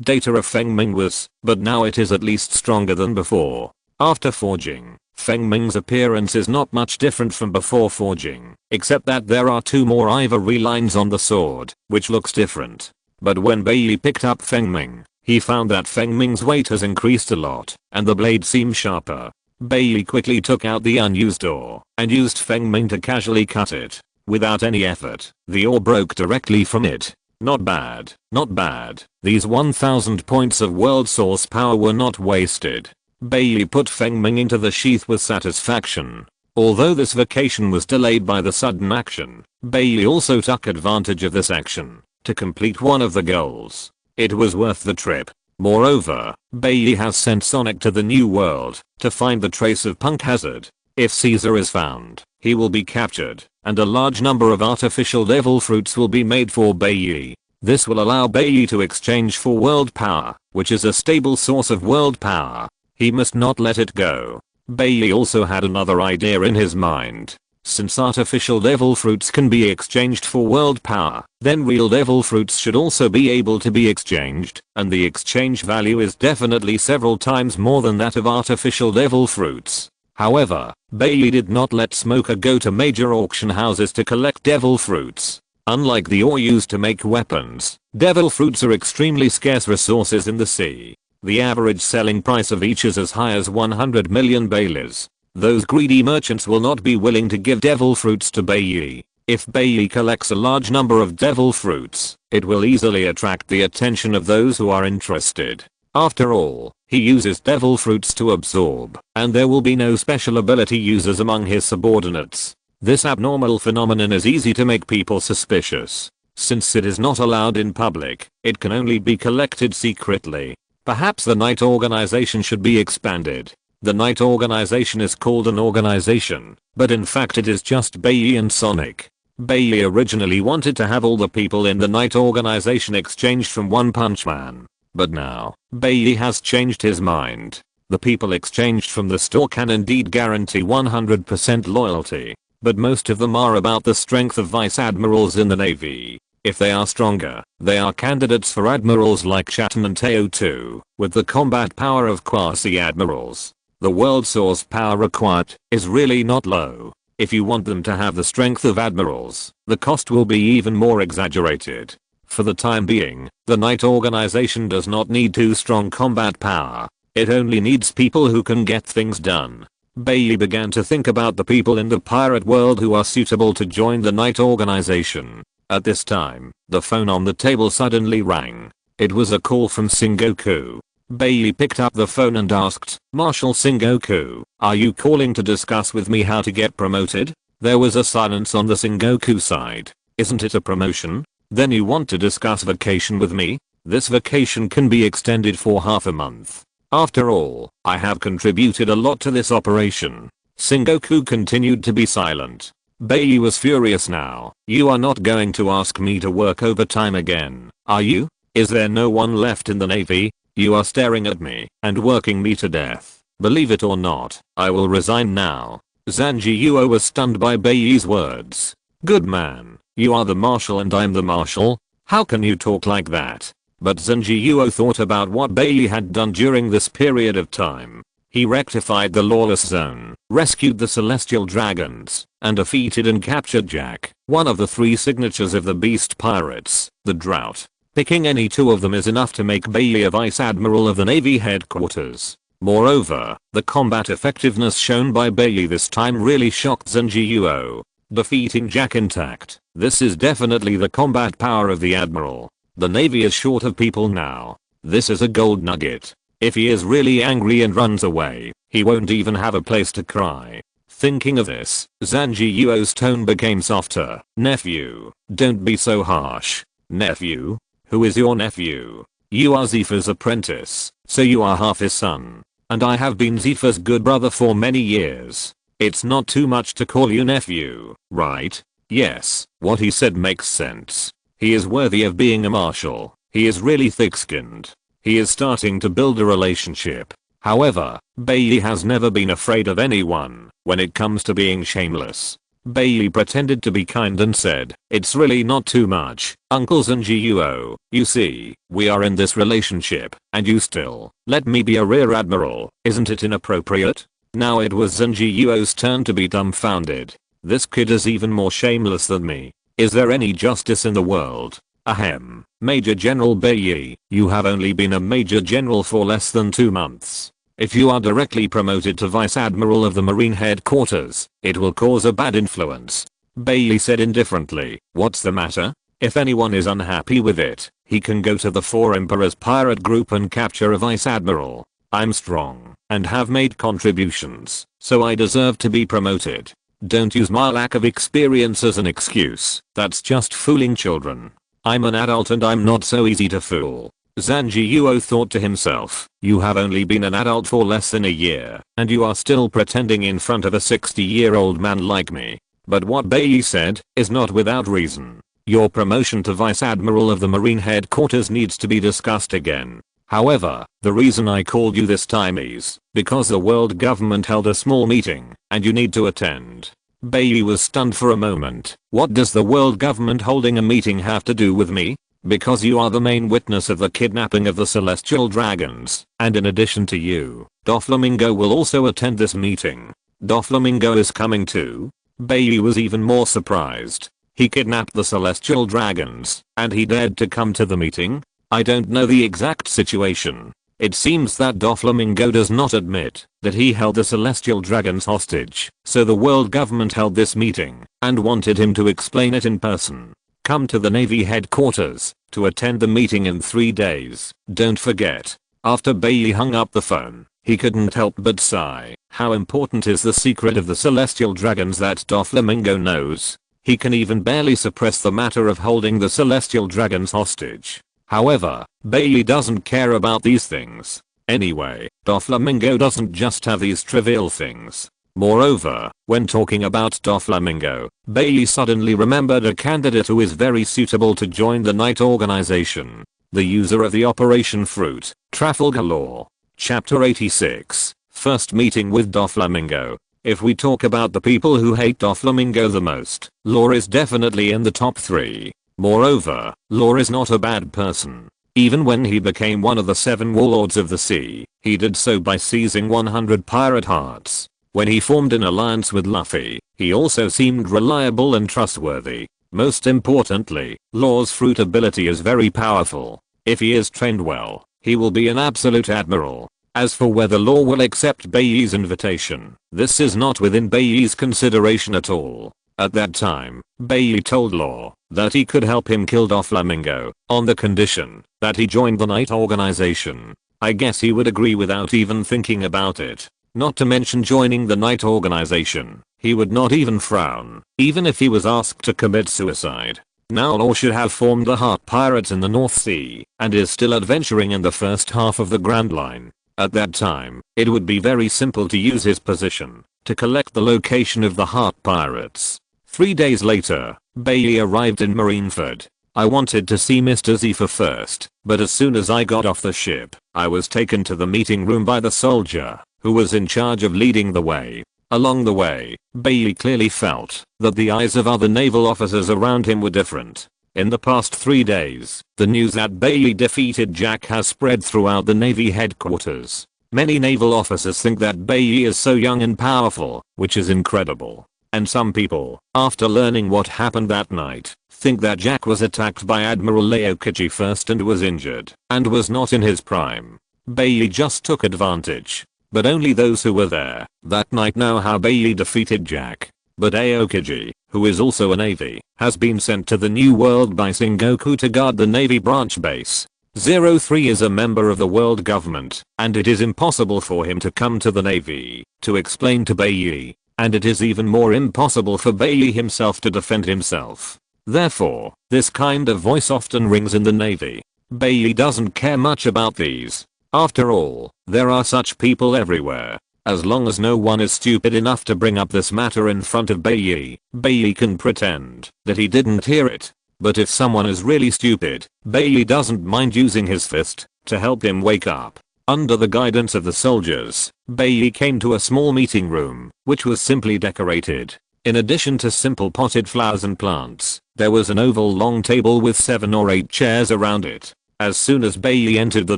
Speaker 1: data of Feng Ming was, but now it is at least stronger than before. After forging, Feng Ming's appearance is not much different from before forging, except that there are 2 more ivory lines on the sword, which looks different. But when Bai Ye picked up Feng Ming, he found that Feng Ming's weight has increased a lot, and the blade seems sharper. Bai Ye quickly took out the unused ore and used Feng Ming to casually cut it. Without any effort, the ore broke directly from it. Not bad, not bad. These 1000 points of world source power were not wasted. Bai Ye put Feng Ming into the sheath with satisfaction. Although this vacation was delayed by the sudden action, Bai Ye also took advantage of this action to complete one of the goals. It was worth the trip. Moreover, Bai Ye has sent Sonic to the new world to find the trace of Punk Hazard. If Caesar is found, he will be captured, and a large number of artificial devil fruits will be made for Bai Ye. This will allow Bai Ye to exchange for world power, which is a stable source of world power. He must not let it go. Bai Ye also had another idea in his mind. Since artificial devil fruits can be exchanged for world power, then real devil fruits should also be able to be exchanged, and the exchange value is definitely several times more than that of artificial devil fruits. However, Bai Ye did not let Smoker go to major auction houses to collect devil fruits. Unlike the ore used to make weapons, devil fruits are extremely scarce resources in the sea. The average selling price of each is as high as 100 million baileys. Those greedy merchants will not be willing to give devil fruits to Bai Ye. If Bai Ye collects a large number of devil fruits, it will easily attract the attention of those who are interested. After all, he uses devil fruits to absorb, and there will be no special ability users among his subordinates. This abnormal phenomenon is easy to make people suspicious. Since it is not allowed in public, it can only be collected secretly. Perhaps the Night Organization should be expanded. The Night Organization is called an organization, but in fact it is just Bai Ye and Sonic. Bai Ye originally wanted to have all the people in the Night Organization exchanged from One Punch Man. But now, Bai Ye has changed his mind. The people exchanged from the store can indeed guarantee 100% loyalty, but most of them are about the strength of vice admirals in the Navy. If they are stronger, they are candidates for admirals like Shatton and Teo 2, with the combat power of quasi-admirals. The world source power required is really not low. If you want them to have the strength of admirals, the cost will be even more exaggerated. For the time being, the Night Organization does not need too strong combat power. It only needs people who can get things done. Bai Ye began to think about the people in the pirate world who are suitable to join the Night Organization. At this time, the phone on the table suddenly rang. It was a call from Sengoku. Bai Ye picked up the phone and asked, "Marshal Sengoku, are you calling to discuss with me how to get promoted?" There was a silence on the Sengoku side. "Isn't it a promotion? Then you want to discuss vacation with me? This vacation can be extended for half a month. After all, I have contributed a lot to this operation." Sengoku continued to be silent. Bai Ye was furious now. "You are not going to ask me to work overtime again, are you? Is there no one left in the Navy? You are staring at me and working me to death. Believe it or not, I will resign now." Zanji Yuo was stunned by Bai Ye's words. "Good man, you are the marshal and I'm the marshal? How can you talk like that?" But Zanji Yuo thought about what Bai Ye had done during this period of time. He rectified the lawless zone, rescued the celestial dragons, and defeated and captured Jack, one of the 3 signatures of the beast pirates, the drought. Picking any 2 of them is enough to make Bai Ye a vice admiral of the Navy headquarters. Moreover, the combat effectiveness shown by Bai Ye this time really shocked Zenjiuo. Defeating Jack intact, this is definitely the combat power of the admiral. The Navy is short of people now. This is a gold nugget. If he is really angry and runs away, he won't even have a place to cry. Thinking of this, Zenjiuo's tone became softer. Nephew, don't be so harsh. Nephew? Who is your nephew? You are Zifa's apprentice, so you are half his son. And I have been Zifa's good brother for many years. It's not too much to call you nephew, right? Yes, what he said makes sense. He is worthy of being a marshal. He is really thick-skinned. He is starting to build a relationship. However, Bai Ye has never been afraid of anyone when it comes to being shameless. Bai Ye pretended to be kind and said, "It's really not too much, Uncle Zenjiuo. You see, we are in this relationship, and you still let me be a rear admiral. Isn't it inappropriate?" Now it was Zenjiuo's turn to be dumbfounded. This kid is even more shameless than me. Is there any justice in the world? Ahem. Major General Bai Ye, you have only been a Major General for less than 2 months. If you are directly promoted to Vice Admiral of the Marine Headquarters, it will cause a bad influence. Bai Ye said indifferently, "What's the matter? If anyone is unhappy with it, he can go to the 4 Emperors pirate group and capture a Vice Admiral. I'm strong and have made contributions, so I deserve to be promoted. Don't use my lack of experience as an excuse. That's just fooling children. I'm an adult and I'm not so easy to fool." Zenjiuo thought to himself, "You have only been an adult for less than a year, and you are still pretending in front of a 60-year-old man like me." But what Bai Ye said is not without reason. Your promotion to Vice Admiral of the Marine Headquarters needs to be discussed again. However, the reason I called you this time is because the world government held a small meeting, and you need to attend. Bai Ye was stunned for a moment. What does the world government holding a meeting have to do with me? Because you are the main witness of the kidnapping of the celestial dragons, and in addition to you, Doflamingo will also attend this meeting. Doflamingo is coming too? Bai Ye was even more surprised. He kidnapped the celestial dragons, and he dared to come to the meeting? I don't know the exact situation. It seems that Doflamingo does not admit that he held the celestial dragons hostage, so the world government held this meeting and wanted him to explain it in person. Come to the Navy headquarters to attend the meeting in 3 days. Don't forget. After Bai Ye hung up the phone, he couldn't help but sigh. How important is the secret of the celestial dragons that Doflamingo knows? He can even barely suppress the matter of holding the celestial dragons hostage. However, Bai Ye doesn't care about these things. Anyway, Doflamingo doesn't just have these trivial things. Moreover, when talking about Doflamingo, Bai Ye suddenly remembered a candidate who is very suitable to join the Knight organization. The user of the Operation Fruit, Trafalgar Law. Chapter 86, First Meeting with Doflamingo. If we talk about the people who hate Doflamingo the most, Law is definitely in the top 3. Moreover, Law is not a bad person. Even when he became one of the 7 warlords of the sea, he did so by seizing 100 pirate hearts. When he formed an alliance with Luffy, he also seemed reliable and trustworthy. Most importantly, Law's fruit ability is very powerful. If he is trained well, he will be an absolute admiral. As for whether Law will accept Bai Ye's invitation, this is not within Bai Ye's consideration at all. At that time, Bai Ye told Law that he could help him kill Doflamingo on the condition that he joined the Knight organization. I guess he would agree without even thinking about it. Not to mention joining the Knight organization, he would not even frown, even if he was asked to commit suicide. Now Law should have formed the Heart Pirates in the North Sea, and is still adventuring in the first half of the Grand Line. At that time, it would be very simple to use his position to collect the location of the Heart Pirates. 3 days later, Bai Ye arrived in Marineford. I wanted to see Mr. Zifa first, but as soon as I got off the ship, I was taken to the meeting room by the soldier who was in charge of leading the way. Along the way, Bai Ye clearly felt that the eyes of other naval officers around him were different. In the past 3 days, the news that Bai Ye defeated Jack has spread throughout the Navy headquarters. Many naval officers think that Bai Ye is so young and powerful, which is incredible. And some people, after learning what happened that night, think that Jack was attacked by Admiral Aokiji first and was injured, and was not in his prime. Bai Ye just took advantage. But only those who were there that night know how Bai Ye defeated Jack. But Aokiji, who is also a Navy, has been sent to the New World by Sengoku to guard the Navy branch base. 03 is a member of the world government, and it is impossible for him to come to the Navy to explain to Bai Ye, and it is even more impossible for Bai Ye himself to defend himself. Therefore, this kind of voice often rings in the Navy. Bai Ye doesn't care much about these. After all, there are such people everywhere. As long as no one is stupid enough to bring up this matter in front of Bai Ye can pretend that he didn't hear it. But if someone is really stupid, Bai Ye doesn't mind using his fist to help him wake up. Under the guidance of the soldiers, Bai Ye came to a small meeting room, which was simply decorated. In addition to simple potted flowers and plants, there was an oval long table with 7 or 8 chairs around it. As soon as Bai Ye entered the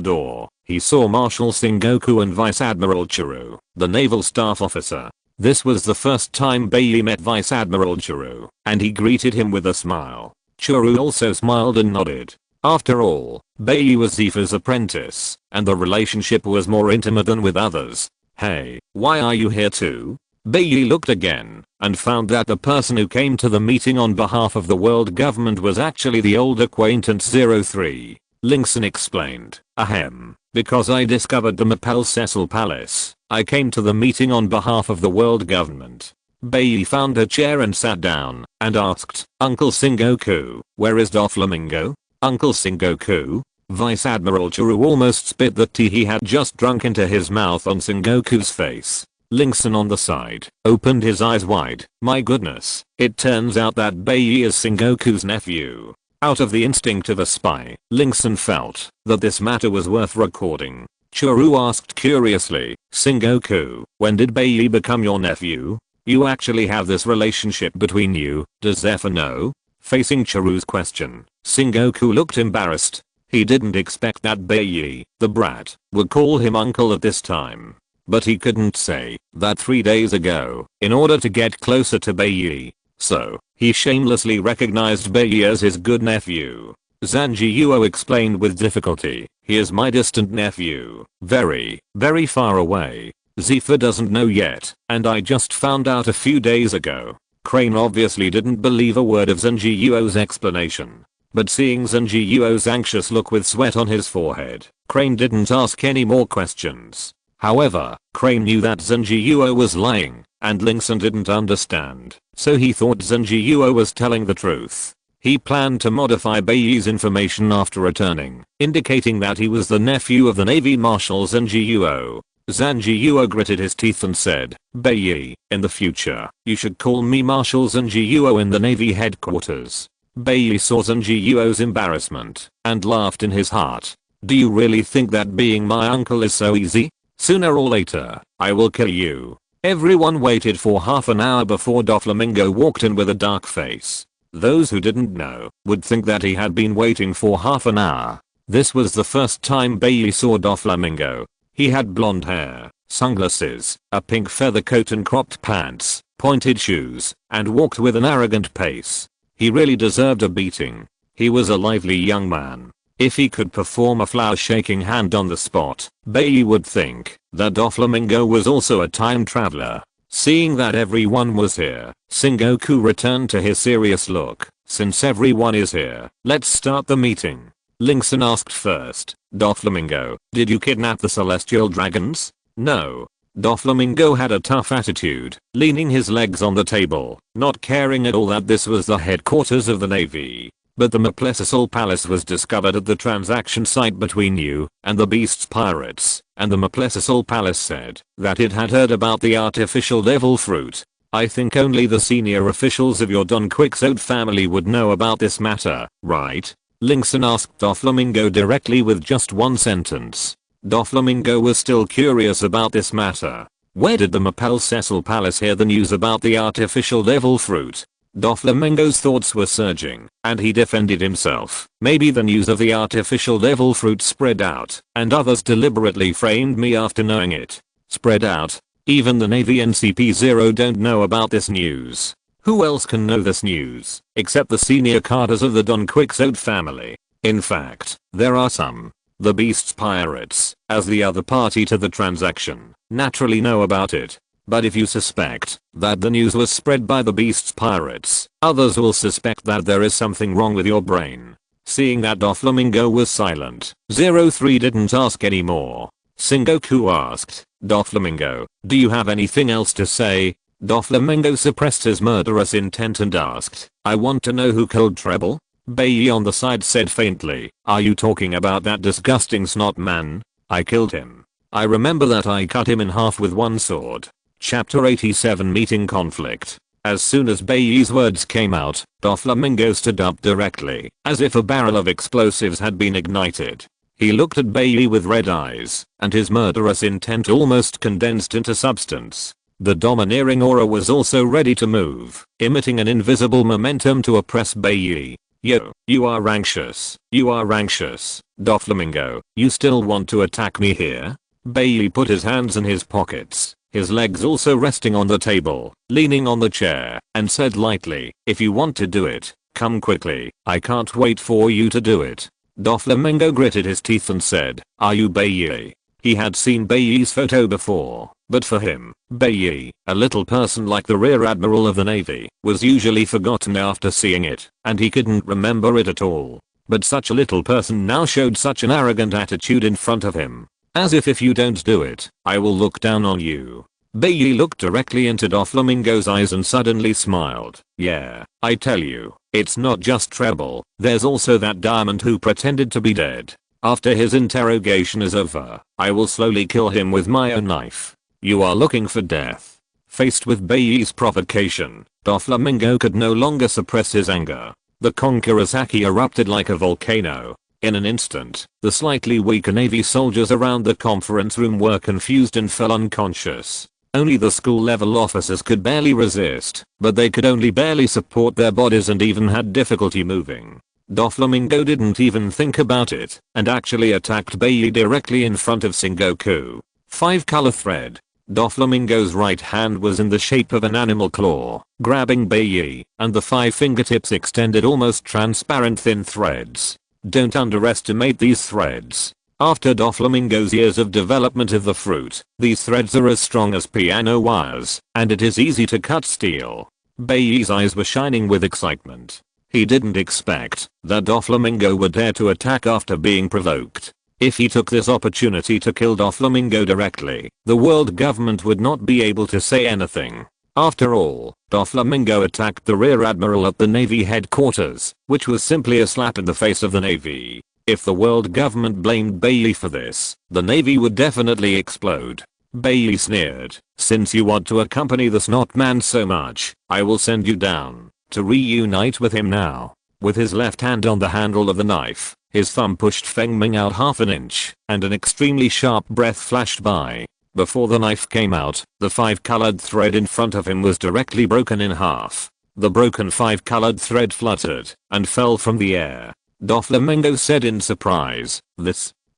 Speaker 1: door, he saw Marshal Sengoku and Vice Admiral Churu, the naval staff officer. This was the first time Bai Ye met Vice Admiral Churu, and he greeted him with a smile. Churu also smiled and nodded. After all, Bai Ye was Zifa's apprentice, and the relationship was more intimate than with others. Hey, why are you here too? Bai Ye looked again, and found that the person who came to the meeting on behalf of the world government was actually the old acquaintance 03. Linkson explained, ahem, because I discovered the Mapel Cecil Palace, I came to the meeting on behalf of the world government. Bai Ye found a chair and sat down, and asked, Uncle Sengoku, where is Doflamingo? Uncle Sengoku? Vice Admiral Churu almost spit the tea he had just drunk into his mouth on Sengoku's face. Linkson on the side, opened his eyes wide. My goodness, it turns out that Bai Ye is Sengoku's nephew. Out of the instinct of a spy, Linkson felt that this matter was worth recording. Churu asked curiously, Sengoku, when did Bai Ye become your nephew? You actually have this relationship between you, does Zephyr know? Facing Churu's question, Sengoku looked embarrassed. He didn't expect that Bai Ye, the brat, would call him uncle at this time. But he couldn't say that 3 days ago, in order to get closer to Bai Ye. So, he shamelessly recognized Bai Ye as his good nephew. Zanji Yuo explained with difficulty, he is my distant nephew, very, very far away. Zephyr doesn't know yet, and I just found out a few days ago. Crane obviously didn't believe a word of Zanji Yuo's explanation. But seeing Zanji Yuo's anxious look with sweat on his forehead, Crane didn't ask any more questions. However, Crane knew that Zanji Yuo was lying, and Linkson didn't understand, so he thought Zanji Yuo was telling the truth. He planned to modify Bai Ye's information after returning, indicating that he was the nephew of the Navy Marshal Zanji Yuo. Zanji Yuo gritted his teeth and said, Bai Ye, in the future, you should call me Marshal Zanji Yuo in the Navy headquarters. Bai Ye saw Zanji Yuo's embarrassment, and laughed in his heart. Do you really think that being my uncle is so easy? Sooner or later, I will kill you. Everyone waited for half an hour before Doflamingo walked in with a dark face. Those who didn't know would think that he had been waiting for half an hour. This was the first time Bai Ye saw Doflamingo. He had blonde hair, sunglasses, a pink feather coat and cropped pants, pointed shoes, and walked with an arrogant pace. He really deserved a beating. He was a lively young man. If he could perform a flower shaking hand on the spot, Bai Ye would think that Doflamingo was also a time traveler. Seeing that everyone was here, Sengoku returned to his serious look. Since everyone is here, let's start the meeting. Linkson asked first, Doflamingo, did you kidnap the celestial dragons? No. Doflamingo had a tough attitude, leaning his legs on the table, not caring at all that this was the headquarters of the Navy. But the Maplesisal Palace was discovered at the transaction site between you and the Beast's pirates, and the Maplesisal Palace said that it had heard about the artificial devil fruit. I think only the senior officials of your Don Quixote family would know about this matter, right? Linkson asked Doflamingo directly with just one sentence. Doflamingo was still curious about this matter. Where did the Mapel Cecil Palace hear the news about the artificial devil fruit? Doflamingo's thoughts were surging, and he defended himself. Maybe the news of the artificial devil fruit spread out, and others deliberately framed me after knowing it. Spread out? Even the Navy and CP0 don't know about this news. Who else can know this news, except the senior cadres of the Don Quixote family? In fact, there are some. The Beast's pirates, as the other party to the transaction, naturally know about it. But if you suspect that the news was spread by the Beast's pirates, others will suspect that there is something wrong with your brain. Seeing that Doflamingo was silent, 03 didn't ask anymore. Sengoku asked, Doflamingo, do you have anything else to say? Doflamingo suppressed his murderous intent and asked, I want to know who killed Tremble? Bai Ye on the side said faintly, are you talking about that disgusting snot man? I killed him. I remember that I cut him in half with one sword. Chapter 87 Meeting Conflict. As soon as Bai Ye's words came out, Doflamingo stood up directly, as if a barrel of explosives had been ignited. He looked at Bai Ye with red eyes, and his murderous intent almost condensed into substance. The domineering aura was also ready to move, emitting an invisible momentum to oppress Bai Ye. Yo, you are anxious. You are anxious. Doflamingo, you still want to attack me here? Bai Ye put his hands in his pockets, his legs also resting on the table, leaning on the chair, and said lightly, if you want to do it, come quickly. I can't wait for you to do it. Doflamingo gritted his teeth and said, are you Bai Ye? He had seen Bai Ye's photo before, but for him, Bai Ye, a little person like the Rear Admiral of the Navy, was usually forgotten after seeing it, and he couldn't remember it at all. But such a little person now showed such an arrogant attitude in front of him. As if you don't do it, I will look down on you. Bai Ye looked directly into Doflamingo's eyes and suddenly smiled. Yeah, I tell you, it's not just Tremble, there's also that diamond who pretended to be dead. After his interrogation is over, I will slowly kill him with my own knife. You are looking for death. Faced with Bai Ye's provocation, Doflamingo could no longer suppress his anger. The conqueror's haki erupted like a volcano. In an instant, the slightly weaker Navy soldiers around the conference room were confused and fell unconscious. Only the school level officers could barely resist, but they could only barely support their bodies and even had difficulty moving. Doflamingo didn't even think about it, and actually attacked Bai Ye directly in front of Sengoku. 5-color thread. Doflamingo's right hand was in the shape of an animal claw, grabbing Bai Ye, and the 5 fingertips extended almost transparent thin threads. Don't underestimate these threads. After Doflamingo's years of development of the fruit, these threads are as strong as piano wires, and it is easy to cut steel. Bai Ye's eyes were shining with excitement. He didn't expect that Doflamingo would dare to attack after being provoked. If he took this opportunity to kill Doflamingo directly, the world government would not be able to say anything. After all, Doflamingo attacked the Rear Admiral at the Navy headquarters, which was simply a slap in the face of the Navy. If the world government blamed Bai Ye for this, the Navy would definitely explode. Bai Ye sneered, since you want to accompany the snot man so much, I will send you down to reunite with him now. With his left hand on the handle of the knife, his thumb pushed Feng Ming out half an inch, and an extremely sharp breath flashed by. Before the knife came out, the 5-colored thread in front of him was directly broken in half. The broken 5-colored thread fluttered and fell from the air. Doflamingo said in surprise,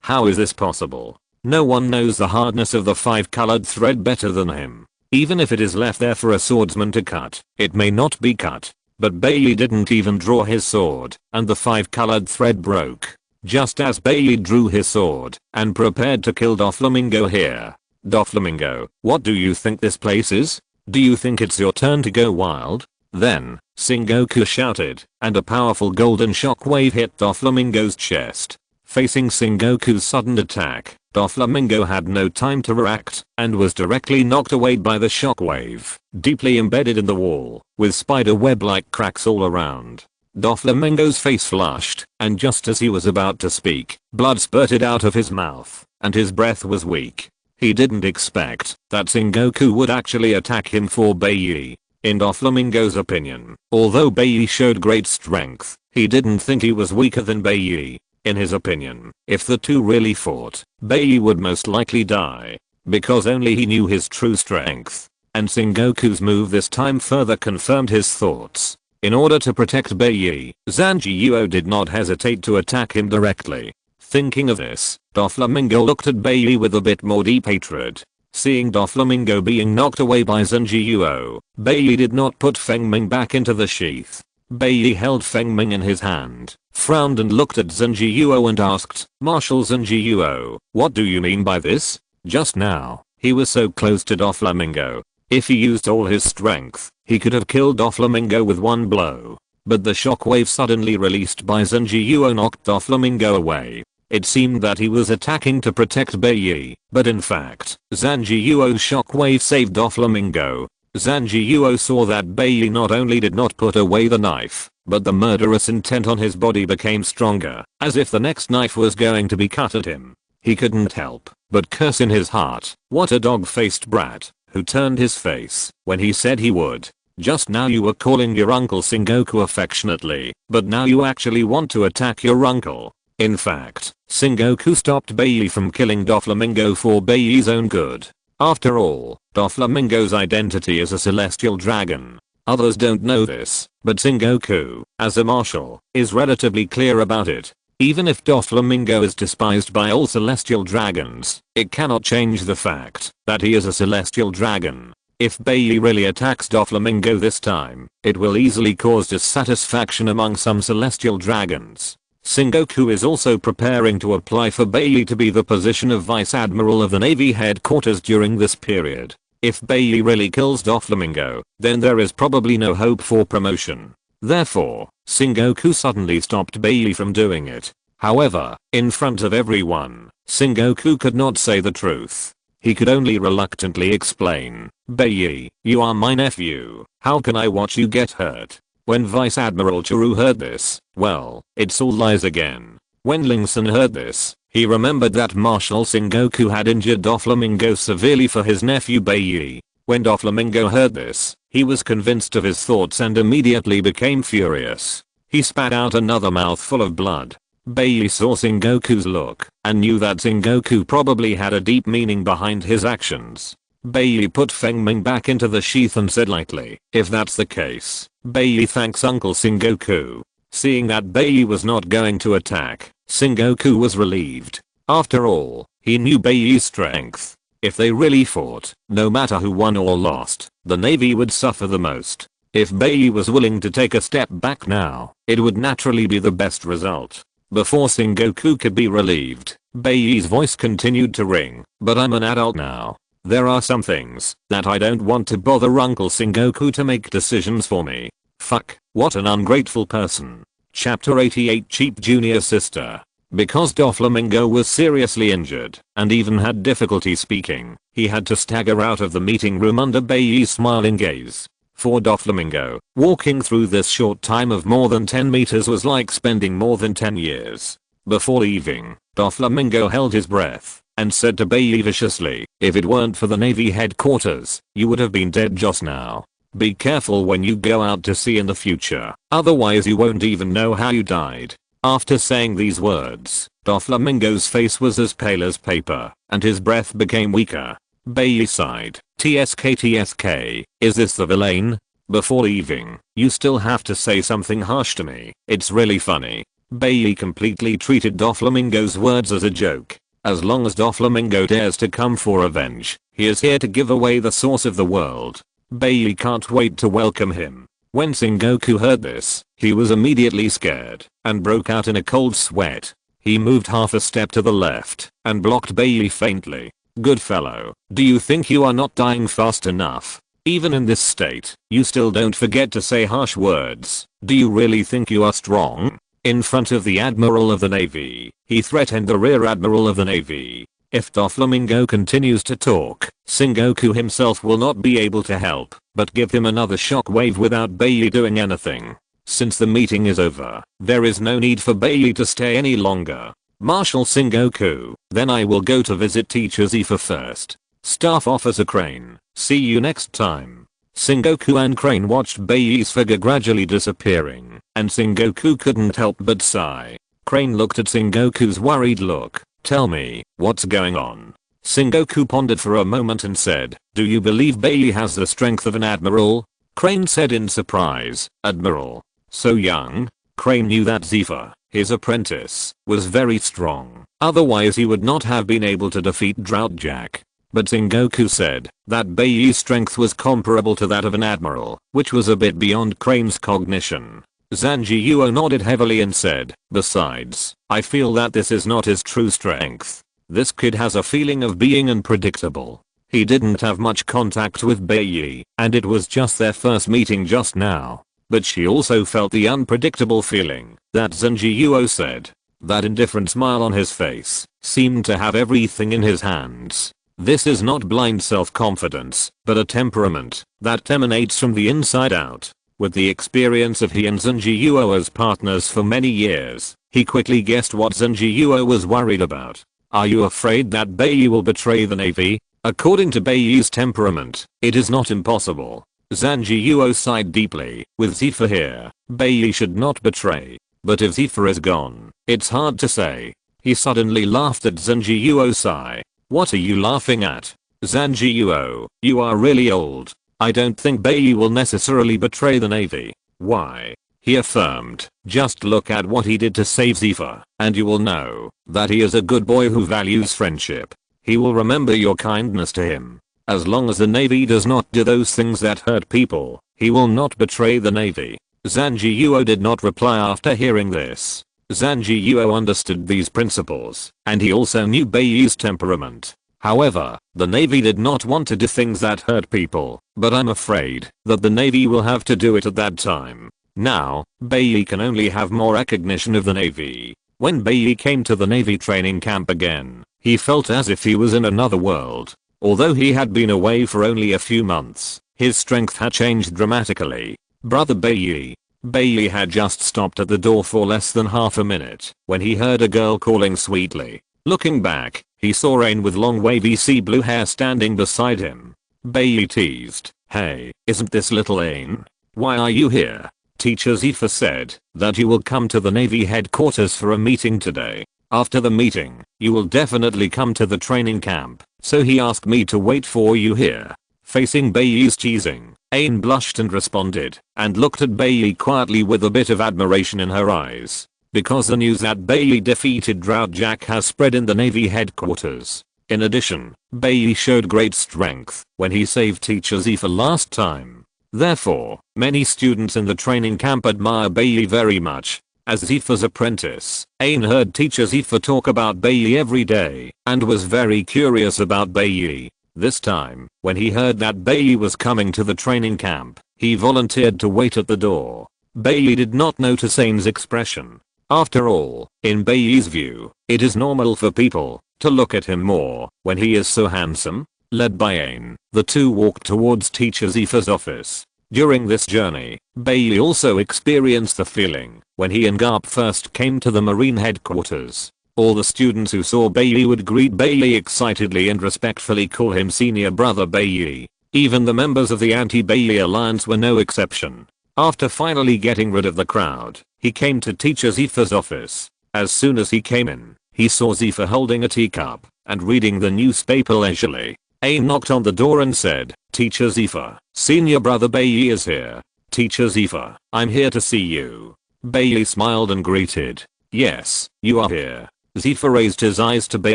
Speaker 1: how is this possible? No one knows the hardness of the 5-colored thread better than him. Even if it is left there for a swordsman to cut, it may not be cut. But Bai Ye didn't even draw his sword, and the 5-colored thread broke. Just as Bai Ye drew his sword and prepared to kill Doflamingo here. Doflamingo, what do you think this place is? Do you think it's your turn to go wild? Then, Sengoku shouted, and a powerful golden shockwave hit Doflamingo's chest. Facing Sengoku's sudden attack, Doflamingo had no time to react, and was directly knocked away by the shockwave, deeply embedded in the wall, with spider-web-like cracks all around. Doflamingo's face flushed, and just as he was about to speak, blood spurted out of his mouth, and his breath was weak. He didn't expect that Sengoku would actually attack him for Bai Ye. In Doflamingo's opinion, although Bai Ye showed great strength, he didn't think he was weaker than Bai Ye. In his opinion, if the two really fought, Bai Ye would most likely die, because only he knew his true strength. And Sengoku's move this time further confirmed his thoughts. In order to protect Bai Ye, Zanjiuo did not hesitate to attack him directly. Thinking of this, Doflamingo looked at Bai Ye with a bit more deep hatred. Seeing Doflamingo being knocked away by Zanjiuo, Bai Ye did not put Feng Ming back into the sheath. Bai Ye held Feng Ming in his hand, frowned and looked at Zanjiuo and asked, "Marshal Zanjiuo, what do you mean by this?" Just now, he was so close to Doflamingo. If he used all his strength, he could have killed Doflamingo with one blow. But the shockwave suddenly released by Zanjiuo knocked Doflamingo away. It seemed that he was attacking to protect Bai Ye, but in fact, Zanjiuo's shockwave saved Doflamingo. Zanjiuo saw that Bai Ye not only did not put away the knife, but the murderous intent on his body became stronger, as if the next knife was going to be cut at him. He couldn't help but curse in his heart, what a dog-faced brat, who turned his face when he said he would. Just now you were calling your uncle Sengoku affectionately, but now you actually want to attack your uncle. In fact, Sengoku stopped Bai Ye from killing Doflamingo for Bai Ye's own good. After all, Doflamingo's identity is a celestial dragon. Others don't know this, but Sengoku, as a marshal, is relatively clear about it. Even if Doflamingo is despised by all celestial dragons, it cannot change the fact that he is a celestial dragon. If Bai Ye really attacks Doflamingo this time, it will easily cause dissatisfaction among some celestial dragons. Sengoku is also preparing to apply for Bai Ye to be the position of Vice Admiral of the Navy headquarters during this period. If Bai Ye really kills Doflamingo, then there is probably no hope for promotion. Therefore, Sengoku suddenly stopped Bai Ye from doing it. However, in front of everyone, Sengoku could not say the truth. He could only reluctantly explain, "Bai Ye, you are my nephew, how can I watch you get hurt?" When Vice Admiral Churu heard this, well, it's all lies again. When Lingson heard this, he remembered that Marshal Sengoku had injured Doflamingo severely for his nephew Bai Ye. When Doflamingo heard this, he was convinced of his thoughts and immediately became furious. He spat out another mouthful of blood. Bai Ye saw Sengoku's look and knew that Sengoku probably had a deep meaning behind his actions. Bai Ye put Feng Ming back into the sheath and said lightly, "If that's the case, Bai Ye thanks Uncle Sengoku." Seeing that Bai Ye was not going to attack, Sengoku was relieved. After all, he knew Bai Ye's strength. If they really fought, no matter who won or lost, the Navy would suffer the most. If Bai Ye was willing to take a step back now, it would naturally be the best result. Before Sengoku could be relieved, Bai Ye's voice continued to ring, "But I'm an adult now. There are some things that I don't want to bother Uncle Sengoku to make decisions for me." Fuck, what an ungrateful person. Chapter 88 Cheap Junior Sister. Because Doflamingo was seriously injured and even had difficulty speaking, he had to stagger out of the meeting room under Bai Ye's smiling gaze. For Doflamingo, walking through this short time of more than 10 meters was like spending more than 10 years. Before leaving, Doflamingo held his breath and said to Bai Ye viciously, "If it weren't for the Navy headquarters, you would have been dead just now. Be careful when you go out to sea in the future, otherwise you won't even know how you died." After saying these words, Doflamingo's face was as pale as paper, and his breath became weaker. Bai Ye sighed, TSK, is this the villain? Before leaving, you still have to say something harsh to me. It's really funny." Bai Ye completely treated Doflamingo's words as a joke. As long as Doflamingo dares to come for revenge, he is here to give away the source of the world. Bai Ye can't wait to welcome him. When Sengoku heard this, he was immediately scared and broke out in a cold sweat. He moved half a step to the left and blocked Bai Ye faintly. "Good fellow, do you think you are not dying fast enough? Even in this state, you still don't forget to say harsh words. Do you really think you are strong?" In front of the Admiral of the Navy, he threatened the Rear Admiral of the Navy. If Doflamingo continues to talk, Sengoku himself will not be able to help but give him another shockwave without Bai Ye doing anything. Since the meeting is over, there is no need for Bai Ye to stay any longer. "Marshal Sengoku, then I will go to visit Teacher Zifa first. Staff Officer Crane, see you next time." Sengoku and Crane watched Bai Ye's figure gradually disappearing, and Sengoku couldn't help but sigh. Crane looked at Sengoku's worried look. "Tell me, what's going on?" Sengoku pondered for a moment and said, "Do you believe Bai Ye has the strength of an admiral?" Crane said in surprise. Admiral. So young? Crane knew that Zephyr, his apprentice, was very strong, otherwise he would not have been able to defeat Drought Jack. But Sengoku said that Bai Ye's strength was comparable to that of an admiral, which was a bit beyond Crane's cognition. Sanji Yuo nodded heavily and said, besides, I feel that this is not his true strength. This kid has a feeling of being unpredictable. He didn't have much contact with Bai Ye, and it was just their first meeting just now. But she also felt the unpredictable feeling that Sanji Yuo said. That indifferent smile on his face seemed to have everything in his hands. This is not blind self-confidence, but a temperament that emanates from the inside out. With the experience of he and Sanji Yuo as partners for many years, he quickly guessed what Sanji Yuo was worried about. Are you afraid that Bai Ye will betray the Navy? According to Bai Ye's temperament, it is not impossible. Sanji Yuo sighed deeply. With Zephyr here, Bai Ye should not betray. But if Zephyr is gone, it's hard to say. He suddenly laughed at Sanji Yuo's sigh. What are you laughing at? Sanji Yuo, you are really old. I don't think Bai Ye will necessarily betray the Navy. Why? He affirmed. Just look at what he did to save Zephyr, and you will know that he is a good boy who values friendship. He will remember your kindness to him. As long as the Navy does not do those things that hurt people, he will not betray the Navy. Sanji Yuo did not reply after hearing this. Sanji Yuo understood these principles, and he also knew Bai Ye's temperament. However, the Navy did not want to do things that hurt people, but I'm afraid that the Navy will have to do it at that time. Now, Bai Ye can only have more recognition of the Navy. When Bai Ye came to the Navy training camp again, he felt as if he was in another world. Although he had been away for only a few months, his strength had changed dramatically. Brother Bai Ye had just stopped at the door for less than half a minute when he heard a girl calling sweetly. Looking back, he saw Rain with long wavy sea blue hair standing beside him. Bai Ye teased, hey, isn't this little Ain? Why are you here? Teacher Zephyr said that you will come to the Navy headquarters for a meeting today. After the meeting, you will definitely come to the training camp, so he asked me to wait for you here. Facing Bai Ye's teasing, Ain blushed and responded, and looked at Bai Ye quietly with a bit of admiration in her eyes. Because the news that Bai Ye defeated Drought Jack has spread in the Navy headquarters. In addition, Bai Ye showed great strength when he saved Teacher Zephyr last time. Therefore, many students in the training camp admire Bai Ye very much. As Zephyr's apprentice, Ain heard Teacher Zephyr talk about Bai Ye every day and was very curious about Bai Ye. This time, when he heard that Bai Ye was coming to the training camp, he volunteered to wait at the door. Bai Ye did not notice Ain's expression. After all, in Bai Ye's view, it is normal for people to look at him more when he is so handsome. Led by Ain, the two walked towards Teacher Zephyr's office. During this journey, Bai Ye also experienced the feeling when he and Garp first came to the Marine headquarters. All the students who saw Bai Ye would greet Bai Ye excitedly and respectfully call him senior brother Bai Ye. Even the members of the anti-Bai Ye alliance were no exception. After finally getting rid of the crowd, he came to Teacher Zephyr's office. As soon as he came in, he saw Zephyr holding a teacup and reading the newspaper leisurely. Ain knocked on the door and said, Teacher Zephyr, senior brother Bai Ye is here. Teacher Zephyr, I'm here to see you. Bai Ye smiled and greeted. Yes, you are here. Zephyr raised his eyes to Bai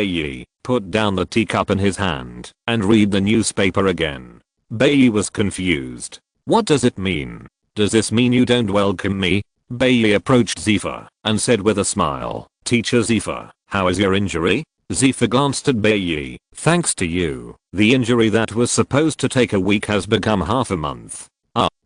Speaker 1: Ye, put down the teacup in his hand, and read the newspaper again. Bai Ye was confused. What does it mean? Does this mean you don't welcome me? Bai Ye approached Zephyr and said with a smile, Teacher Zephyr, how is your injury? Zephyr glanced at Bai Ye. Thanks to you, the injury that was supposed to take a week has become half a month.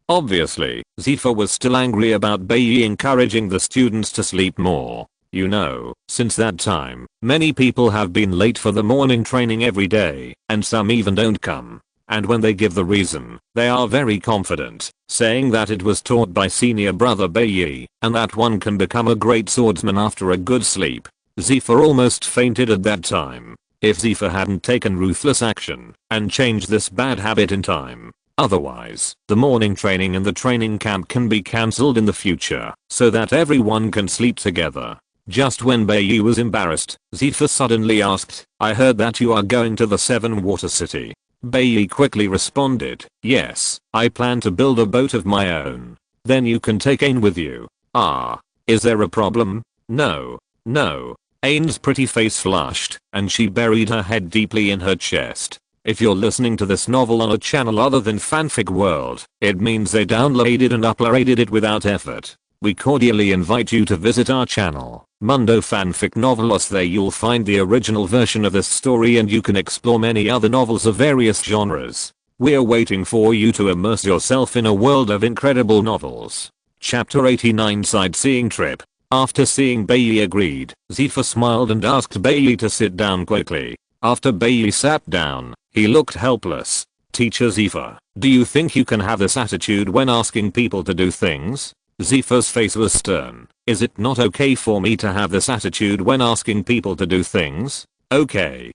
Speaker 1: Obviously, Zephyr was still angry about Bai Ye encouraging the students to sleep more. You know, since that time, many people have been late for the morning training every day, and some even don't come. And when they give the reason, they are very confident, saying that it was taught by senior brother Bai Ye, and that one can become a great swordsman after a good sleep. Zephyr almost fainted at that time. If Zephyr hadn't taken ruthless action and changed this bad habit in time. Otherwise, the morning training in the training camp can be cancelled in the future, so that everyone can sleep together. Just when Bai Ye was embarrassed, Zephyr suddenly asked, I heard that you are going to the Seven Water City. Bai Ye quickly responded, yes, I plan to build a boat of my own. Then you can take Ain with you. Ah. Is there a problem? No. No. Ain's pretty face flushed, and she buried her head deeply in her chest. If you're listening to this novel on a channel other than Fanfic World, it means they downloaded and uploaded it without effort. We cordially invite you to visit our channel, Mundo Fanfic Novelos. There you'll find the original version of this story and you can explore many other novels of various genres. We're waiting for you to immerse yourself in a world of incredible novels. Chapter 89 Sightseeing Trip. After seeing Bai Ye agreed, Zifa smiled and asked Bai Ye to sit down quickly. After Bai Ye sat down, he looked helpless. Teacher Zifa, do you think you can have this attitude when asking people to do things? Zifa's face was stern. Is it not okay for me to have this attitude when asking people to do things? Okay,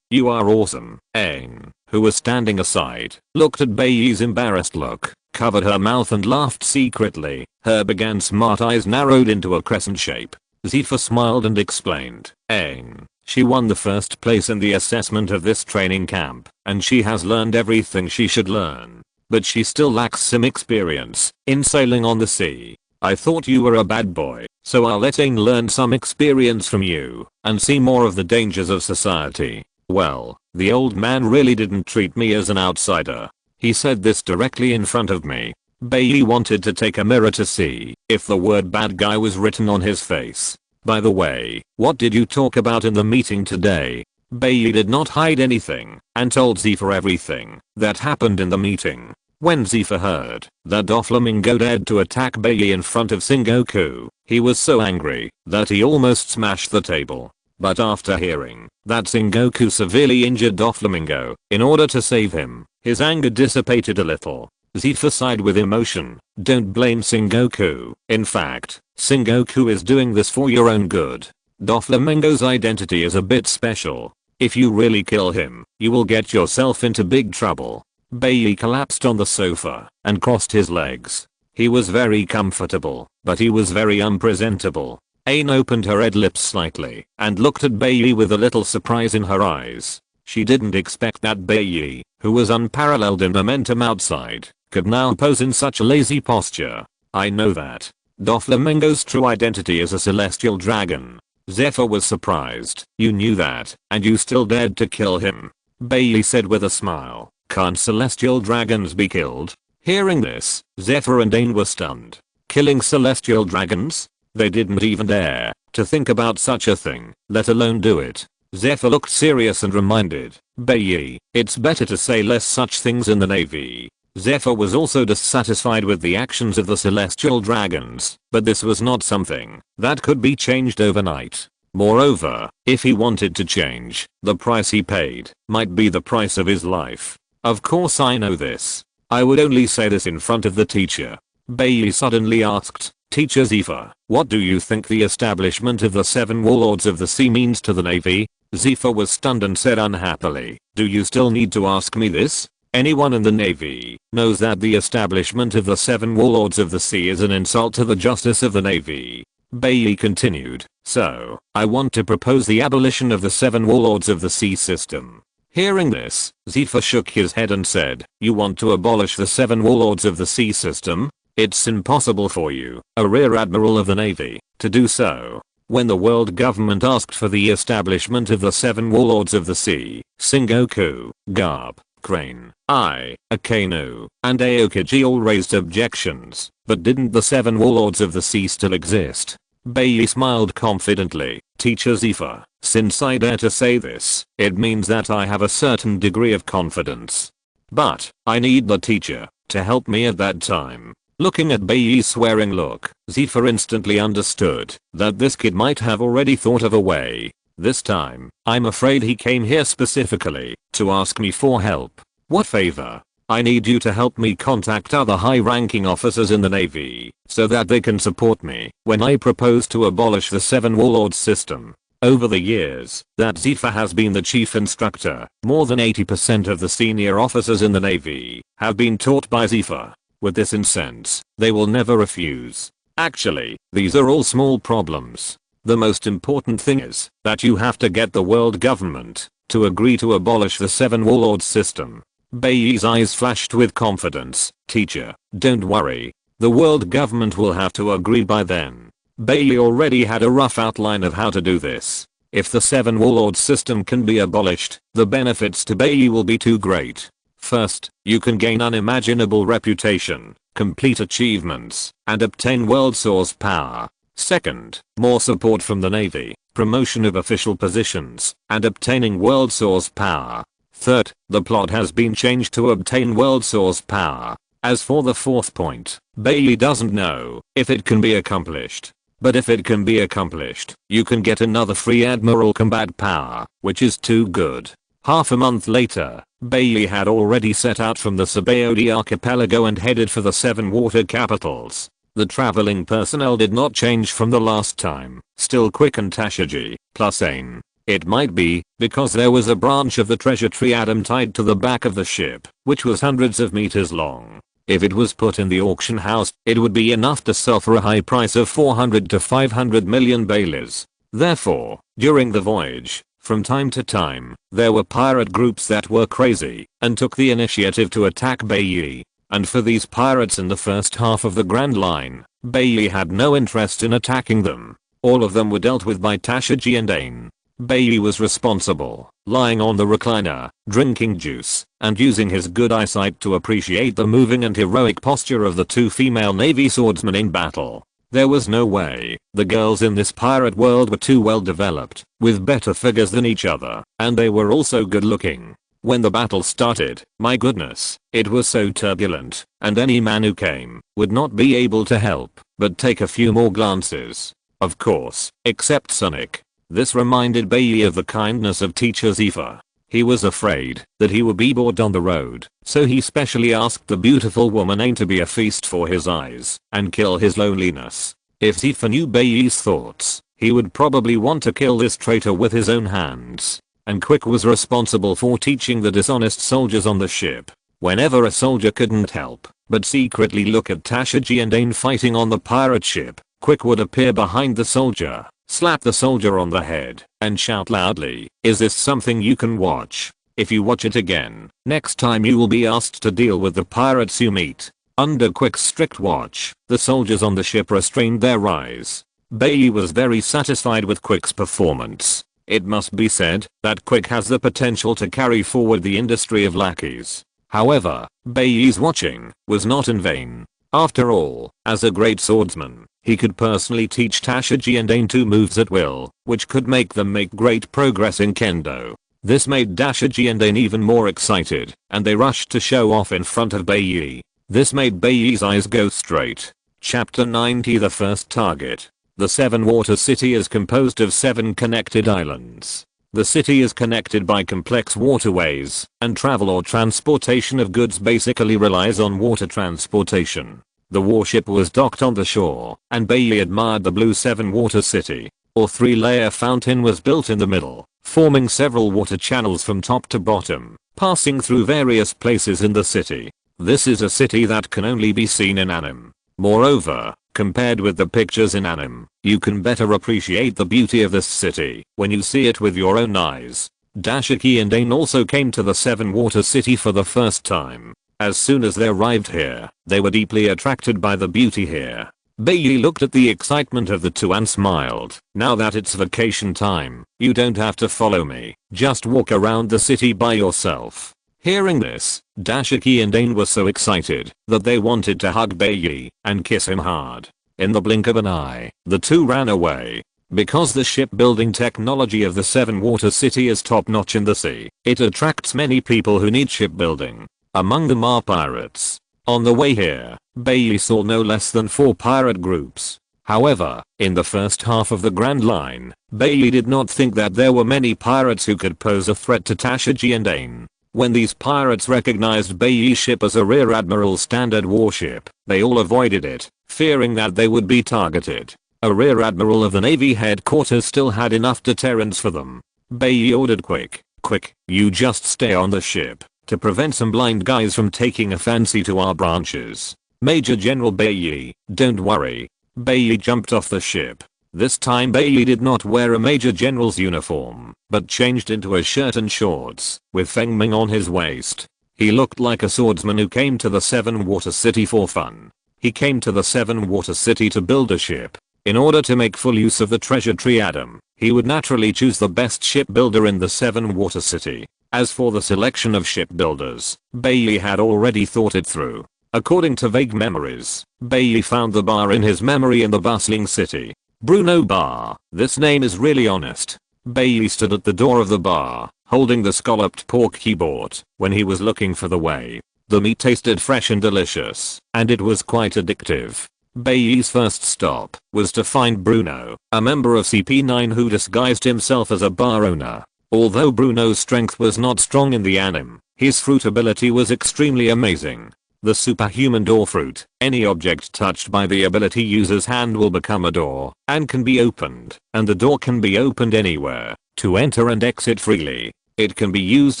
Speaker 1: you are awesome. Ain, who was standing aside, looked at Bai Ye's embarrassed look, covered her mouth and laughed secretly. Her big and smart eyes narrowed into a crescent shape. Zifa smiled and explained, Ain, she won the first place in the assessment of this training camp, and she has learned everything she should learn. But she still lacks some experience in sailing on the sea. I thought you were a bad boy, so I'll let Ain learn some experience from you and see more of the dangers of society. Well, the old man really didn't treat me as an outsider. He said this directly in front of me. Bai Ye wanted to take a mirror to see if the word bad guy was written on his face. By the way, what did you talk about in the meeting today? Bai Ye did not hide anything and told Zifa everything that happened in the meeting. When Zifa heard that Doflamingo dared to attack Bai Ye in front of Sengoku, he was so angry that he almost smashed the table. But after hearing that Sengoku severely injured Doflamingo in order to save him, his anger dissipated a little. Zifa sighed with emotion. Don't blame Sengoku. In fact, Sengoku is doing this for your own good. Doflamingo's identity is a bit special. If you really kill him, you will get yourself into big trouble. Bai Ye collapsed on the sofa and crossed his legs. He was very comfortable, but he was very unpresentable. Ain opened her red lips slightly and looked at Bai Ye with a little surprise in her eyes. She didn't expect that Bai Ye, who was unparalleled in momentum outside, could now pose in such a lazy posture. I know that. Doflamingo's true identity is a celestial dragon. Zephyr was surprised. You knew that, and you still dared to kill him. Bai Ye said with a smile. Can't celestial dragons be killed? Hearing this, Zephyr and Ain were stunned. Killing celestial dragons? They didn't even dare to think about such a thing, let alone do it. Zephyr looked serious and reminded Bai Ye, it's better to say less such things in the Navy. Zephyr was also dissatisfied with the actions of the celestial dragons, but this was not something that could be changed overnight. Moreover, if he wanted to change, the price he paid might be the price of his life. Of course I know this. I would only say this in front of the teacher. Bai Ye suddenly asked, Teacher Zifa, what do you think the establishment of the 7 warlords of the sea means to the Navy? Zifa was stunned and said unhappily, do you still need to ask me this? Anyone in the Navy knows that the establishment of the 7 warlords of the sea is an insult to the justice of the Navy. Bai Ye continued, so, I want to propose the abolition of the 7 warlords of the sea system. Hearing this, Zifa shook his head and said, you want to abolish the 7 warlords of the sea system? It's impossible for you, a rear admiral of the Navy, to do so. When the world government asked for the establishment of the 7 warlords of the sea, Sengoku, Garp, Crane, Akainu, and Aokiji all raised objections, but didn't the 7 warlords of the sea still exist? Bai Ye smiled confidently. Teacher Zifa, since I dare to say this, it means that I have a certain degree of confidence. But, I need the teacher to help me at that time. Looking at Bai Ye's swearing look, Zifa instantly understood that this kid might have already thought of a way. This time, I'm afraid he came here specifically to ask me for help. What favor? I need you to help me contact other high-ranking officers in the Navy so that they can support me when I propose to abolish the 7 warlords system. Over the years that Zifa has been the chief instructor, more than 80% of the senior officers in the Navy have been taught by Zifa. With this incense, they will never refuse. Actually, these are all small problems. The most important thing is that you have to get the world government to agree to abolish the 7 warlords system. Bai Ye's eyes flashed with confidence. Teacher, don't worry. The world government will have to agree by then. Bai Ye already had a rough outline of how to do this. If the 7 warlords system can be abolished, the benefits to Bai Ye will be too great. First, you can gain unimaginable reputation, complete achievements, and obtain world source power. Second, more support from the Navy, promotion of official positions, and obtaining world source power. Third, the plot has been changed to obtain world source power. As for the fourth point, Bai Ye doesn't know if it can be accomplished. But if it can be accomplished, you can get another free admiral combat power, which is too good. Half a month later, Bai Ye had already set out from the Sabaody archipelago and headed for the 7 water capitals. The traveling personnel did not change from the last time, still Quick and Tashigi, plus Ain. It might be because there was a branch of the treasure tree atom tied to the back of the ship, which was hundreds of meters long. If it was put in the auction house, it would be enough to sell for a high price of 400 to 500 million baileys. Therefore, during the voyage, from time to time, there were pirate groups that were crazy and took the initiative to attack Bai Ye. And for these pirates in the first half of the Grand Line, Bai Ye had no interest in attacking them. All of them were dealt with by Tashigi and Ain. Bai Ye was responsible, lying on the recliner, drinking juice, and using his good eyesight to appreciate the moving and heroic posture of the 2 female Navy swordsmen in battle. There was no way the girls in this pirate world were too well developed, with better figures than each other, and they were also good looking. When the battle started, my goodness, it was so turbulent, and any man who came would not be able to help but take a few more glances. Of course, except Sonic. This reminded Bai Ye of the kindness of teacher Zifa. He was afraid that he would be bored on the road, so he specially asked the beautiful woman Ain to be a feast for his eyes and kill his loneliness. If Zifa knew Bai Ye's thoughts, he would probably want to kill this traitor with his own hands. And Quick was responsible for teaching the dishonest soldiers on the ship. Whenever a soldier couldn't help but secretly look at Tashigi and Ain fighting on the pirate ship, Quick would appear behind the soldier, slap the soldier on the head, and shout loudly, "Is this something you can watch? If you watch it again, next time you will be asked to deal with the pirates you meet." Under Quick's strict watch, the soldiers on the ship restrained their eyes. Bai Ye was very satisfied with Quick's performance. It must be said that Quick has the potential to carry forward the industry of lackeys. However, Bai Ye's watching was not in vain. After all, as a great swordsman, he could personally teach Tashigi and Ain 2 moves at will, which could make them make great progress in kendo. This made Tashigi and Ain even more excited, and they rushed to show off in front of Bai Ye. This made Bai Ye's eyes go straight. Chapter 90. The first target. The 7 water city is composed of 7 connected islands. The city is connected by complex waterways, and travel or transportation of goods basically relies on water transportation. The warship was docked on the shore, and Bai Ye admired the blue 7 water city. A 3-layer fountain was built in the middle, forming several water channels from top to bottom, passing through various places in the city. This is a city that can only be seen in anime. Moreover, compared with the pictures in anime, you can better appreciate the beauty of this city when you see it with your own eyes. Tashigi and Ain also came to the 7 water city for the first time. As soon as they arrived here, they were deeply attracted by the beauty here. Bai Ye looked at the excitement of the 2 and smiled. "Now that it's vacation time, you don't have to follow me, just walk around the city by yourself." Hearing this, Tashigi and Ain were so excited that they wanted to hug Bai Ye and kiss him hard. In the blink of an eye, the 2 ran away. Because the shipbuilding technology of the 7 water city is top notch in the sea, it attracts many people who need shipbuilding. Among them are pirates. On the way here, Bai Ye saw no less than 4 pirate groups. However, in the first half of the Grand Line, Bai Ye did not think that there were many pirates who could pose a threat to Tashigi and Ain. When these pirates recognized Bai Ye's ship as a rear admiral standard warship, they all avoided it, fearing that they would be targeted. A rear admiral of the Navy headquarters still had enough deterrence for them. Bai Ye ordered Quick, you just stay on the ship to prevent some blind guys from taking a fancy to our branches. Major General Bai Ye, don't worry. Bai Ye jumped off the ship. This time Bailey did not wear a major general's uniform, but changed into a shirt and shorts, with Feng Ming on his waist. He looked like a swordsman who came to the Seven Water City for fun. He came to the Seven Water City to build a ship. In order to make full use of the treasure tree Adam, he would naturally choose the best shipbuilder in the Seven Water City. As for the selection of shipbuilders, Bailey had already thought it through. According to vague memories, Bailey found the bar in his memory in the bustling city. Bruno Bar. This name is really honest. Bailey stood at the door of the bar, holding the scalloped pork he bought when he was looking for the way. The meat tasted fresh and delicious, and it was quite addictive. Bailey's first stop was to find Bruno, a member of CP9 who disguised himself as a bar owner. Although Bruno's strength was not strong in the anime, his fruit ability was extremely amazing. The superhuman door fruit, any object touched by the ability user's hand will become a door, and can be opened, and the door can be opened anywhere, to enter and exit freely. It can be used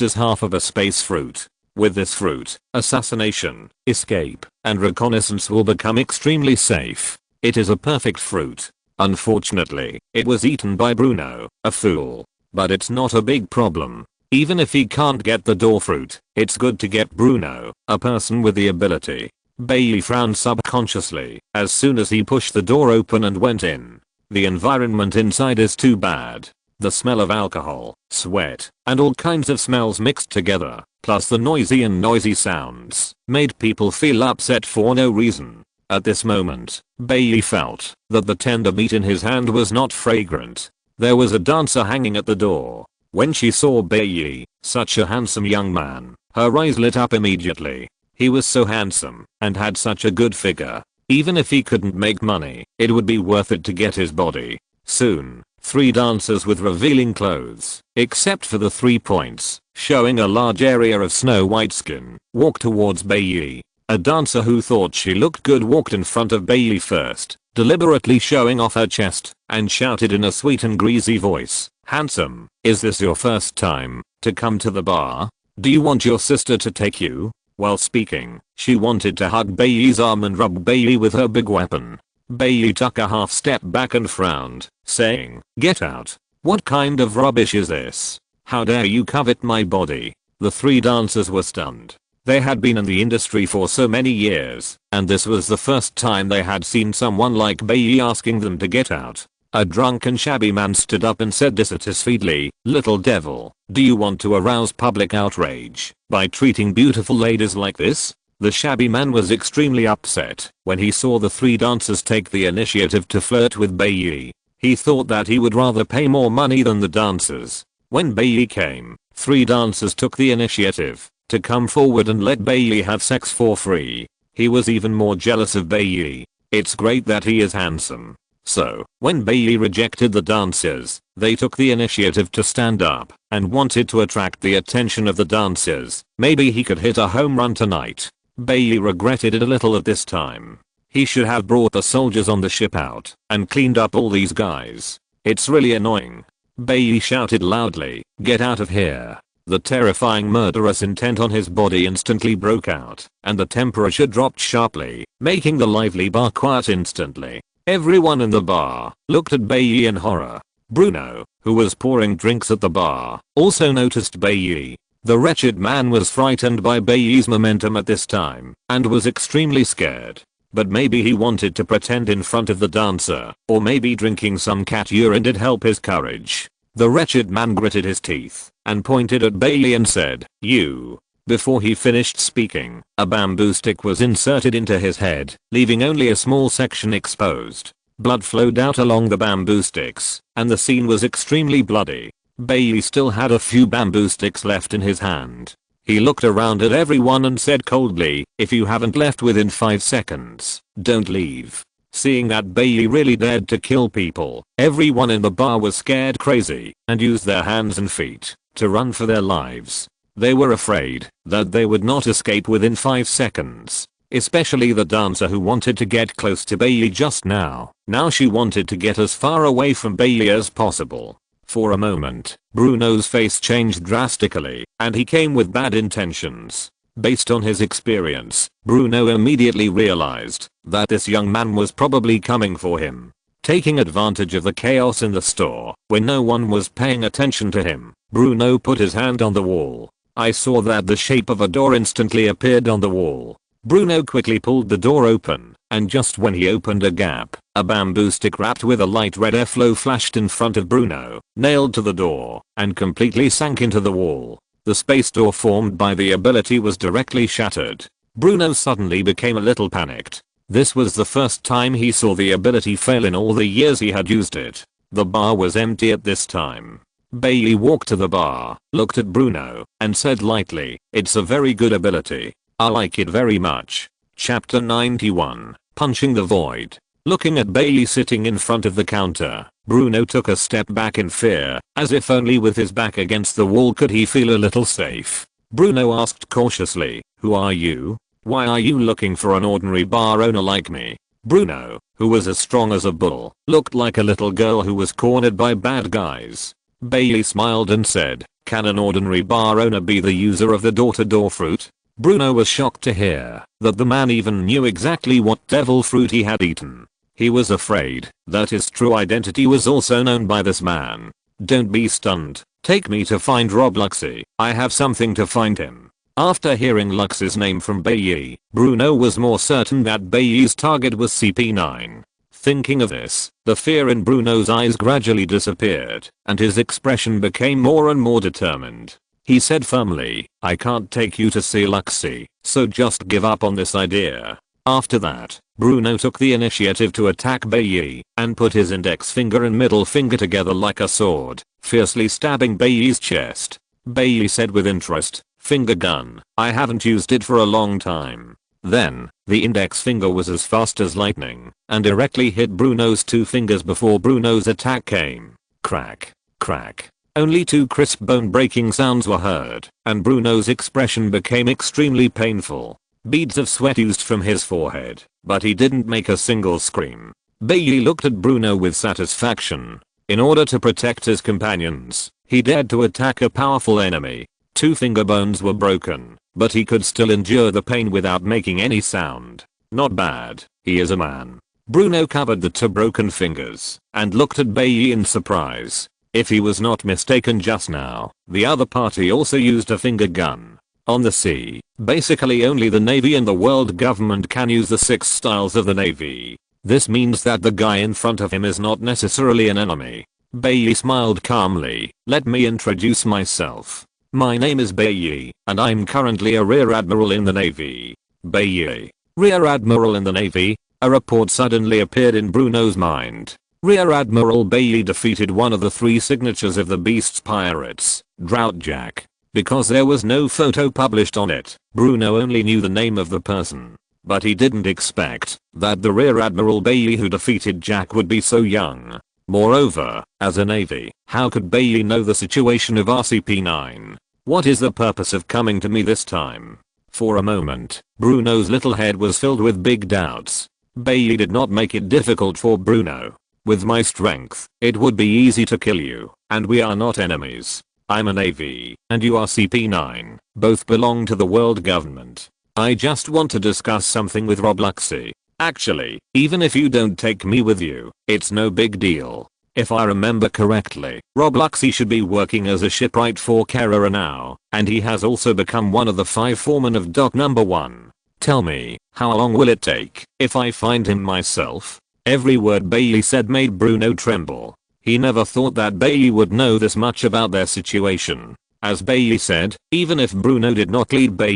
Speaker 1: as half of a space fruit. With this fruit, assassination, escape, and reconnaissance will become extremely safe. It is a perfect fruit. Unfortunately, it was eaten by Bruno, a fool. But it's not a big problem. Even if he can't get the door fruit, it's good to get Bruno, a person with the ability. Bailey frowned subconsciously as soon as he pushed the door open and went in. The environment inside is too bad. The smell of alcohol, sweat, and all kinds of smells mixed together, plus the noisy sounds, made people feel upset for no reason. At this moment, Bailey felt that the tender meat in his hand was not fragrant. There was a dancer hanging at the door. When she saw Bai Ye, such a handsome young man, her eyes lit up immediately. He was so handsome and had such a good figure. Even if he couldn't make money, it would be worth it to get his body. Soon, 3 dancers with revealing clothes, except for the 3 points, showing a large area of snow white skin, walked towards Bai Ye. A dancer who thought she looked good walked in front of Bailey first, deliberately showing off her chest, and shouted in a sweet and greasy voice, "Handsome, is this your first time to come to the bar? Do you want your sister to take you?" While speaking, she wanted to hug Bailey's arm and rub Bailey with her big weapon. Bailey took a half step back and frowned, saying, "Get out. What kind of rubbish is this? How dare you covet my body?" The 3 dancers were stunned. They had been in the industry for so many years, and this was the first time they had seen someone like Bailey asking them to get out. A drunken shabby man stood up and said dissatisfiedly, "Little devil, do you want to arouse public outrage by treating beautiful ladies like this?" The shabby man was extremely upset when he saw the 3 dancers take the initiative to flirt with Bai Ye. He thought that he would rather pay more money than the dancers. When Bai Ye came, 3 dancers took the initiative to come forward and let Bailey have sex for free. He was even more jealous of Bailey. It's great that he is handsome. So, when Bailey rejected the dancers, they took the initiative to stand up and wanted to attract the attention of the dancers. Maybe he could hit a home run tonight. Bailey regretted it a little at this time. He should have brought the soldiers on the ship out and cleaned up all these guys. It's really annoying. Bailey shouted loudly, "Get out of here." The terrifying murderous intent on his body instantly broke out, and the temperature dropped sharply, making the lively bar quiet instantly. Everyone in the bar looked at Bai Ye in horror. Bruno, who was pouring drinks at the bar, also noticed Bai Ye. The wretched man was frightened by Bai Ye's momentum at this time, and was extremely scared. But maybe he wanted to pretend in front of the dancer, or maybe drinking some cat urine did help his courage. The wretched man gritted his teeth and pointed at Bailey and said, "You." Before he finished speaking, a bamboo stick was inserted into his head, leaving only a small section exposed. Blood flowed out along the bamboo sticks, and the scene was extremely bloody. Bailey still had a few bamboo sticks left in his hand. He looked around at everyone and said coldly, "If you haven't left within 5 seconds, don't leave." Seeing that Bailey really dared to kill people, everyone in the bar was scared crazy and used their hands and feet to run for their lives. They were afraid that they would not escape within 5 seconds. Especially the dancer who wanted to get close to Bailey just now. Now she wanted to get as far away from Bailey as possible. For a moment, Bruno's face changed drastically, and he came with bad intentions. Based on his experience, Bruno immediately realized that this young man was probably coming for him. Taking advantage of the chaos in the store, when no one was paying attention to him, Bruno put his hand on the wall. I saw that the shape of a door instantly appeared on the wall. Bruno quickly pulled the door open, and just when he opened a gap, a bamboo stick wrapped with a light red airflow flashed in front of Bruno, nailed to the door, and completely sank into the wall. The space door formed by the ability was directly shattered. Bruno suddenly became a little panicked. This was the first time he saw the ability fail in all the years he had used it. The bar was empty at this time. Bai Ye walked to the bar, looked at Bruno, and said lightly, "It's a very good ability. I like it very much." Chapter 91, Punching the Void. Looking at Bai Ye sitting in front of the counter, Bruno took a step back in fear, as if only with his back against the wall could he feel a little safe. Bruno asked cautiously, "Who are you? Why are you looking for an ordinary bar owner like me?" Bruno, who was as strong as a bull, looked like a little girl who was cornered by bad guys. Bai Ye smiled and said, "Can an ordinary bar owner be the user of the door-to-door fruit?" Bruno was shocked to hear that the man even knew exactly what devil fruit he had eaten. He was afraid that his true identity was also known by this man. "Don't be stunned. Take me to find Robloxy. I have something to find him." After hearing Lux's name from Bai Ye, Bruno was more certain that Bai Ye's target was CP9. Thinking of this, the fear in Bruno's eyes gradually disappeared, and his expression became more and more determined. He said firmly, "I can't take you to see Luxy, so just give up on this idea." After that, Bruno took the initiative to attack Bai Ye, and put his index finger and middle finger together like a sword, fiercely stabbing Bai Ye's chest. Bai Ye said with interest, "Finger gun, I haven't used it for a long time." Then, the index finger was as fast as lightning, and directly hit Bruno's two fingers before Bruno's attack came. Crack, crack. Only two crisp bone-breaking sounds were heard, and Bruno's expression became extremely painful. Beads of sweat oozed from his forehead, but he didn't make a single scream. Bai Ye looked at Bruno with satisfaction. In order to protect his companions, he dared to attack a powerful enemy. Two finger bones were broken, but he could still endure the pain without making any sound. Not bad, he is a man. Bruno covered the two broken fingers, and looked at Bai Ye in surprise. If he was not mistaken just now, the other party also used a finger gun. On the sea, basically only the Navy and the world government can use the 6 styles of the Navy. This means that the guy in front of him is not necessarily an enemy. Bai Ye smiled calmly. "Let me introduce myself. My name is Bai Ye, and I'm currently a Rear Admiral in the Navy." Bai Ye, Rear Admiral in the Navy? A report suddenly appeared in Bruno's mind. Rear Admiral Bai Ye defeated one of the 3 signatures of the Beast's pirates, Droughtjack. Because there was no photo published on it, Bruno only knew the name of the person. But he didn't expect that the Rear Admiral Bai Ye who defeated Jack would be so young. Moreover, as a Navy, how could Bai Ye know the situation of RCP-9? What is the purpose of coming to me this time? For a moment, Bruno's little head was filled with big doubts. Bai Ye did not make it difficult for Bruno. "With my strength, it would be easy to kill you, and we are not enemies. I'm a Navy, and you are CP9, both belong to the world government. I just want to discuss something with Robloxy. Actually, even if you don't take me with you, it's no big deal. If I remember correctly, Robloxy should be working as a shipwright for Kerara now, and he has also become one of the 5 foremen of Dock Number 1. Tell me, how long will it take if I find him myself?" Every word Bai Ye said made Bruno tremble. He never thought that Bai Ye would know this much about their situation. As Bai Ye said, even if Bruno did not lead Bai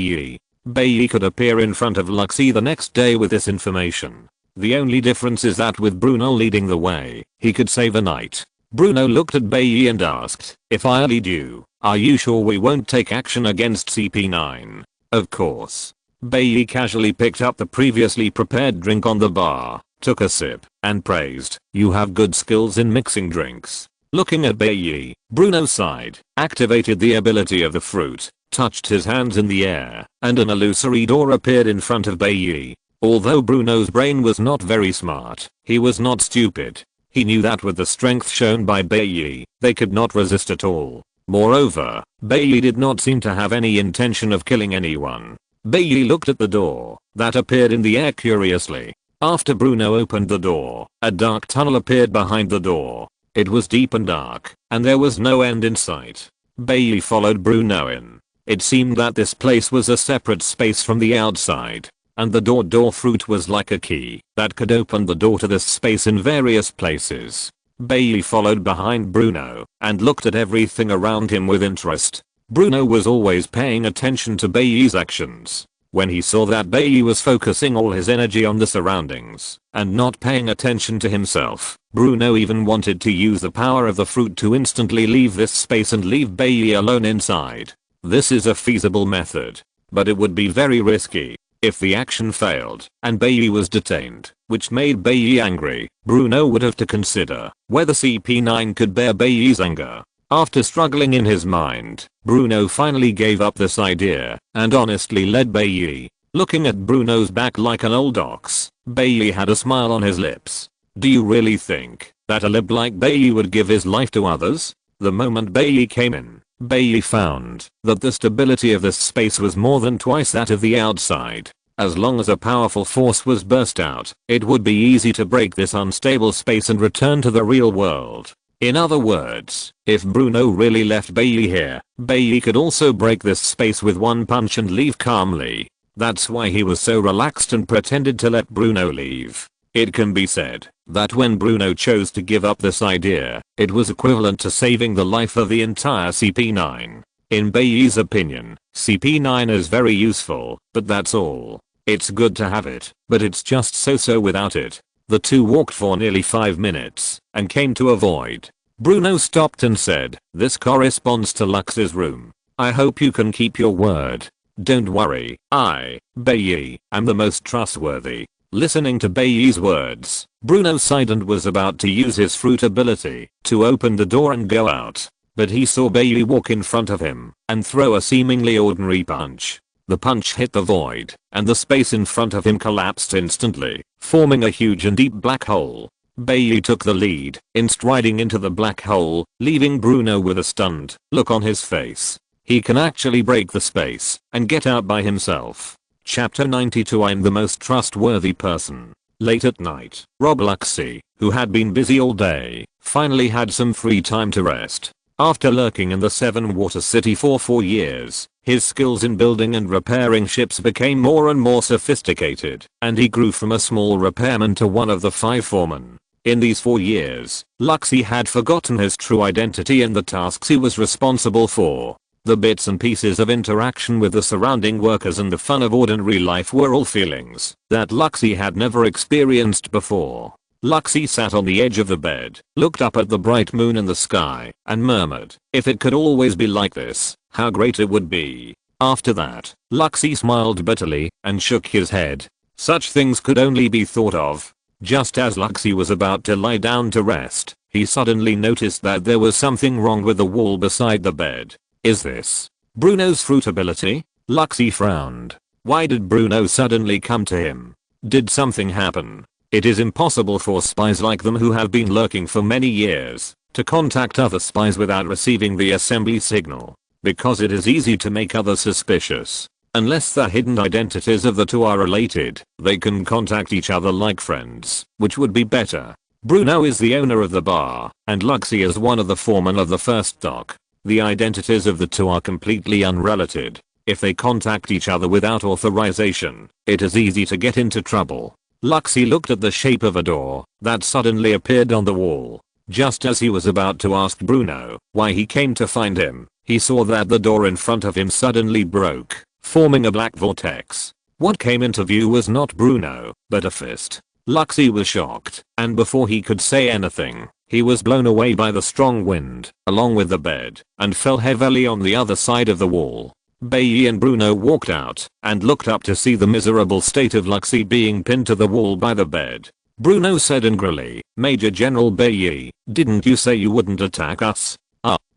Speaker 1: Ye could appear in front of Luxy the next day with this information. The only difference is that with Bruno leading the way, he could save a night. Bruno looked at Bai Ye and asked, "If I lead you, are you sure we won't take action against CP9? "Of course." Bai Ye casually picked up the previously prepared drink on the bar, took a sip, and praised, "You have good skills in mixing drinks." Looking at Bai Ye, Bruno sighed, activated the ability of the fruit, touched his hands in the air, and an illusory door appeared in front of Bai Ye. Although Bruno's brain was not very smart, he was not stupid. He knew that with the strength shown by Bai Ye, they could not resist at all. Moreover, Bai Ye did not seem to have any intention of killing anyone. Bai Ye looked at the door that appeared in the air curiously. After Bruno opened the door, a dark tunnel appeared behind the door. It was deep and dark, and there was no end in sight. Bai Ye followed Bruno in. It seemed that this place was a separate space from the outside, and the door fruit was like a key that could open the door to this space in various places. Bai Ye followed behind Bruno and looked at everything around him with interest. Bruno was always paying attention to Bai Ye's actions. When he saw that Bai Ye was focusing all his energy on the surroundings and not paying attention to himself, Bruno even wanted to use the power of the fruit to instantly leave this space and leave Bai Ye alone inside. This is a feasible method, but it would be very risky. If the action failed and Bai Ye was detained, which made Bai Ye angry, Bruno would have to consider whether CP9 could bear Bai Ye's anger. After struggling in his mind, Bruno finally gave up this idea and honestly led Bai Ye. Looking at Bruno's back like an old ox, Bai Ye had a smile on his lips. Do you really think that a lib like Bai Ye would give his life to others? The moment Bai Ye came in, Bai Ye found that the stability of this space was more than twice that of the outside. As long as a powerful force was burst out, it would be easy to break this unstable space and return to the real world. In other words, if Bruno really left Bai Ye here, Bai Ye could also break this space with one punch and leave calmly. That's why he was so relaxed and pretended to let Bruno leave. It can be said that when Bruno chose to give up this idea, it was equivalent to saving the life of the entire CP9. In Bai Ye's opinion, CP9 is very useful, but that's all. It's good to have it, but it's just so without it. The two walked for nearly 5 minutes and came to a void. Bruno stopped and said, "This corresponds to Lux's room. I hope you can keep your word. Don't worry, I, Bai Ye, am the most trustworthy." Listening to Bai Ye's words, Bruno sighed and was about to use his fruit ability to open the door and go out. But he saw Bai Ye walk in front of him and throw a seemingly ordinary punch. The punch hit the void, and the space in front of him collapsed instantly, forming a huge and deep black hole. Bai Ye took the lead in striding into the black hole, leaving Bruno with a stunned look on his face. He can actually break the space and get out by himself. Chapter 92. I'm the most trustworthy person. Late at night, Rob Luxy, who had been busy all day, finally had some free time to rest. After lurking in the Seven Water City for 4 years, his skills in building and repairing ships became more and more sophisticated, and he grew from a small repairman to one of the 5 foremen. In these 4 years, Luxy had forgotten his true identity and the tasks he was responsible for. The bits and pieces of interaction with the surrounding workers and the fun of ordinary life were all feelings that Luxy had never experienced before. Luxy sat on the edge of the bed, looked up at the bright moon in the sky, and murmured, "If it could always be like this, how great it would be." After that, Luxy smiled bitterly and shook his head. Such things could only be thought of. Just as Luxy was about to lie down to rest, he suddenly noticed that there was something wrong with the wall beside the bed. Is this Bruno's fruit ability? Luxy frowned. Why did Bruno suddenly come to him? Did something happen? It is impossible for spies like them who have been lurking for many years to contact other spies without receiving the assembly signal, because it is easy to make others suspicious. Unless the hidden identities of the two are related, they can contact each other like friends, which would be better. Bruno is the owner of the bar, and Luxy is one of the foremen of the first dock. The identities of the two are completely unrelated. If they contact each other without authorization, it is easy to get into trouble. Luxy looked at the shape of a door that suddenly appeared on the wall. Just as he was about to ask Bruno why he came to find him, he saw that the door in front of him suddenly broke, forming a black vortex. What came into view was not Bruno, but a fist. Luxy was shocked, and before he could say anything, he was blown away by the strong wind, along with the bed, and fell heavily on the other side of the wall. Bai Ye and Bruno walked out and looked up to see the miserable state of Luxy being pinned to the wall by the bed. Bruno said angrily, "Major General Bai Ye, didn't you say you wouldn't attack us?"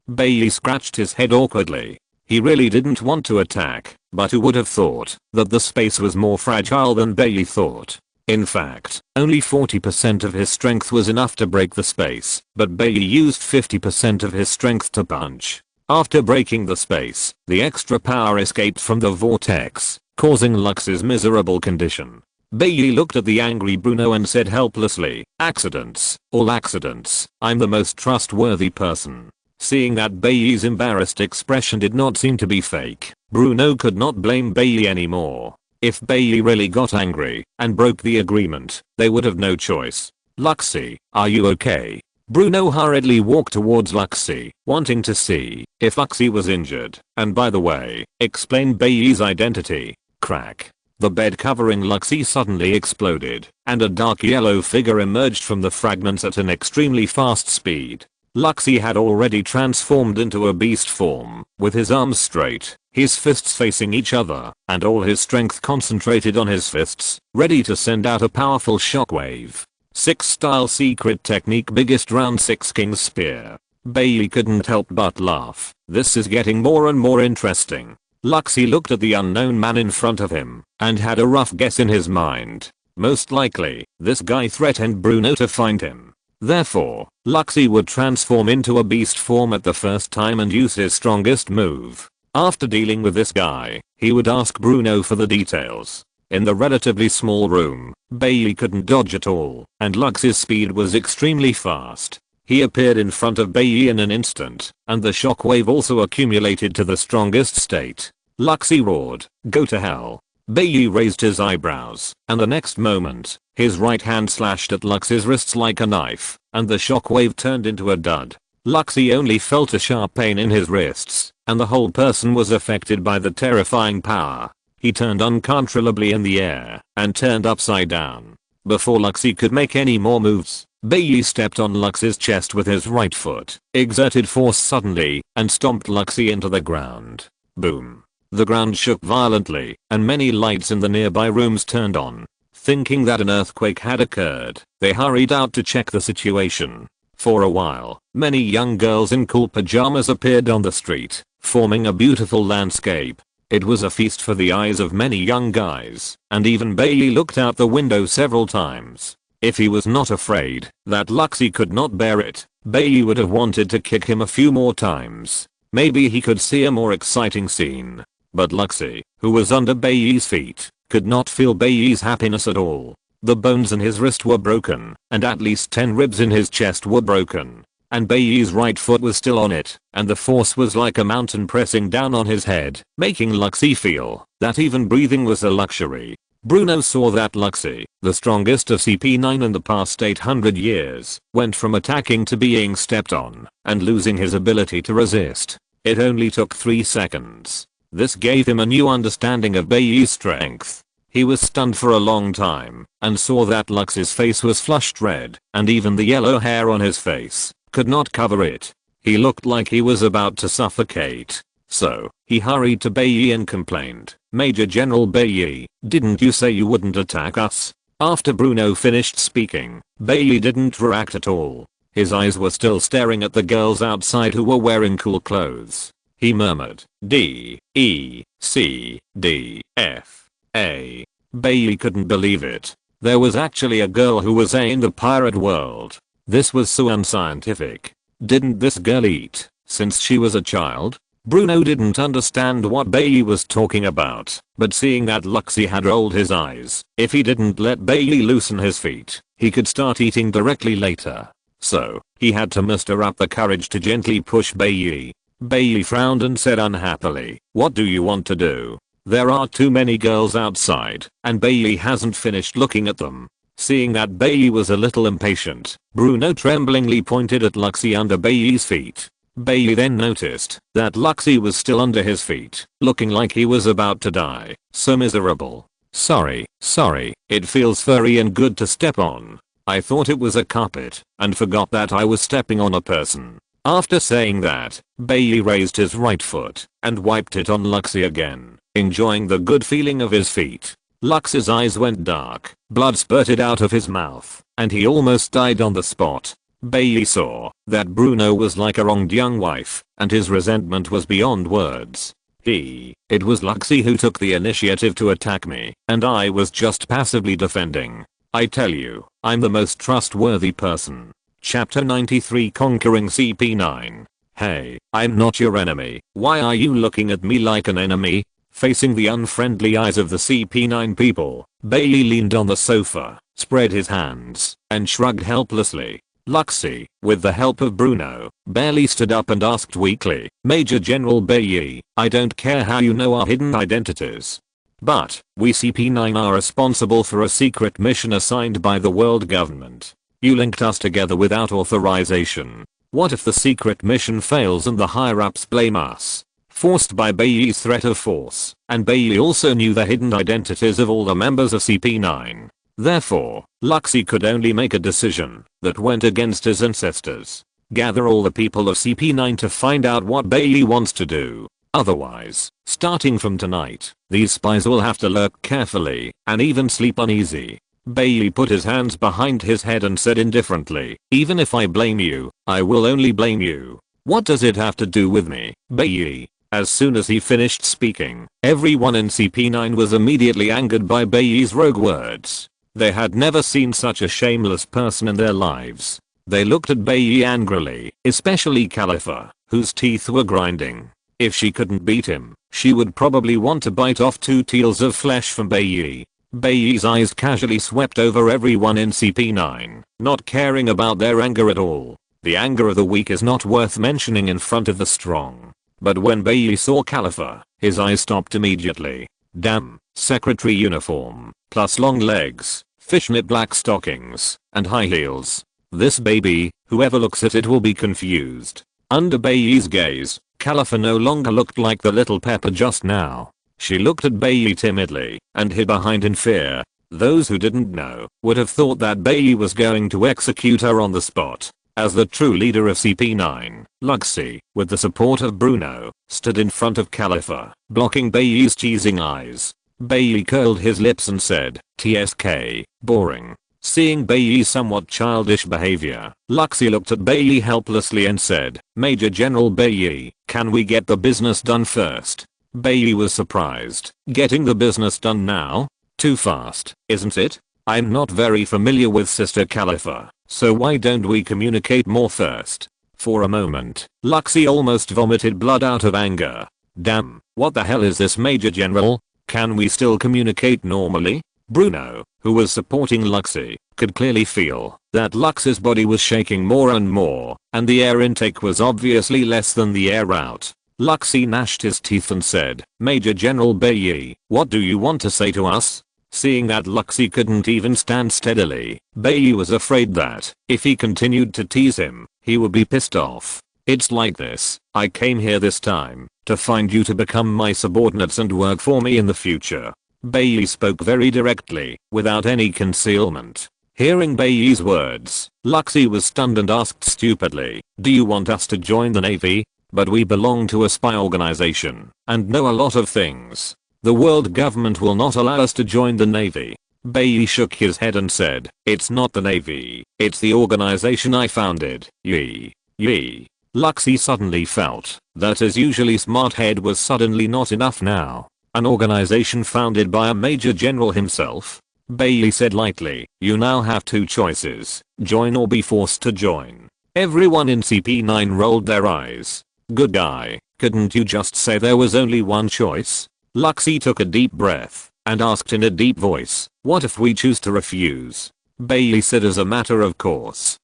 Speaker 1: Bai Ye scratched his head awkwardly. He really didn't want to attack, but who would have thought that the space was more fragile than Bai Ye thought. In fact, only 40% of his strength was enough to break the space, but Bai Ye used 50% of his strength to punch. After breaking the space, the extra power escaped from the vortex, causing Lux's miserable condition. Bai Ye looked at the angry Bruno and said helplessly, accidents, all accidents, I'm the most trustworthy person. Seeing that Bai Ye's embarrassed expression did not seem to be fake, Bruno could not blame Bai Ye anymore. If Bai Ye really got angry and broke the agreement, they would have no choice. Luxie, are you okay? Bruno hurriedly walked towards Luxie, wanting to see if Luxie was injured, and by the way, explain Bai Ye's identity. Crack. The bed covering Luxie suddenly exploded, and a dark yellow figure emerged from the fragments at an extremely fast speed. Luxie had already transformed into a beast form, with his arms straight, his fists facing each other, and all his strength concentrated on his fists, ready to send out a powerful shockwave. 6 style secret technique biggest round 6 king's spear. Bai Ye couldn't help but laugh. This is getting more and more interesting. Luxie looked at the unknown man in front of him, and had a rough guess in his mind. Most likely, this guy threatened Bruno to find him. Therefore, Luxie would transform into a beast form at the first time and use his strongest move. After dealing with this guy, he would ask Bruno for the details. In the relatively small room, Bai Ye couldn't dodge at all, and Luxie's speed was extremely fast. He appeared in front of Bai Ye in an instant, and the shockwave also accumulated to the strongest state. Luxie roared, go to hell. Bai Ye raised his eyebrows, and the next moment, his right hand slashed at Luxie's wrists like a knife, and the shockwave turned into a dud. Luxie only felt a sharp pain in his wrists, and the whole person was affected by the terrifying power. He turned uncontrollably in the air, and turned upside down. Before Luxie could make any more moves, Bai Ye stepped on Luxie's chest with his right foot, exerted force suddenly, and stomped Luxie into the ground. Boom. The ground shook violently, and many lights in the nearby rooms turned on. Thinking that an earthquake had occurred, they hurried out to check the situation. For a while, many young girls in cool pajamas appeared on the street, forming a beautiful landscape. It was a feast for the eyes of many young guys, and even Bai Ye looked out the window several times. If he was not afraid that Luxie could not bear it, Bai Ye would have wanted to kick him a few more times. Maybe he could see a more exciting scene. But Luxie, who was under Bai Ye's feet, could not feel Bai Ye's happiness at all. The bones in his wrist were broken, and at least 10 ribs in his chest were broken. And Bai Ye's right foot was still on it, and the force was like a mountain pressing down on his head, making Luxie feel that even breathing was a luxury. Bruno saw that Luxie, the strongest of CP9 in the past 800 years, went from attacking to being stepped on, and losing his ability to resist. It only took 3 seconds. This gave him a new understanding of Bai Ye's strength. He was stunned for a long time, and saw that Luxie's face was flushed red, and even the yellow hair on his face could not cover it. He looked like he was about to suffocate. So, he hurried to Bai Ye and complained, Major General Bai Ye, didn't you say you wouldn't attack us? After Bruno finished speaking, Bai Ye didn't react at all. His eyes were still staring at the girls outside who were wearing cool clothes. He murmured, D, E, C, D, F, A. Bai Ye couldn't believe it. There was actually a girl who was A in the pirate world. This was so unscientific. Didn't this girl eat since she was a child? Bruno didn't understand what Bai Ye was talking about, but seeing that Luxie had rolled his eyes, if he didn't let Bai Ye loosen his feet, he could start eating directly later. So, he had to muster up the courage to gently push Bai Ye. Bai Ye frowned and said unhappily, what do you want to do? There are too many girls outside, and Bai Ye hasn't finished looking at them. Seeing that Bai Ye was a little impatient, Bruno tremblingly pointed at Luxie under Bai Ye's feet. Bai Ye then noticed that Luxie was still under his feet, looking like he was about to die. So miserable. Sorry, it feels furry and good to step on. I thought it was a carpet, and forgot that I was stepping on a person. After saying that, Bai Ye raised his right foot, and wiped it on Luxie again, enjoying the good feeling of his feet. Luxie's eyes went dark, blood spurted out of his mouth, and he almost died on the spot. Bai Ye saw that Bruno was like a wronged young wife, and his resentment was beyond words. It was Luxie who took the initiative to attack me, and I was just passively defending. I tell you, I'm the most trustworthy person. Chapter 93 Conquering CP9. Hey, I'm not your enemy. Why are you looking at me like an enemy? Facing the unfriendly eyes of the CP9 people, Bai Ye leaned on the sofa, spread his hands, and shrugged helplessly. Luxie, with the help of Bruno, barely stood up and asked weakly, "Major General Bai Ye, I don't care how you know our hidden identities. But, we CP9 are responsible for a secret mission assigned by the world government. You linked us together without authorization. What if the secret mission fails and the higher-ups blame us?" Forced by Bai Ye's threat of force, and Bai Ye also knew the hidden identities of all the members of CP9. Therefore, Luxie could only make a decision that went against his ancestors. Gather all the people of CP9 to find out what Bai Ye wants to do. Otherwise, starting from tonight, these spies will have to lurk carefully and even sleep uneasy. Bai Ye put his hands behind his head and said indifferently, "Even if I blame you, I will only blame you. What does it have to do with me, Bai Ye?" As soon as he finished speaking, everyone in CP9 was immediately angered by Bai Ye's rogue words. They had never seen such a shameless person in their lives. They looked at Bai Ye angrily, especially Khalifa, whose teeth were grinding. If she couldn't beat him, she would probably want to bite off 2 teals of flesh from Bai Ye. Bai Ye's eyes casually swept over everyone in CP9, not caring about their anger at all. The anger of the weak is not worth mentioning in front of the strong. But when Bai Ye saw Khalifa, his eyes stopped immediately. Damn, secretary uniform, plus long legs, fishnet black stockings, and high heels. This baby, whoever looks at it will be confused. Under Bai Ye's gaze, Khalifa no longer looked like the little pepper just now. She looked at Bai Ye timidly and hid behind in fear. Those who didn't know would have thought that Bai Ye was going to execute her on the spot. As the true leader of CP9, Luxie, with the support of Bruno, stood in front of Khalifa, blocking Bai Ye's teasing eyes. Bai Ye curled his lips and said, "TSK, boring." Seeing Bai Ye's somewhat childish behavior, Luxie looked at Bai Ye helplessly and said, "Major General Bai Ye, can we get the business done first?" Bai Ye was surprised. Getting the business done now? Too fast, isn't it? I'm not very familiar with Sister Khalifa, so why don't we communicate more first? For a moment, Luxie almost vomited blood out of anger. Damn, what the hell is this, Major General? Can we still communicate normally? Bruno, who was supporting Luxie, could clearly feel that Luxie's body was shaking more and more, and the air intake was obviously less than the air out. Luxie gnashed his teeth and said, "Major General Bai Ye, what do you want to say to us?" Seeing that Luxie couldn't even stand steadily, Bai Ye was afraid that, if he continued to tease him, he would be pissed off. "It's like this, I came here this time, to find you to become my subordinates and work for me in the future." Bai Ye spoke very directly, without any concealment. Hearing Bai Ye's words, Luxie was stunned and asked stupidly, "Do you want us to join the Navy? But we belong to a spy organization, and know a lot of things. The world government will not allow us to join the Navy." Bai Ye shook his head and said, "It's not the Navy, it's the organization I founded." Ye. Luxie suddenly felt that his usually smart head was suddenly not enough now. An organization founded by a major general himself? Bai Ye said lightly, "You now have 2 choices, join or be forced to join." Everyone in CP9 rolled their eyes. "Good guy, couldn't you just say there was only one choice?" Luxie took a deep breath and asked in a deep voice, "What if we choose to refuse?" Bai Ye said, "As a matter of course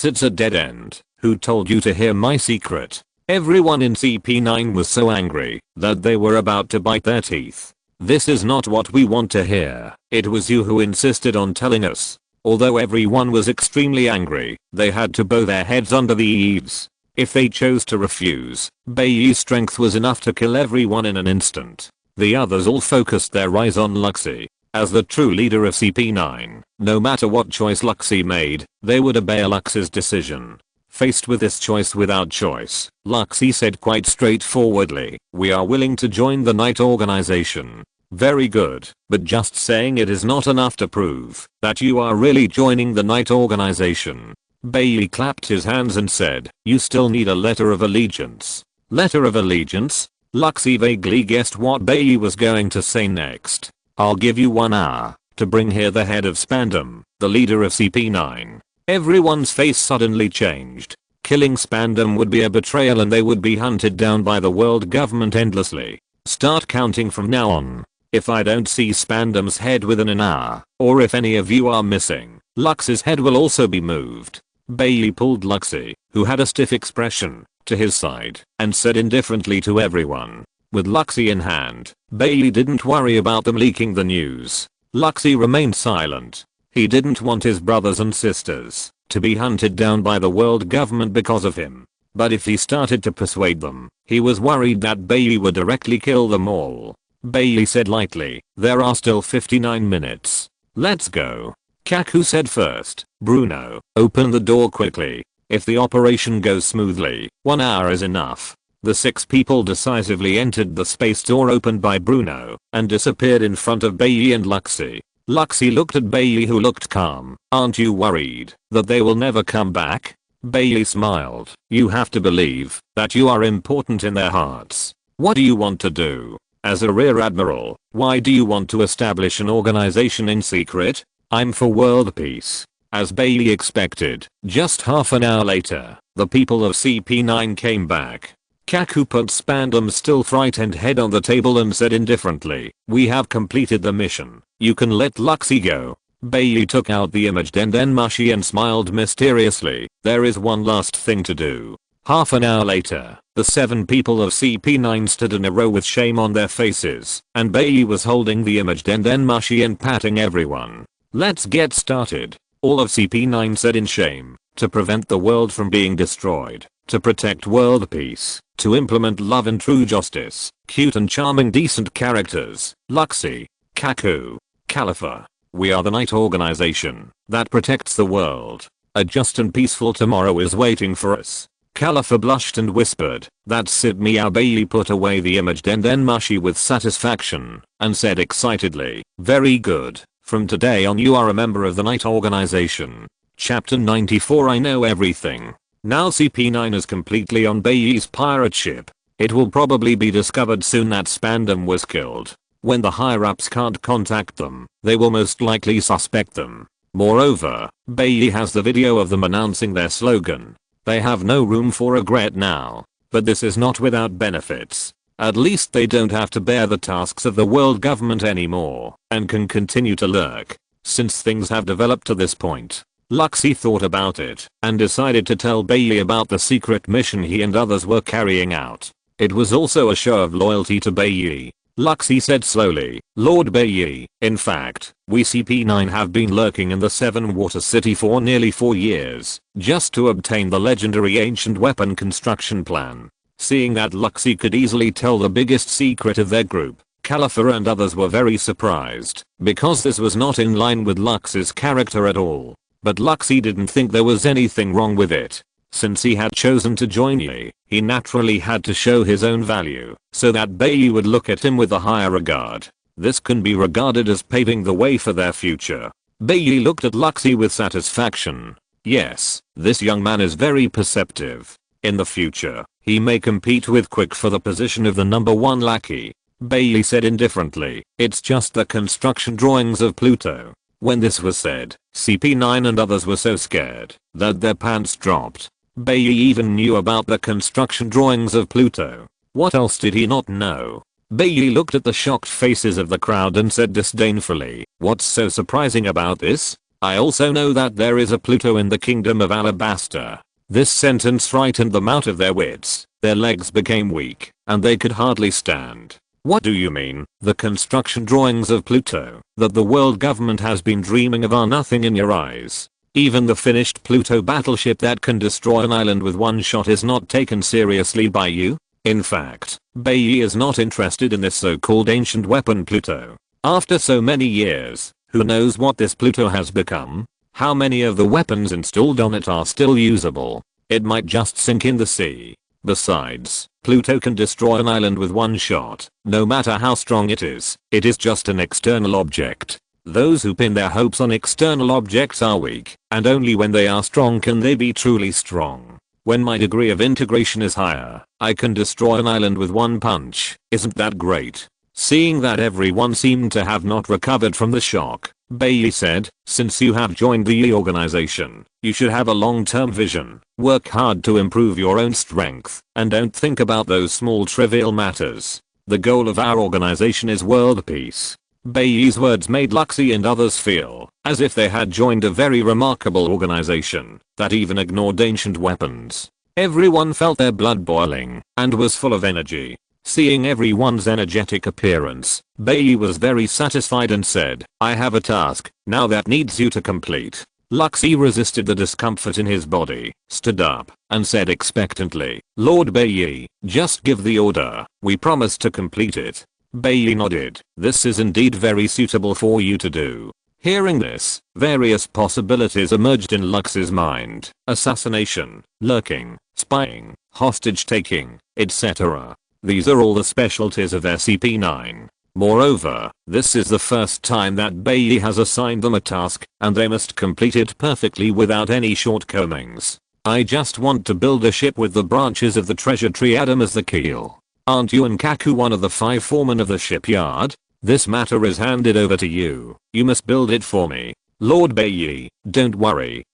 Speaker 1: it's a dead end. Who told you to hear my secret?" Everyone in CP9 was so angry that they were about to bite their teeth. "This is not what we want to hear. It was you who insisted on telling us." Although everyone was extremely angry, they had to bow their heads under the eaves. If they chose to refuse, Bai Ye's strength was enough to kill everyone in an instant. The others all focused their eyes on Luxie. As the true leader of CP9, no matter what choice Luxie made, they would obey Luxie's decision. Faced with this choice without choice, Luxie said quite straightforwardly, "We are willing to join the Night Organization." Very good, but just saying it is not enough to prove that you are really joining the Night Organization. Bai Ye clapped his hands and said, "You still need a letter of allegiance." Letter of allegiance? Luxie vaguely guessed what Bai Ye was going to say next. "I'll give you 1 hour to bring here the head of Spandam, the leader of CP9. Everyone's face suddenly changed. Killing Spandam would be a betrayal and they would be hunted down by the world government endlessly. Start counting from now on. If I don't see Spandam's head within an hour, or if any of you are missing, Lux's head will also be moved. Bai Ye pulled Luxie, who had a stiff expression, to his side and said indifferently to everyone. With Luxie in hand, Bai Ye didn't worry about them leaking the news. Luxie remained silent. He didn't want his brothers and sisters to be hunted down by the world government because of him. But if he started to persuade them, he was worried that Bai Ye would directly kill them all. Bai Ye said lightly, "There are still 59 minutes. Let's go." Kaku said first, "Bruno, open the door quickly. If the operation goes smoothly, 1 hour is enough." The 6 people decisively entered the space door opened by Bruno and disappeared in front of Bai Ye and Luxie. Luxie looked at Bai Ye, who looked calm. "Aren't you worried that they will never come back?" Bai Ye smiled. "You have to believe that you are important in their hearts. What do you want to do? As a rear admiral, why do you want to establish an organization in secret?" "I'm for world peace." As Bai Ye expected, just half an hour later, the people of CP9 came back. Kaku put Spandam's still frightened head on the table and said indifferently, "We have completed the mission. You can let Luxie go." Bai Ye took out the image Dendenmushi and smiled mysteriously. "There is one last thing to do." Half an hour later, the 7 people of CP9 stood in a row with shame on their faces, and Bai Ye was holding the image Dendenmushi and patting everyone. "Let's get started," all of CP9 said in shame. "To prevent the world from being destroyed, to protect world peace, to implement love and true justice, cute and charming decent characters, Luxie, Kaku, Califa. We are the Night Organization that protects the world. A just and peaceful tomorrow is waiting for us." Califa blushed and whispered, "That's it." Meow. Bai Ye put away the image Dendenmushi with satisfaction and said excitedly, "Very good. From today on you are a member of the Night Organization." Chapter 94. I know everything. Now CP9 is completely on Bai Ye's pirate ship. It will probably be discovered soon that Spandam was killed. When the higher-ups can't contact them, they will most likely suspect them. Moreover, Bai Ye has the video of them announcing their slogan. They have no room for regret now. But this is not without benefits. At least they don't have to bear the tasks of the world government anymore and can continue to lurk. Since things have developed to this point, Luxie thought about it and decided to tell Bai Ye about the secret mission he and others were carrying out. It was also a show of loyalty to Bai Ye. Luxie said slowly, "Lord Bai Ye, in fact, we CP9 have been lurking in the 7 Water City for nearly 4 years, just to obtain the legendary ancient weapon construction plan." Seeing that Luxie could easily tell the biggest secret of their group, Califa and others were very surprised, because this was not in line with Lux's character at all. But Luxie didn't think there was anything wrong with it. Since he had chosen to join Ye, he naturally had to show his own value, so that Bai Ye would look at him with a higher regard. This can be regarded as paving the way for their future. Bai Ye looked at Luxie with satisfaction. Yes, this young man is very perceptive. In the future, he may compete with Quick for the position of the #1 lackey. Bai Ye said indifferently, "It's just the construction drawings of Pluto." When this was said, CP9 and others were so scared that their pants dropped. Bai Ye even knew about the construction drawings of Pluto. What else did he not know? Bai Ye looked at the shocked faces of the crowd and said disdainfully, "What's so surprising about this? I also know that there is a Pluto in the kingdom of Alabasta." This sentence frightened them out of their wits. Their legs became weak, and they could hardly stand. "What do you mean? The construction drawings of Pluto that the world government has been dreaming of are nothing in your eyes? Even the finished Pluto battleship that can destroy an island with one shot is not taken seriously by you?" In fact, Bai Ye is not interested in this so-called ancient weapon Pluto. After so many years, who knows what this Pluto has become? How many of the weapons installed on it are still usable? It might just sink in the sea. Besides, Pluto can destroy an island with one shot. No matter how strong it is just an external object. Those who pin their hopes on external objects are weak, and only when they are strong can they be truly strong. When my degree of integration is higher, I can destroy an island with one punch. Isn't that great? Seeing that everyone seemed to have not recovered from the shock, Bai Ye said, "Since you have joined the Ye organization, you should have a long-term vision. Work hard to improve your own strength, and don't think about those small trivial matters. The goal of our organization is world peace. Bai Ye's words made Luxie and others feel as if they had joined a very remarkable organization that even ignored ancient weapons. Everyone felt their blood boiling and was full of energy. Seeing everyone's energetic appearance, Bai Ye was very satisfied and said, "I have a task now that needs you to complete." Luxie resisted the discomfort in his body, stood up, and said expectantly, "Lord Bai Ye, just give the order, we promise to complete it." Bai Ye nodded. "This is indeed very suitable for you to do." Hearing this, various possibilities emerged in Luxie's mind: assassination, lurking, spying, hostage taking, etc. These are all the specialties of SCP-9. Moreover, this is the first time that Bai Ye has assigned them a task, and they must complete it perfectly without any shortcomings. "I just want to build a ship with the branches of the treasure tree Adam as the keel. Aren't you and Kaku one of the 5 foremen of the shipyard? This matter is handed over to you. You must build it for me." "Lord Bai Ye, don't worry,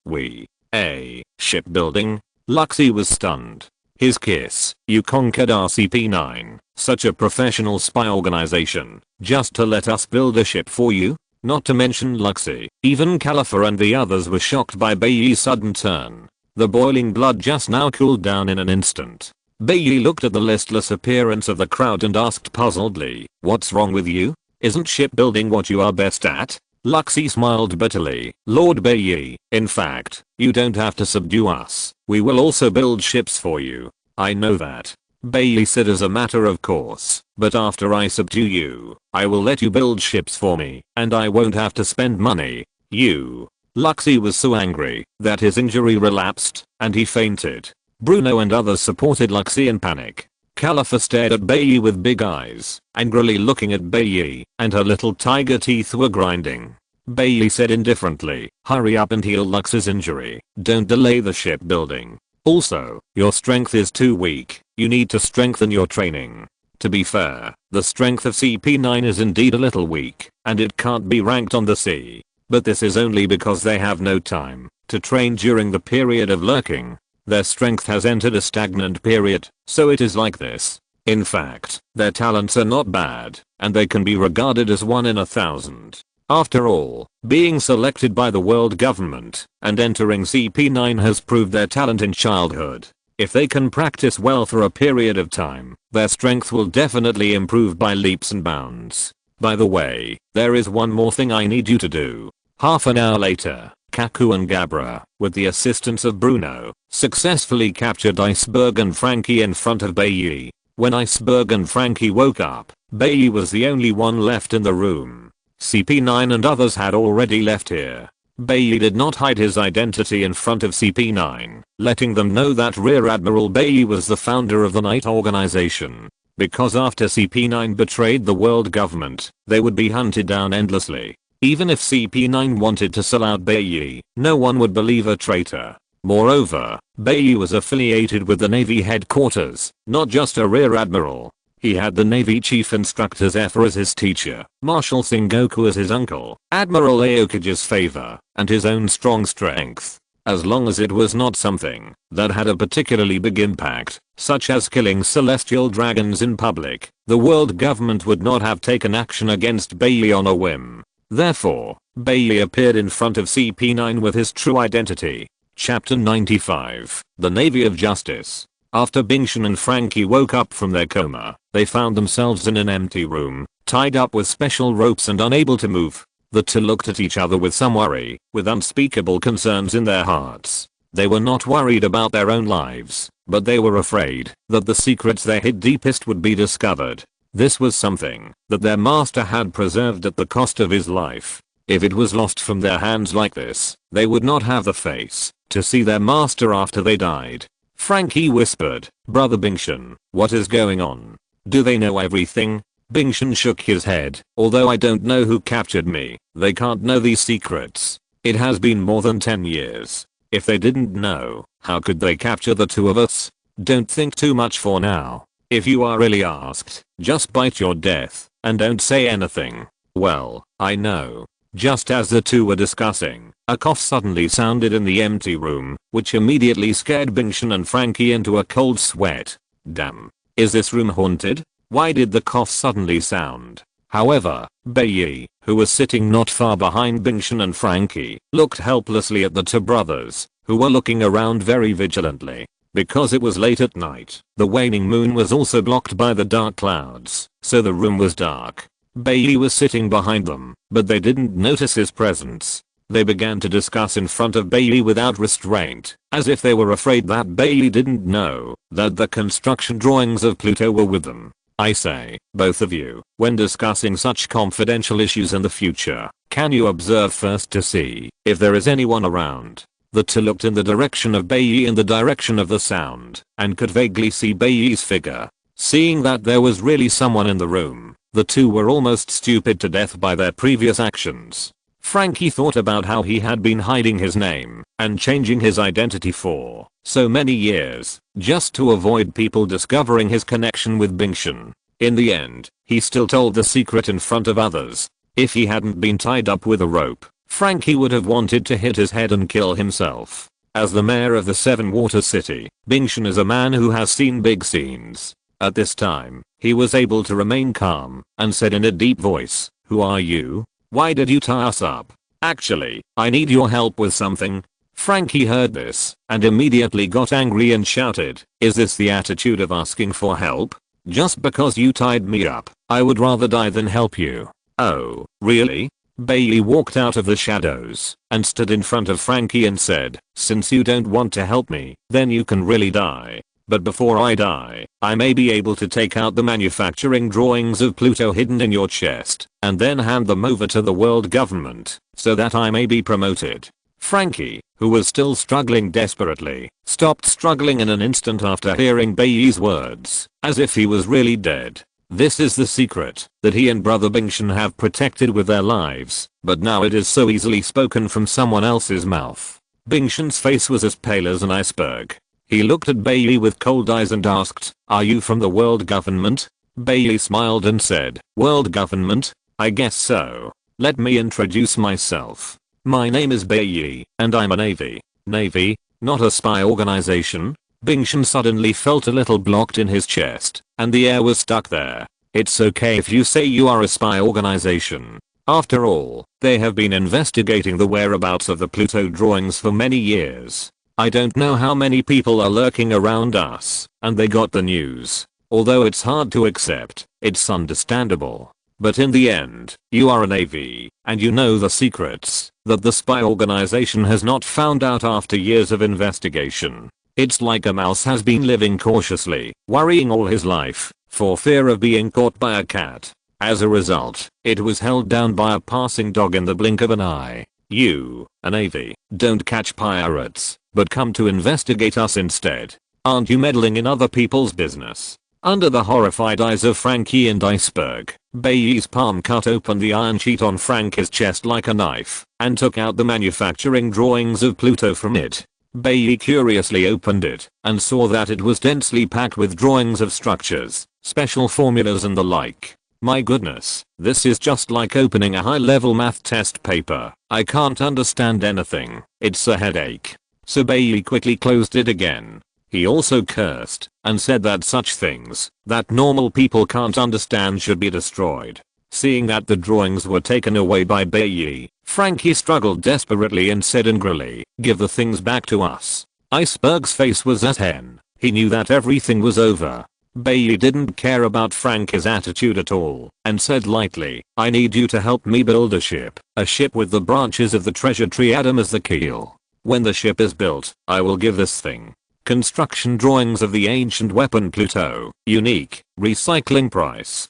Speaker 1: shipbuilding?" Luxie was stunned. His kiss, "You conquered SCP-9, such a professional spy organization, just to let us build a ship for you?" Not to mention Luxie, even Califer and the others were shocked by Bai Ye's sudden turn. The boiling blood just now cooled down in an instant. Bai Ye looked at the listless appearance of the crowd and asked puzzledly, "What's wrong with you? Isn't shipbuilding what you are best at?" Luxie smiled bitterly. "Lord Bai Ye, in fact, you don't have to subdue us. We will also build ships for you." "I know that," Bai Ye said as a matter of course, "but after I subdue you, I will let you build ships for me, and I won't have to spend money." "You." Luxie was so angry that his injury relapsed, and he fainted. Bruno and others supported Luxie in panic. Califer stared at Bai Ye with big eyes, angrily looking at Bai Ye, and her little tiger teeth were grinding. Bai Ye said indifferently, "Hurry up and heal Luxie's injury. Don't delay the shipbuilding. Also, your strength is too weak. You need to strengthen your training." To be fair, the strength of CP9 is indeed a little weak, and it can't be ranked on the sea. But this is only because they have no time to train during the period of lurking. Their strength has entered a stagnant period, so it is like this. In fact, their talents are not bad, and they can be regarded as 1 in 1,000. After all, being selected by the world government and entering CP9 has proved their talent in childhood. If they can practice well for a period of time, their strength will definitely improve by leaps and bounds. By the way, there is one more thing I need you to do. Half an hour later, Kaku and Gabra, with the assistance of Bruno, successfully captured Iceberg and Frankie in front of Bai Ye. When Iceberg and Frankie woke up, Bai Ye was the only one left in the room. CP9 and others had already left here. Bai Ye did not hide his identity in front of CP9, letting them know that Rear Admiral Bai Ye was the founder of the Night Organization. Because after CP9 betrayed the world government, they would be hunted down endlessly. Even if CP9 wanted to sell out Bai Ye, no one would believe a traitor. Moreover, Bai Ye was affiliated with the Navy headquarters, not just a Rear Admiral. He had the Navy Chief Instructor Zephyr as his teacher, Marshal Sengoku as his uncle, Admiral Aokage's favor, and his own strong strength. As long as it was not something that had a particularly big impact, such as killing celestial dragons in public, the world government would not have taken action against Bai Ye on a whim. Therefore, Bai Ye appeared in front of CP9 with his true identity. Chapter 95, The Navy of Justice. After Bingshan and Frankie woke up from their coma, they found themselves in an empty room, tied up with special ropes and unable to move. The two looked at each other with some worry, with unspeakable concerns in their hearts. They were not worried about their own lives, but they were afraid that the secrets they hid deepest would be discovered. This was something that their master had preserved at the cost of his life. If it was lost from their hands like this, they would not have the face to see their master after they died. Frankie whispered, "Brother Bingshan, what is going on? Do they know everything?" Bingshan shook his head. "Although I don't know who captured me, they can't know these secrets. It has been more than 10 years. If they didn't know, how could they capture the two of us? Don't think too much for now. If you are really asked, just bite your death, and don't say anything." "Well, I know." Just as the two were discussing, a cough suddenly sounded in the empty room, which immediately scared Bingshan and Frankie into a cold sweat. "Damn. Is this room haunted?" Why did the cough suddenly sound? However, Bai Ye, who was sitting not far behind Bingshan and Frankie, looked helplessly at the two brothers, who were looking around very vigilantly. Because it was late at night, the waning moon was also blocked by the dark clouds, so the room was dark. Bai Ye was sitting behind them, but they didn't notice his presence. They began to discuss in front of Bai Ye without restraint, as if they were afraid that Bai Ye didn't know that the construction drawings of Pluto were with them. I say, both of you, when discussing such confidential issues in the future, can you observe first to see if there is anyone around? The two looked in the direction of Bai Ye in the direction of the sound, and could vaguely see Bai Ye's figure. Seeing that there was really someone in the room, the two were almost stupid to death by their previous actions. Frankie thought about how he had been hiding his name and changing his identity for so many years, just to avoid people discovering his connection with Bingshan. In the end, he still told the secret in front of others. If he hadn't been tied up with a rope, Frankie would have wanted to hit his head and kill himself. As the mayor of the Seven Water City, Bingshan is a man who has seen big scenes. At this time, he was able to remain calm and said in a deep voice, "Who are you? Why did you tie us up? Actually, I need your help with something." Frankie heard this and immediately got angry and shouted, "Is this the attitude of asking for help? Just because you tied me up, I would rather die than help you." "Oh, really?" Bai Ye walked out of the shadows and stood in front of Frankie and said, "Since you don't want to help me, then you can really die. But before I die, I may be able to take out the manufacturing drawings of Pluto hidden in your chest and then hand them over to the world government so that I may be promoted." Frankie, who was still struggling desperately, stopped struggling in an instant after hearing Bai Ye's words, as if he was really dead. This is the secret that he and brother Bingshan have protected with their lives, but now it is so easily spoken from someone else's mouth. Bingshan's face was as pale as an iceberg. He looked at Bai Ye with cold eyes and asked, "Are you from the world government?" Bai Ye smiled and said, "World government? I guess so. Let me introduce myself. My name is Bai Ye, and I'm a Navy." "Navy? Not a spy organization?" Bingshan suddenly felt a little blocked in his chest, and the air was stuck there. "It's okay if you say you are a spy organization. After all, they have been investigating the whereabouts of the Pluto drawings for many years. I don't know how many people are lurking around us, and they got the news. Although it's hard to accept, it's understandable. But in the end, you are a Navy, and you know the secrets that the spy organization has not found out after years of investigation. It's like a mouse has been living cautiously, worrying all his life, for fear of being caught by a cat. As a result, it was held down by a passing dog in the blink of an eye. You, a Navy, don't catch pirates, but come to investigate us instead. Aren't you meddling in other people's business?" Under the horrified eyes of Frankie and Iceberg, Bai Ye's palm cut open the iron sheet on Frankie's chest like a knife and took out the manufacturing drawings of Pluto from it. Bai Ye curiously opened it and saw that it was densely packed with drawings of structures, special formulas and the like. My goodness, this is just like opening a high-level math test paper. I can't understand anything. It's a headache. So Bai Ye quickly closed it again. He also cursed and said that such things that normal people can't understand should be destroyed. Seeing that the drawings were taken away by Bai Ye, Frankie struggled desperately and said angrily, "Give the things back to us." Iceberg's face was as hen. He knew that everything was over. Bai Ye didn't care about Frankie's attitude at all and said lightly, "I need you to help me build a ship with the branches of the treasure tree Adam as the keel. When the ship is built, I will give this thing construction drawings of the ancient weapon Pluto, unique, recycling price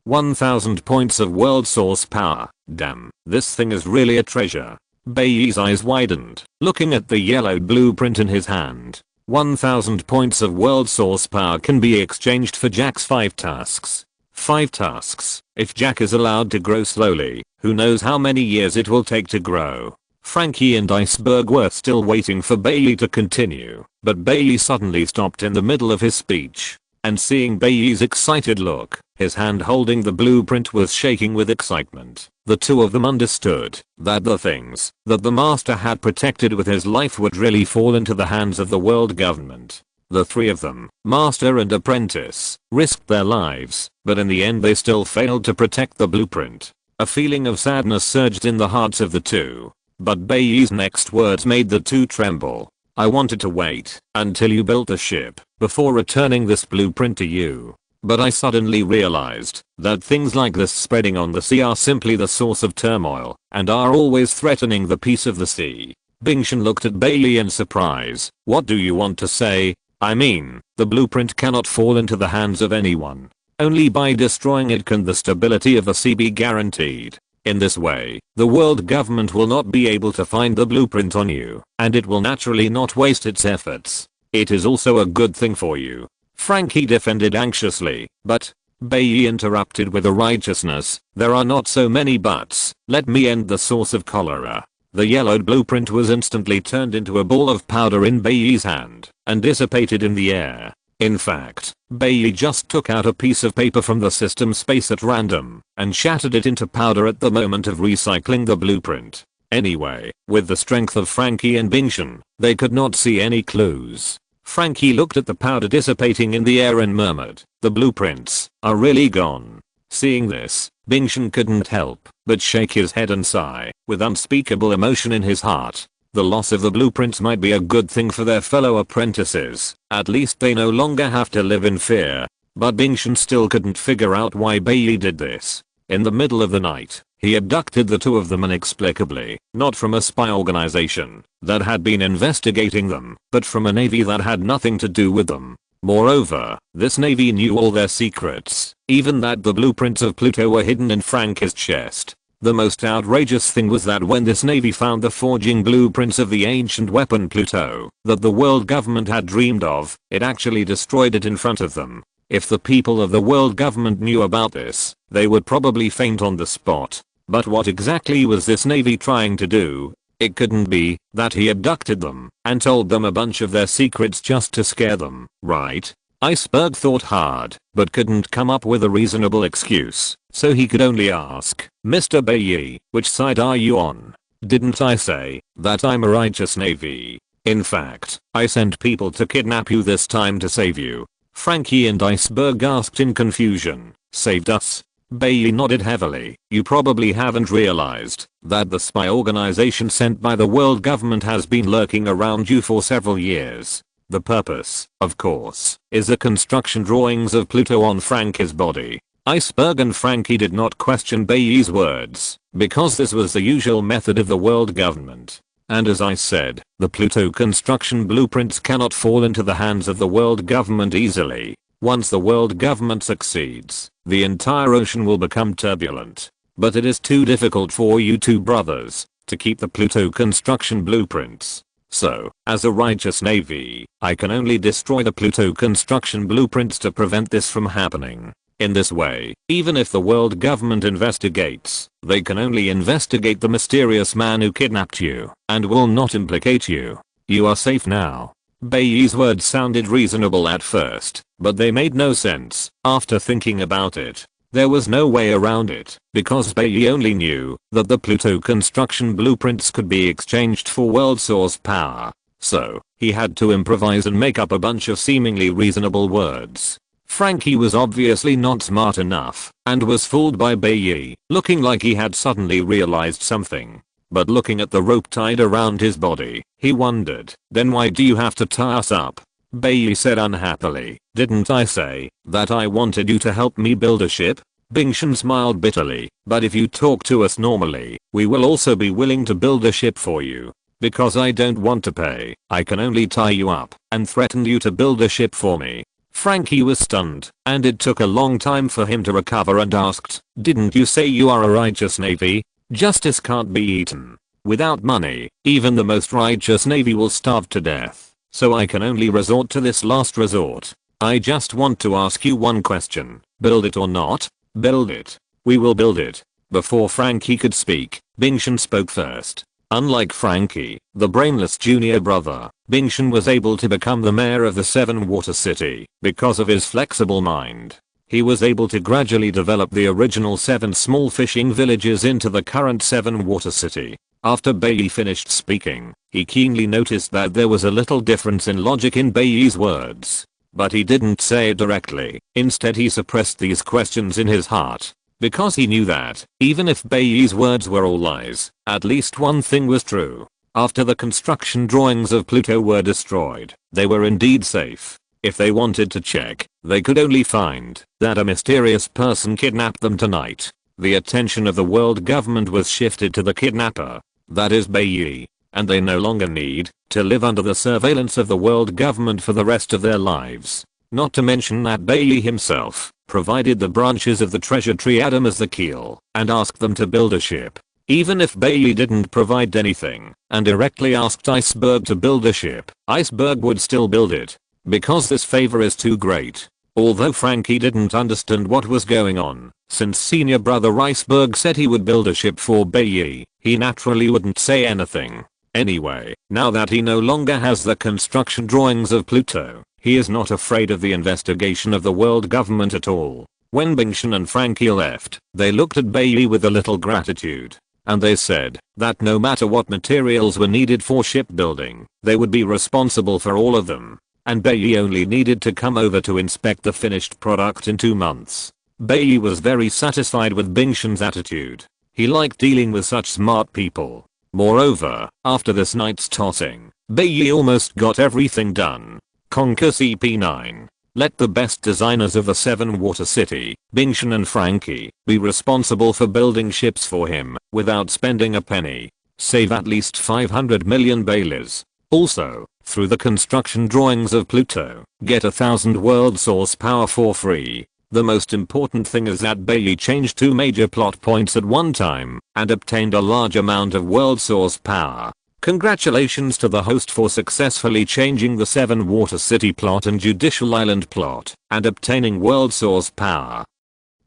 Speaker 1: 1,000 points of world source power. Damn, this thing is really a treasure." Bai Ye's eyes widened, looking at the yellow blueprint in his hand. 1,000 points of world source power can be exchanged for Jack's 5 tusks. 5 tusks. If Jack is allowed to grow slowly, who knows how many years it will take to grow. Frankie and Iceberg were still waiting for Bai Ye to continue, but Bai Ye suddenly stopped in the middle of his speech. And seeing Bai Ye's excited look, his hand holding the blueprint was shaking with excitement. The two of them understood that the things that the master had protected with his life would really fall into the hands of the world government. The three of them, master and apprentice, risked their lives, but in the end they still failed to protect the blueprint. A feeling of sadness surged in the hearts of the two. But Bai Ye's next words made the two tremble. I wanted to wait until you built a ship before returning this blueprint to you. But I suddenly realized that things like this spreading on the sea are simply the source of turmoil and are always threatening the peace of the sea. Bingshan looked at Bai Ye in surprise. What do you want to say? I mean, the blueprint cannot fall into the hands of anyone. Only by destroying it can the stability of the sea be guaranteed. In this way, the world government will not be able to find the blueprint on you, and it will naturally not waste its efforts. It is also a good thing for you. Frankie defended anxiously, but Bai Ye interrupted with a righteousness. There are not so many buts. Let me end the source of cholera. The yellowed blueprint was instantly turned into a ball of powder in Bai Ye's hand and dissipated in the air. In fact, Bai Ye just took out a piece of paper from the system space at random and shattered it into powder at the moment of recycling the blueprint. Anyway, with the strength of Frankie and Bingshan, they could not see any clues. Frankie looked at the powder dissipating in the air and murmured, "The blueprints are really gone." Seeing this, Bingshan couldn't help but shake his head and sigh, with unspeakable emotion in his heart. The loss of the blueprints might be a good thing for their fellow apprentices. At least they no longer have to live in fear. But Bingshan still couldn't figure out why Bai Ye did this. In the middle of the night, he abducted the two of them inexplicably, not from a spy organization that had been investigating them, but from a navy that had nothing to do with them. Moreover, this navy knew all their secrets, even that the blueprints of Pluto were hidden in Frankie's chest. The most outrageous thing was that when this navy found the forging blueprints of the ancient weapon Pluto that the world government had dreamed of, it actually destroyed it in front of them. If the people of the world government knew about this, they would probably faint on the spot. But what exactly was this navy trying to do? It couldn't be that he abducted them and told them a bunch of their secrets just to scare them, right? Iceberg thought hard, but couldn't come up with a reasonable excuse, so he could only ask, "Mr. Bai Ye, which side are you on? Didn't I say that I'm a righteous navy? In fact, I sent people to kidnap you this time to save you." Frankie and Iceberg gasped in confusion. "Saved us?" Bai Ye nodded heavily. "You probably haven't realized that the spy organization sent by the world government has been lurking around you for several years. The purpose, of course, is the construction drawings of Pluto on Frankie's body." Iceberg and Frankie did not question Bai Ye's words, because this was the usual method of the world government. And as I said, the Pluto construction blueprints cannot fall into the hands of the world government easily. Once the world government succeeds, the entire ocean will become turbulent. But it is too difficult for you two brothers to keep the Pluto construction blueprints. So, as a righteous navy, I can only destroy the Pluto construction blueprints to prevent this from happening. In this way, even if the world government investigates, they can only investigate the mysterious man who kidnapped you and will not implicate you. You are safe now. Bai Ye's words sounded reasonable at first, but they made no sense after thinking about it. There was no way around it, because Bai Ye only knew that the Pluto construction blueprints could be exchanged for world source power. So, he had to improvise and make up a bunch of seemingly reasonable words. Frankie was obviously not smart enough and was fooled by Bai Ye, looking like he had suddenly realized something. But looking at the rope tied around his body, he wondered, "Then why do you have to tie us up?" Bai Ye said unhappily, "Didn't I say that I wanted you to help me build a ship?" Bingshan smiled bitterly, "But if you talk to us normally, we will also be willing to build a ship for you. Because I don't want to pay, I can only tie you up and threaten you to build a ship for me." Frankie was stunned, and it took a long time for him to recover and asked, "Didn't you say you are a righteous navy? Justice can't be eaten. Without money, even the most righteous navy will starve to death. So I can only resort to this last resort. I just want to ask you one question. Build it or not?" "Build it. We will build it." Before Frankie could speak, Bingshan spoke first. Unlike Frankie, the brainless junior brother, Bingshan was able to become the mayor of the Seven Water City because of his flexible mind. He was able to gradually develop the original 7 small fishing villages into the current 7 Water City. After Bai Ye finished speaking, he keenly noticed that there was a little difference in logic in Bai Ye's words. But he didn't say it directly. Instead he suppressed these questions in his heart. Because he knew that, even if Bai Ye's words were all lies, at least one thing was true. After the construction drawings of Pluto were destroyed, they were indeed safe. If they wanted to check, they could only find that a mysterious person kidnapped them tonight. The attention of the world government was shifted to the kidnapper, that is Bai Ye, and they no longer need to live under the surveillance of the world government for the rest of their lives. Not to mention that Bai Ye himself provided the branches of the treasure tree Adam as the keel and asked them to build a ship. Even if Bai Ye didn't provide anything and directly asked Iceberg to build a ship, Iceberg would still build it. Because this favor is too great. Although Franky didn't understand what was going on, since senior brother Iceberg said he would build a ship for Bai Ye, he naturally wouldn't say anything. Anyway, now that he no longer has the construction drawings of Pluto, he is not afraid of the investigation of the world government at all. When Bingshan and Franky left, they looked at Bai Ye with a little gratitude. And they said that no matter what materials were needed for shipbuilding, they would be responsible for all of them. And Bai Ye only needed to come over to inspect the finished product in 2 months. Bai Ye was very satisfied with Bingshan's attitude. He liked dealing with such smart people. Moreover, after this night's tossing, Bai Ye almost got everything done. Conquer CP9. Let the best designers of the 7 Water City, Bingshan and Franky, be responsible for building ships for him without spending a penny. Save at least 500 million baileys. Also, through the construction drawings of Pluto, get 1000 world source power for free. The most important thing is that Bai Ye changed 2 major plot points at one time and obtained a large amount of world source power. Congratulations to the host for successfully changing the 7 Water City plot and Judicial Island plot and obtaining world source power.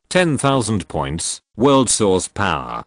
Speaker 1: 10,000 points, world source power.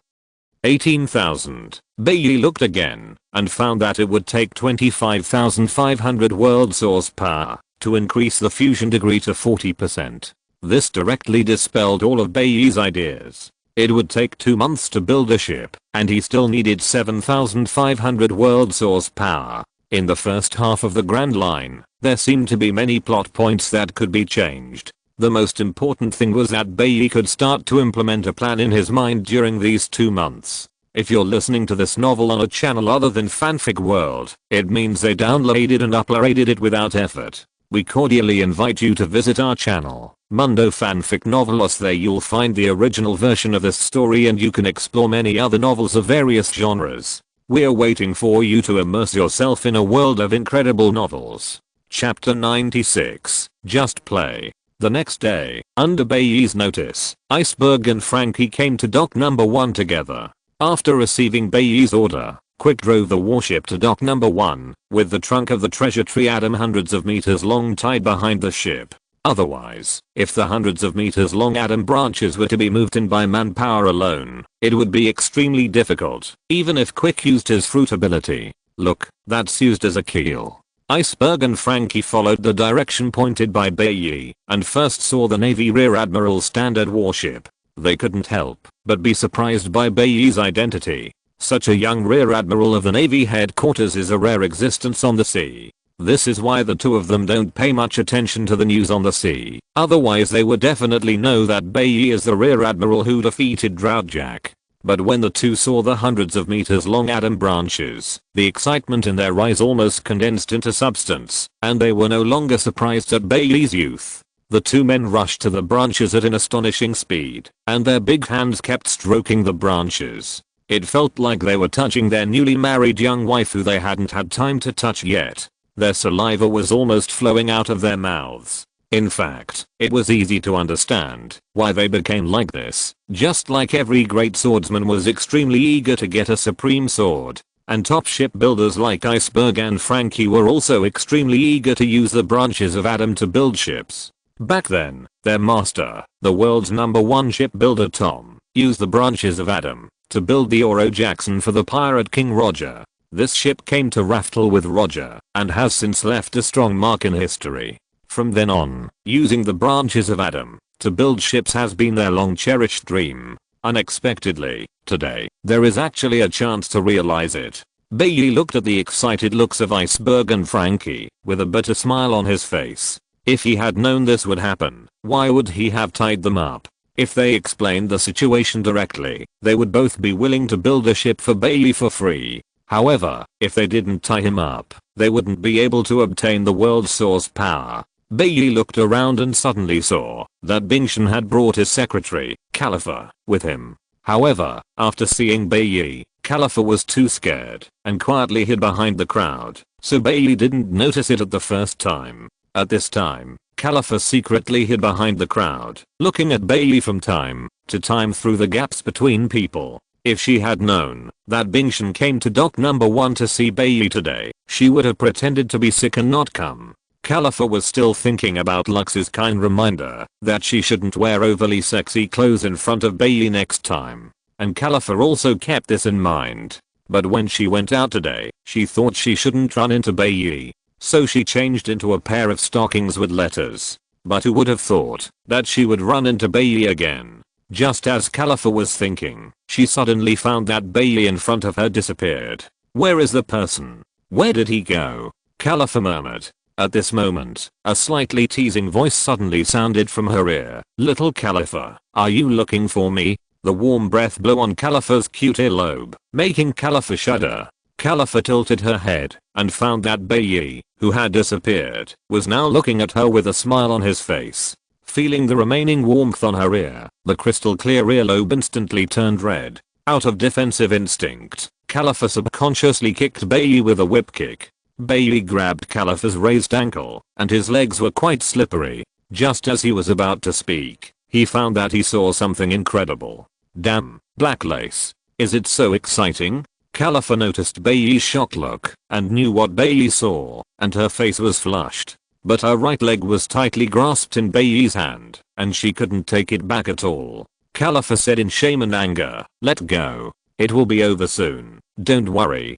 Speaker 1: 18,000. Bai Ye looked again and found that it would take 25,500 world source power to increase the fusion degree to 40%. This directly dispelled all of Bai Ye's ideas. It would take 2 months to build a ship, and he still needed 7,500 world source power. In the first half of the Grand Line, there seemed to be many plot points that could be changed. The most important thing was that Bai Ye could start to implement a plan in his mind during these 2 months. If you're listening to this novel on a channel other than Fanfic World, it means they downloaded and uploaded it without effort. We cordially invite you to visit our channel, Mundo Fanfic Novelos. There you'll find the original version of this story and you can explore many other novels of various genres. We're waiting for you to immerse yourself in a world of incredible novels. Chapter 96, Just Play. The next day, under Bai Ye's notice, Iceberg and Franky came to dock number 1 together. After receiving Bai Ye's order, Quick drove the warship to dock number 1, with the trunk of the treasure tree Adam hundreds of meters long tied behind the ship. Otherwise, if the hundreds of meters long Adam branches were to be moved in by manpower alone, it would be extremely difficult, even if Quick used his fruit ability. Look, that's used as a keel. Iceberg and Franky followed the direction pointed by Bai Ye and first saw the Navy Rear Admiral standard warship. They couldn't help but be surprised by Bai Ye's identity. Such a young Rear Admiral of the Navy headquarters is a rare existence on the sea. This is why the two of them don't pay much attention to the news on the sea. Otherwise they would definitely know that Bai Ye is the Rear Admiral who defeated Droudjack. But when the two saw the hundreds of meters long Adam branches, the excitement in their eyes almost condensed into substance, and they were no longer surprised at Bai Ye's youth. The two men rushed to the branches at an astonishing speed, and their big hands kept stroking the branches. It felt like they were touching their newly married young wife who they hadn't had time to touch yet. Their saliva was almost flowing out of their mouths. In fact, it was easy to understand why they became like this. Just like every great swordsman was extremely eager to get a supreme sword, and top shipbuilders like Iceberg and Franky were also extremely eager to use the branches of Adam to build ships. Back then, their master, the world's #1 shipbuilder Tom, used the branches of Adam to build the Oro Jackson for the pirate King Roger. This ship came to Raftel with Roger and has since left a strong mark in history. From then on, using the branches of Adam to build ships has been their long cherished dream. unexpectedly, today, there is actually a chance to realize it. Bai Ye looked at the excited looks of Iceberg and Frankie, with a bitter smile on his face. If he had known this would happen, why would he have tied them up? If they explained the situation directly, they would both be willing to build a ship for Bai Ye for free. However, if they didn't tie him up, they wouldn't be able to obtain the world's source power. Bai Ye looked around and suddenly saw that Bingshan had brought his secretary, Caliphate, with him. However, after seeing Bai Ye, Caliphate was too scared and quietly hid behind the crowd, so Bai Ye didn't notice it at the first time. At this time, Caliphate secretly hid behind the crowd, looking at Bai Ye from time to time through the gaps between people. If she had known that Bingshan came to dock number 1 to see Bai Ye today, she would have pretended to be sick and not come. Caliphate was still thinking about Lux's kind reminder that she shouldn't wear overly sexy clothes in front of Bai Ye next time. And Caliphate also kept this in mind. But when she went out today, she thought she shouldn't run into Bai Ye. So she changed into a pair of stockings with letters. But who would have thought that she would run into Bai Ye again? Just as Caliphate was thinking, she suddenly found that Bai Ye in front of her disappeared. Where is the person? Where did he go? Caliphate murmured. At this moment, a slightly teasing voice suddenly sounded from her ear. Little Caliphate, are you looking for me? The warm breath blew on Caliphate's cute earlobe, making Caliphate shudder. Caliphate tilted her head and found that Bai Ye, who had disappeared, was now looking at her with a smile on his face. Feeling the remaining warmth on her ear, the crystal clear earlobe instantly turned red. Out of defensive instinct, Caliphate subconsciously kicked Bai Ye with a whip kick. Bai Ye grabbed Caliphate's raised ankle, and his legs were quite slippery. Just as he was about to speak, he found that he saw something incredible. Damn, black lace. Is it so exciting? Caliphate noticed Bai Ye's shocked look and knew what Bai Ye saw, and her face was flushed. But her right leg was tightly grasped in Bai Ye's hand, and she couldn't take it back at all. Caliphate said in shame and anger, let go. It will be over soon. Don't worry.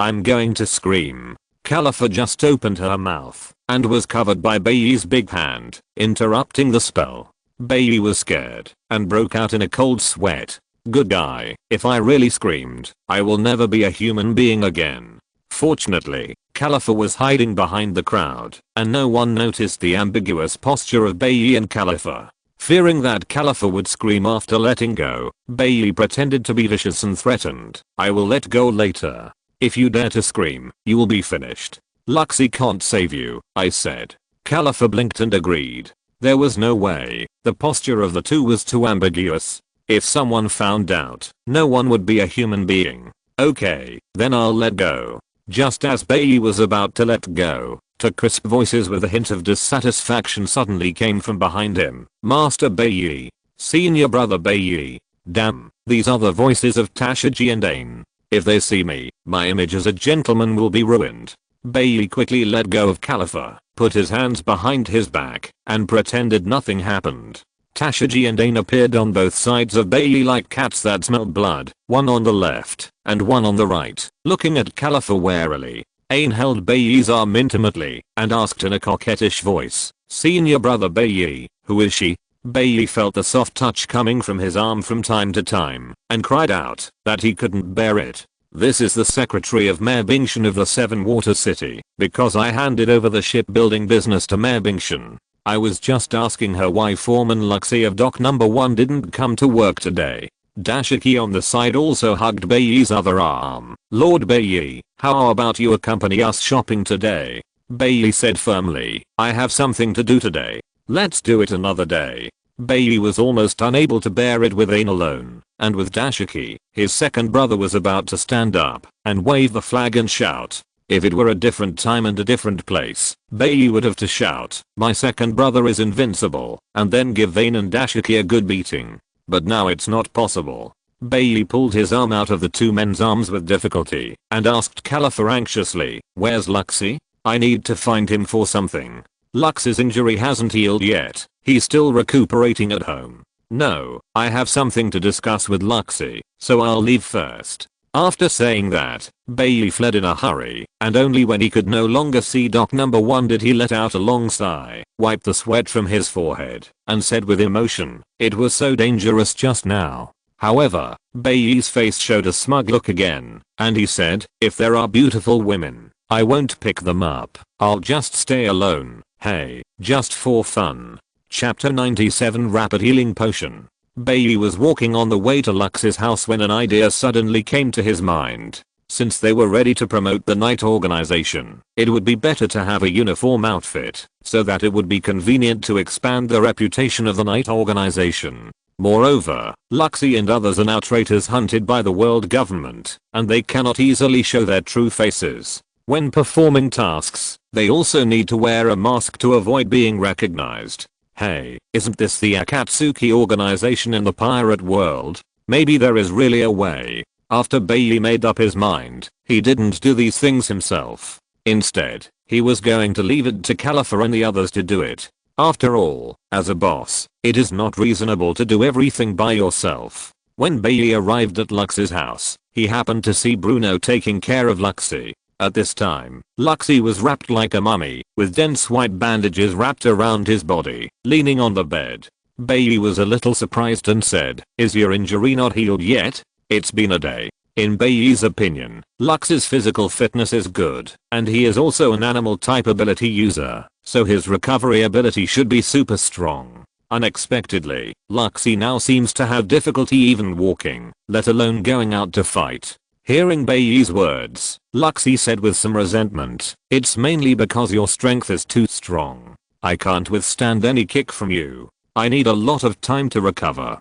Speaker 1: I'm going to scream. Caliphate just opened her mouth and was covered by Bai Ye's big hand, interrupting the spell. Bai Ye was scared and broke out in a cold sweat. Good guy, if I really screamed, I will never be a human being again. Fortunately, Caliphate was hiding behind the crowd, and no one noticed the ambiguous posture of Bai Ye and Caliphate. Fearing that Caliphate would scream after letting go, Bai Ye pretended to be vicious and threatened, I will let go later. If you dare to scream, you will be finished. Luxie can't save you, I said. Caliphate blinked and agreed. There was no way, the posture of the two was too ambiguous. If someone found out, no one would be a human being. Okay, then I'll let go. Just as Bai Ye was about to let go, two crisp voices with a hint of dissatisfaction suddenly came from behind him. Master Bai Ye. Senior brother Bai Ye. Damn, these are the voices of Tashaji and Ain. If they see me, my image as a gentleman will be ruined. Bai Ye quickly let go of Caliphate, put his hands behind his back, and pretended nothing happened. Tashaji and Ain appeared on both sides of Bai Ye like cats that smell blood, one on the left and one on the right, looking at Caliphate warily. Ain held Bai Ye's arm intimately and asked in a coquettish voice, Senior brother Bai Ye, who is she? Bai Ye felt the soft touch coming from his arm from time to time and cried out that he couldn't bear it. This is the secretary of Mayor Bingshan of the Seven Water City, because I handed over the shipbuilding business to Mayor Bingshan. I was just asking her why Foreman Luxie of dock number 1 didn't come to work today. Dashiki on the side also hugged Bai Ye's other arm. Lord Bai Ye, how about you accompany us shopping today? Bai Ye said firmly, I have something to do today. Let's do it another day. Bai Ye was almost unable to bear it with Ain alone, and with Dashiki, his second brother was about to stand up and wave the flag and shout. If it were a different time and a different place, Bai Ye would have to shout, my second brother is invincible, and then give Ain and Dashiki a good beating. But now it's not possible. Bai Ye pulled his arm out of the two men's arms with difficulty and asked Caliphate anxiously, where's Luxie? I need to find him for something. Lux's injury hasn't healed yet, he's still recuperating at home. No, I have something to discuss with Luxie, so I'll leave first. After saying that, Bai Ye fled in a hurry, and only when he could no longer see Doc number 1 did he let out a long sigh, wiped the sweat from his forehead, and said with emotion, "It was so dangerous just now." However, Bai Ye's face showed a smug look again, and he said, "If there are beautiful women, I won't pick them up. I'll just stay alone. Hey, just for fun." Chapter 97 Rapid Healing Potion. Bai Ye was walking on the way to Lux's house when an idea suddenly came to his mind. Since they were ready to promote the night organization, it would be better to have a uniform outfit, so that it would be convenient to expand the reputation of the night organization. Moreover, Luxy and others are now traitors hunted by the world government, and they cannot easily show their true faces. When performing tasks, they also need to wear a mask to avoid being recognized. Hey, isn't this the Akatsuki organization in the pirate world? Maybe there is really a way. After Bai Ye made up his mind, he didn't do these things himself. Instead, he was going to leave it to Califer and the others to do it. After all, as a boss, it is not reasonable to do everything by yourself. When Bai Ye arrived at Lux's house, he happened to see Bruno taking care of Luxy. At this time, Luxy was wrapped like a mummy, with dense white bandages wrapped around his body, leaning on the bed. Bai Ye was a little surprised and said, "Is your injury not healed yet? It's been a day." In Bai Ye's opinion, Lux's physical fitness is good, and he is also an animal type ability user, so his recovery ability should be super strong. Unexpectedly, Luxy now seems to have difficulty even walking, let alone going out to fight. Hearing Bai Ye's words, Luxy said with some resentment, "It's mainly because your strength is too strong. I can't withstand any kick from you. I need a lot of time to recover."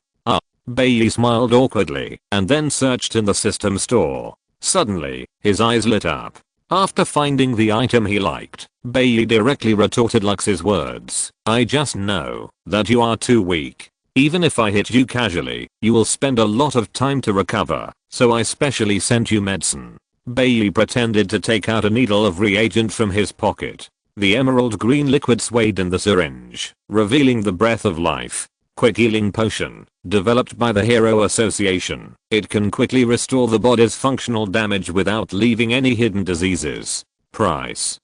Speaker 1: Bai Ye smiled awkwardly, and then searched in the system store. Suddenly, his eyes lit up. After finding the item he liked, Bai Ye directly retorted Lux's words, "I just know that you are too weak. Even if I hit you casually, you will spend a lot of time to recover, so I specially sent you medicine." Bai Ye pretended to take out a needle of reagent from his pocket. The emerald green liquid swayed in the syringe, revealing the breath of life. Quick healing potion, developed by the Hero Association. It can quickly restore the body's functional damage without leaving any hidden diseases. Price: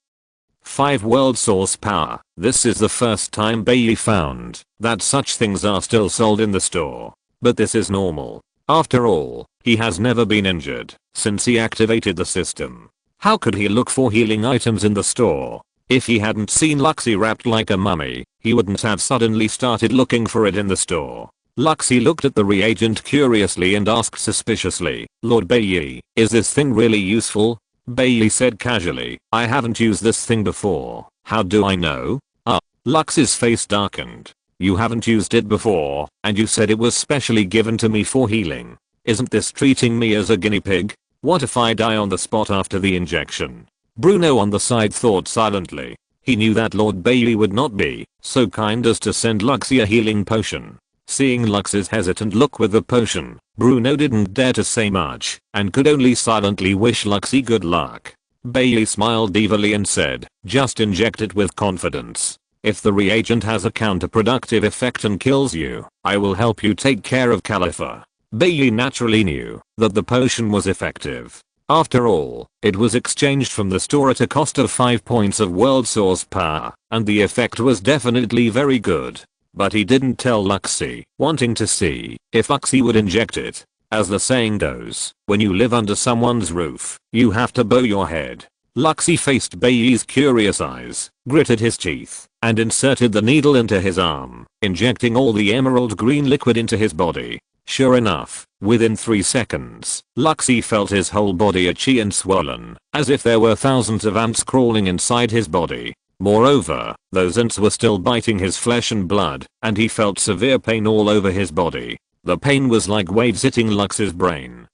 Speaker 1: 5 world source power. This is the first time Bai Ye found that such things are still sold in the store. But this is normal. After all, he has never been injured since he activated the system. How could he look for healing items in the store? If he hadn't seen Luxy wrapped like a mummy, he wouldn't have suddenly started looking for it in the store. Luxy looked at the reagent curiously and asked suspiciously, "Lord Bai Ye, is this thing really useful?" Bai Ye said casually, "I haven't used this thing before. How do I know?" Lux's face darkened. "You haven't used it before, and you said it was specially given to me for healing. Isn't this treating me as a guinea pig? What if I die on the spot after the injection?" Bruno on the side thought silently. He knew that Lord Bai Ye would not be so kind as to send Luxy a healing potion. Seeing Lux's hesitant look with the potion, Bruno didn't dare to say much and could only silently wish Luxy good luck. Bai Ye smiled evilly and said, "Just inject it with confidence. If the reagent has a counterproductive effect and kills you, I will help you take care of Califer." Bai Ye naturally knew that the potion was effective. After all, it was exchanged from the store at a cost of 5 points of world source power, and the effect was definitely very good. But he didn't tell Luxy, wanting to see if Luxy would inject it. As the saying goes, when you live under someone's roof, you have to bow your head. Luxy faced Bai Ye's curious eyes, gritted his teeth, and inserted the needle into his arm, injecting all the emerald green liquid into his body. Sure enough, within 3 seconds, Luxy felt his whole body itchy and swollen, as if there were thousands of ants crawling inside his body. Moreover, those ants were still biting his flesh and blood, and he felt severe pain all over his body. The pain was like waves hitting Lux's brain.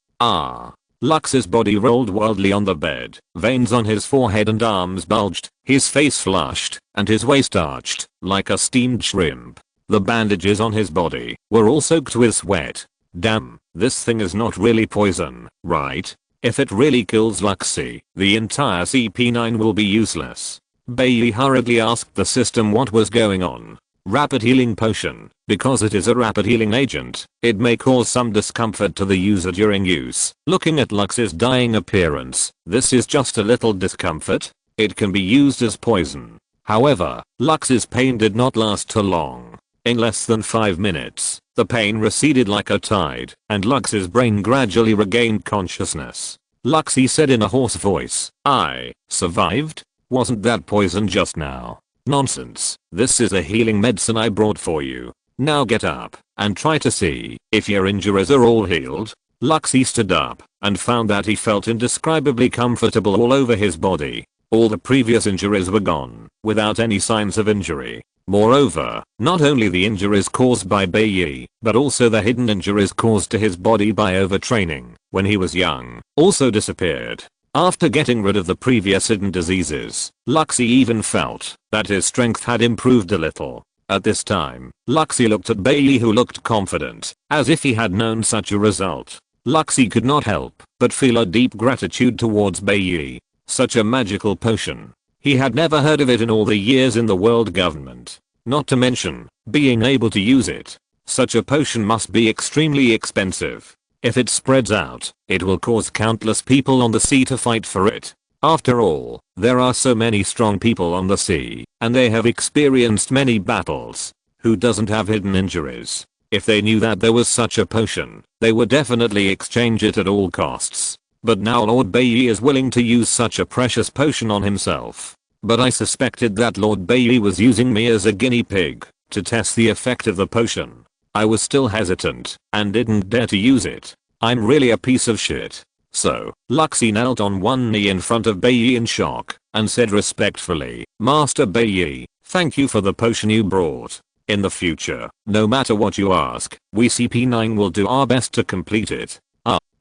Speaker 1: Lux's body rolled wildly on the bed, veins on his forehead and arms bulged, his face flushed, and his waist arched, like a steamed shrimp. The bandages on his body were all soaked with sweat. Damn, this thing is not really poison, right? If it really kills Luxy, the entire CP9 will be useless. Bai Ye hurriedly asked the system what was going on. Rapid healing potion. Because it is a rapid healing agent, it may cause some discomfort to the user during use. Looking at Lux's dying appearance, this is just a little discomfort. It can be used as poison. However, Lux's pain did not last too long. In less than 5 minutes, the pain receded like a tide, and Lux's brain gradually regained consciousness. Luxy said in a hoarse voice, "I survived? Wasn't that poison just now?" "Nonsense. This is a healing medicine I brought for you. Now get up and try to see if your injuries are all healed." Luxy stood up and found that he felt indescribably comfortable all over his body. All the previous injuries were gone, without any signs of injury. Moreover, not only the injuries caused by Bai Ye, but also the hidden injuries caused to his body by overtraining when he was young, also disappeared. After getting rid of the previous hidden diseases, Luxy even felt that his strength had improved a little. At this time, Luxy looked at Bai Ye, who looked confident, as if he had known such a result. Luxy could not help but feel a deep gratitude towards Bai Ye. Such a magical potion. He had never heard of it in all the years in the world government. Not to mention, being able to use it. Such a potion must be extremely expensive. If it spreads out, it will cause countless people on the sea to fight for it. After all, there are so many strong people on the sea, and they have experienced many battles. Who doesn't have hidden injuries? If they knew that there was such a potion, they would definitely exchange it at all costs. But now Lord Bai Ye is willing to use such a precious potion on himself. But I suspected that Lord Bai Ye was using me as a guinea pig to test the effect of the potion. I was still hesitant and didn't dare to use it. I'm really a piece of shit. So, Luxy knelt on one knee in front of Bai Ye in shock and said respectfully, "Master Bai Ye, thank you for the potion you brought. In the future, no matter what you ask, we CP9 will do our best to complete it."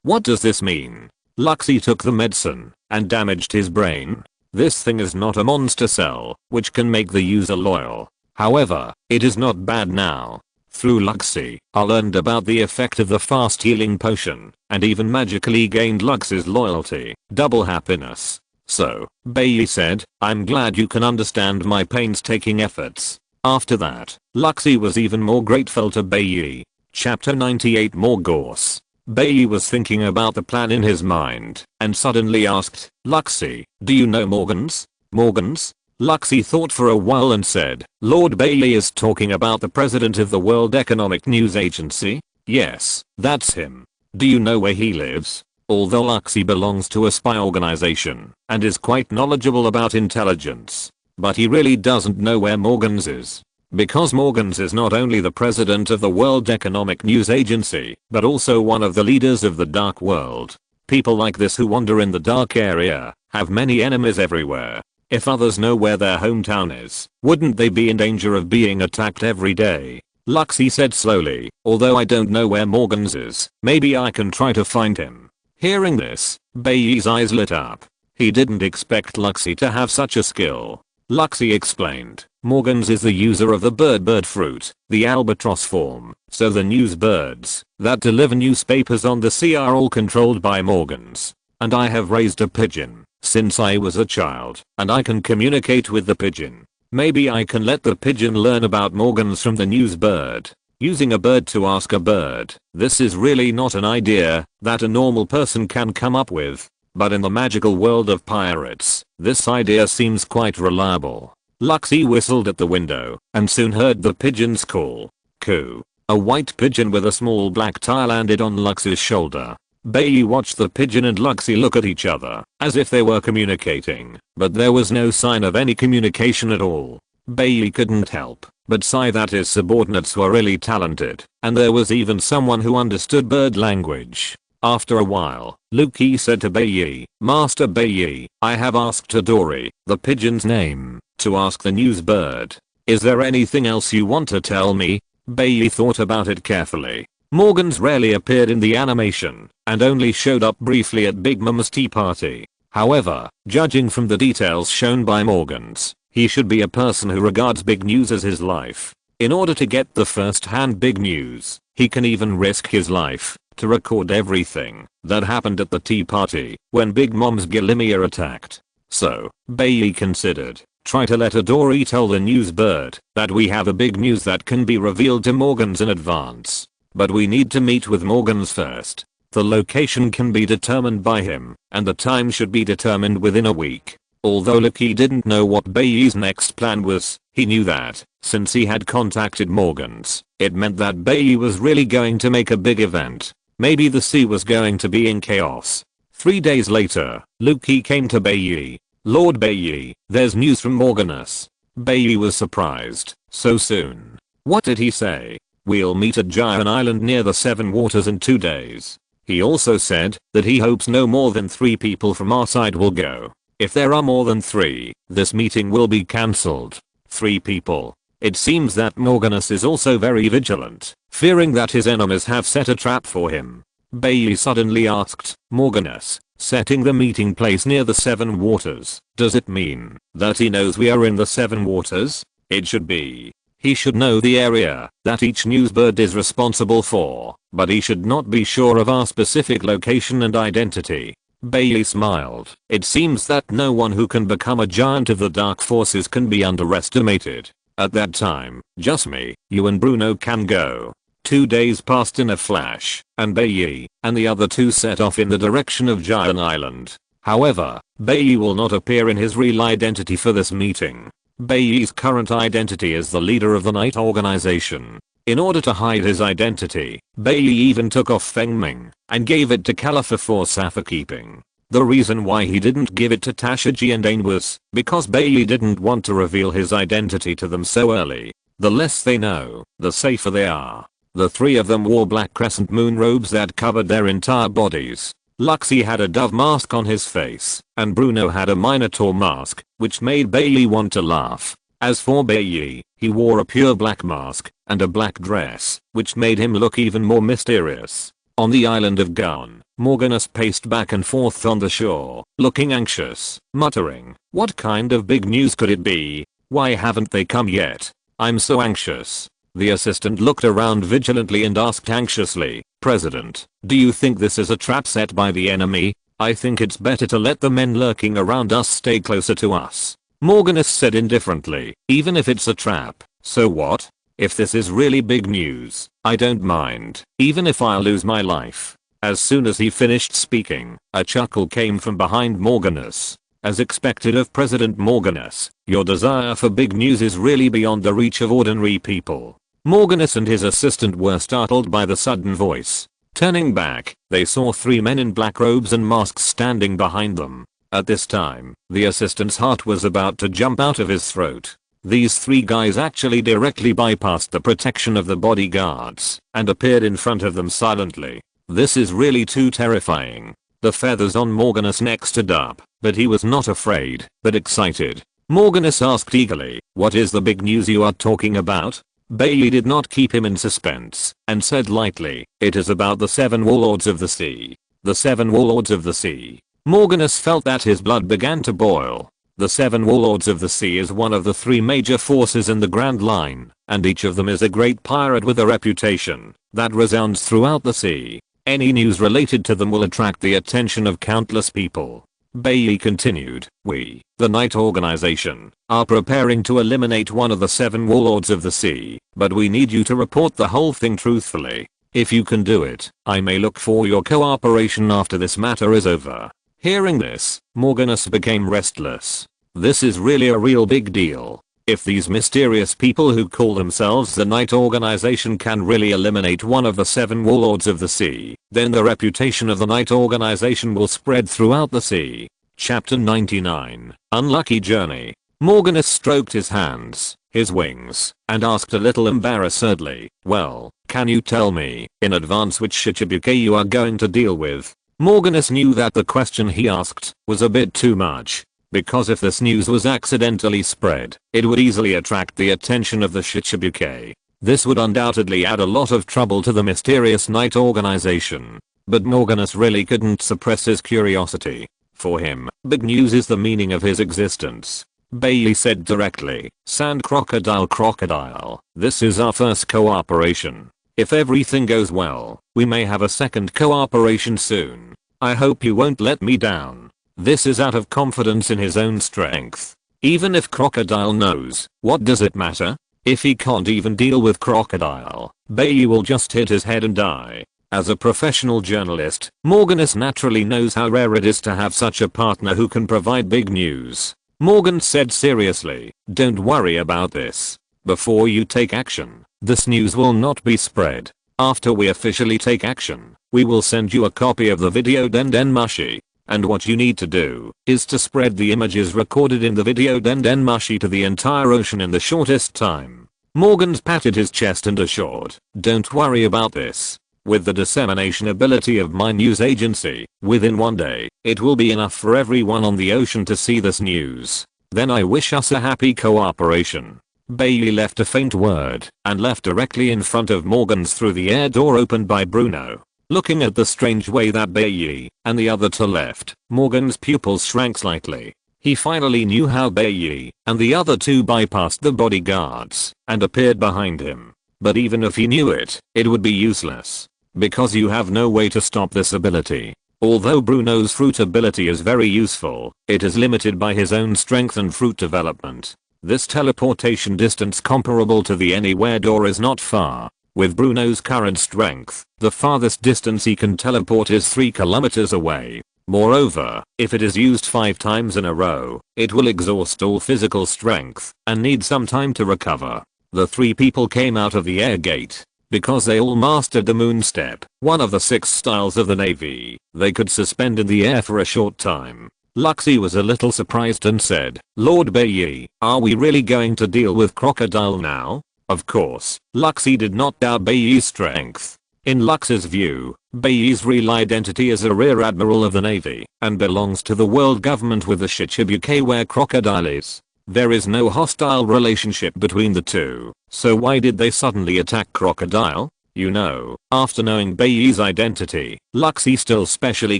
Speaker 1: What does this mean? Luxy took the medicine and damaged his brain. This thing is not a monster cell, which can make the user loyal. However, it is not bad now. Through Luxy, I learned about the effect of the fast healing potion, and even magically gained Lux's loyalty. Double happiness. So, Bai Ye said, "I'm glad you can understand my painstaking efforts." After that, Luxy was even more grateful to Bai Ye. Chapter 98 More Gorse. Bai Ye was thinking about the plan in his mind, and suddenly asked, "Luxy, do you know Morgans?" "Morgans?" Luxy thought for a while and said, "Lord Bai Ye is talking about the president of the World Economic News Agency?" "Yes, that's him." "Do you know where he lives?" Although Luxy belongs to a spy organization and is quite knowledgeable about intelligence, but he really doesn't know where Morgans is. Because Morgans is not only the president of the World Economic News Agency, but also one of the leaders of the dark world. People like this who wander in the dark area have many enemies everywhere. If others know where their hometown is, wouldn't they be in danger of being attacked every day? Luxy said slowly, "Although I don't know where Morgans is, maybe I can try to find him." Hearing this, Bai Ye's eyes lit up. He didn't expect Luxy to have such a skill. Luxy explained, "Morgans is the user of the bird fruit, the albatross form, so the news birds that deliver newspapers on the sea are all controlled by Morgans. And I have raised a pigeon since I was a child, and I can communicate with the pigeon. Maybe I can let the pigeon learn about Morgans from the news bird." Using a bird to ask a bird, this is really not an idea that a normal person can come up with. But in the magical world of pirates, this idea seems quite reliable. Luxy whistled at the window and soon heard the pigeon's call. Coo. A white pigeon with a small black tie landed on Luxy's shoulder. Bai Ye watched the pigeon and Luxy look at each other as if they were communicating, but there was no sign of any communication at all. Bai Ye couldn't help but sigh that his subordinates were really talented, and there was even someone who understood bird language. After a while, Luki said to Bai Ye, "Master Bai Ye, I have asked Tadori, the pigeon's name, to ask the news bird. Is there anything else you want to tell me?" Bai Ye thought about it carefully. Morgans rarely appeared in the animation, and only showed up briefly at Big Mom's tea party. However, judging from the details shown by Morgans, he should be a person who regards big news as his life. In order to get the first-hand big news, he can even risk his life to record everything that happened at the tea party when Big Mom's Gilimia attacked. So, Bai Ye considered Try to let Adori tell the news bird that we have a big news that can be revealed to Morgans in advance. But we need to meet with Morgans first. The location can be determined by him, and the time should be determined within a week. Although Lucky didn't know what Bai Ye's next plan was, he knew that, since he had contacted Morgans, it meant that Bai Ye was really going to make a big event. Maybe the sea was going to be in chaos. 3 days later, Lucky came to Bai Ye. Lord Bai Ye, there's news from Morganus. Bai Ye was surprised. So soon? What did he say? We'll meet at Giant Island near the Seven Waters in 2 days. He also said that he hopes no more than 3 people from our side will go. If there are more than 3, this meeting will be cancelled. 3 people. It seems that Morganus is also very vigilant, fearing that his enemies have set a trap for him. Bai Ye suddenly asked, Morganus, setting the meeting place near the Seven Waters, does it mean that he knows we are in the Seven Waters? It should be. He should know the area that each newsbird is responsible for, but he should not be sure of our specific location and identity. Bai Ye smiled. It seems that no one who can become a giant of the dark forces can be underestimated. At that time, just me, you and Bruno can go. 2 days passed in a flash, and Bai Ye and the other 2 set off in the direction of Giant Island. However, Bai Ye will not appear in his real identity for this meeting. Bai Ye's current identity is the leader of the Night Organization. In order to hide his identity, Bai Ye even took off Feng Ming and gave it to Califa for safekeeping. The reason why he didn't give it to Tashaji and Ain was because Bai Ye didn't want to reveal his identity to them so early. The less they know, the safer they are. The 3 of them wore black crescent moon robes that covered their entire bodies. Luxie had a dove mask on his face, and Bruno had a minotaur mask, which made Bai Ye want to laugh. As for Bai Ye, he wore a pure black mask and a black dress, which made him look even more mysterious. On the island of Gaon, Morganus paced back and forth on the shore, looking anxious, muttering, what kind of big news could it be? Why haven't they come yet? I'm so anxious. The assistant looked around vigilantly and asked anxiously, President, do you think this is a trap set by the enemy? I think it's better to let the men lurking around us stay closer to us. Morganus said indifferently, even if it's a trap, so what? If this is really big news, I don't mind, even if I lose my life. As soon as he finished speaking, a chuckle came from behind Morganus. As expected of President Morganus, your desire for big news is really beyond the reach of ordinary people. Morganus and his assistant were startled by the sudden voice. Turning back, they saw 3 men in black robes and masks standing behind them. At this time, the assistant's heart was about to jump out of his throat. These 3 guys actually directly bypassed the protection of the bodyguards and appeared in front of them silently. This is really too terrifying. The feathers on Morganus' neck stood up, but he was not afraid, but excited. Morganus asked eagerly, what is the big news you are talking about? Bai Ye did not keep him in suspense, and said lightly, it is about the 7 warlords of the sea. The 7 warlords of the sea. Morganus felt that his blood began to boil. The 7 warlords of the sea is one of the 3 major forces in the Grand Line, and each of them is a great pirate with a reputation that resounds throughout the sea. Any news related to them will attract the attention of countless people. Bai Ye continued, we, the Night Organization, are preparing to eliminate one of the 7 warlords of the sea, but we need you to report the whole thing truthfully. If you can do it, I may look for your cooperation after this matter is over. Hearing this, Morganus became restless. This is really a real big deal. If these mysterious people who call themselves the Night Organization can really eliminate one of the 7 warlords of the sea, then the reputation of the Night Organization will spread throughout the sea. Chapter 99. Unlucky Journey. Morganus stroked his hands, his wings, and asked a little embarrassedly, well, can you tell me, in advance which Shichibuke you are going to deal with? Morganus knew that the question he asked was a bit too much. Because if this news was accidentally spread, it would easily attract the attention of the Shichibuke. This would undoubtedly add a lot of trouble to the mysterious Night Organization. But Morganus really couldn't suppress his curiosity. For him, big news is the meaning of his existence. Bai Ye said directly, Sand crocodile, this is our first cooperation. If everything goes well, we may have a second cooperation soon. I hope you won't let me down. This is out of confidence in his own strength. Even if Crocodile knows, what does it matter? If he can't even deal with Crocodile, Bai Ye will just hit his head and die. As a professional journalist, Morganus naturally knows how rare it is to have such a partner who can provide big news. Morgan said seriously, don't worry about this. Before you take action, this news will not be spread. After we officially take action, we will send you a copy of the video Den Mushi. And what you need to do is to spread the images recorded in the video Den Mushi to the entire ocean in the shortest time. Morgans patted his chest and assured, don't worry about this. With the dissemination ability of my news agency, within one day, it will be enough for everyone on the ocean to see this news. Then I wish us a happy cooperation. Bai Ye left a faint word and left directly in front of Morgans through the air door opened by Bruno. Looking at the strange way that Bai Ye and the other two left, Morgan's pupils shrank slightly. He finally knew how Bai Ye and the other two bypassed the bodyguards and appeared behind him. But even if he knew it, it would be useless. Because you have no way to stop this ability. Although Bruno's fruit ability is very useful, it is limited by his own strength and fruit development. This teleportation distance comparable to the anywhere door is not far. With Bruno's current strength, the farthest distance he can teleport is 3 kilometers away. Moreover, if it is used 5 times in a row, it will exhaust all physical strength and need some time to recover. The 3 people came out of the air gate. Because they all mastered the moon step, one of the 6 styles of the Navy, they could suspend in the air for a short time. Luxie was a little surprised and said, Lord Bai Ye, are we really going to deal with Crocodile now? Of course, Luxie did not doubt Bai Ye's strength. In Luxie's view, Bai Ye's real identity is a rear admiral of the Navy and belongs to the world government with the Shichibukai where Crocodile is. There is no hostile relationship between the two, so why did they suddenly attack Crocodile? You know, after knowing Bai Ye's identity, Luxie still specially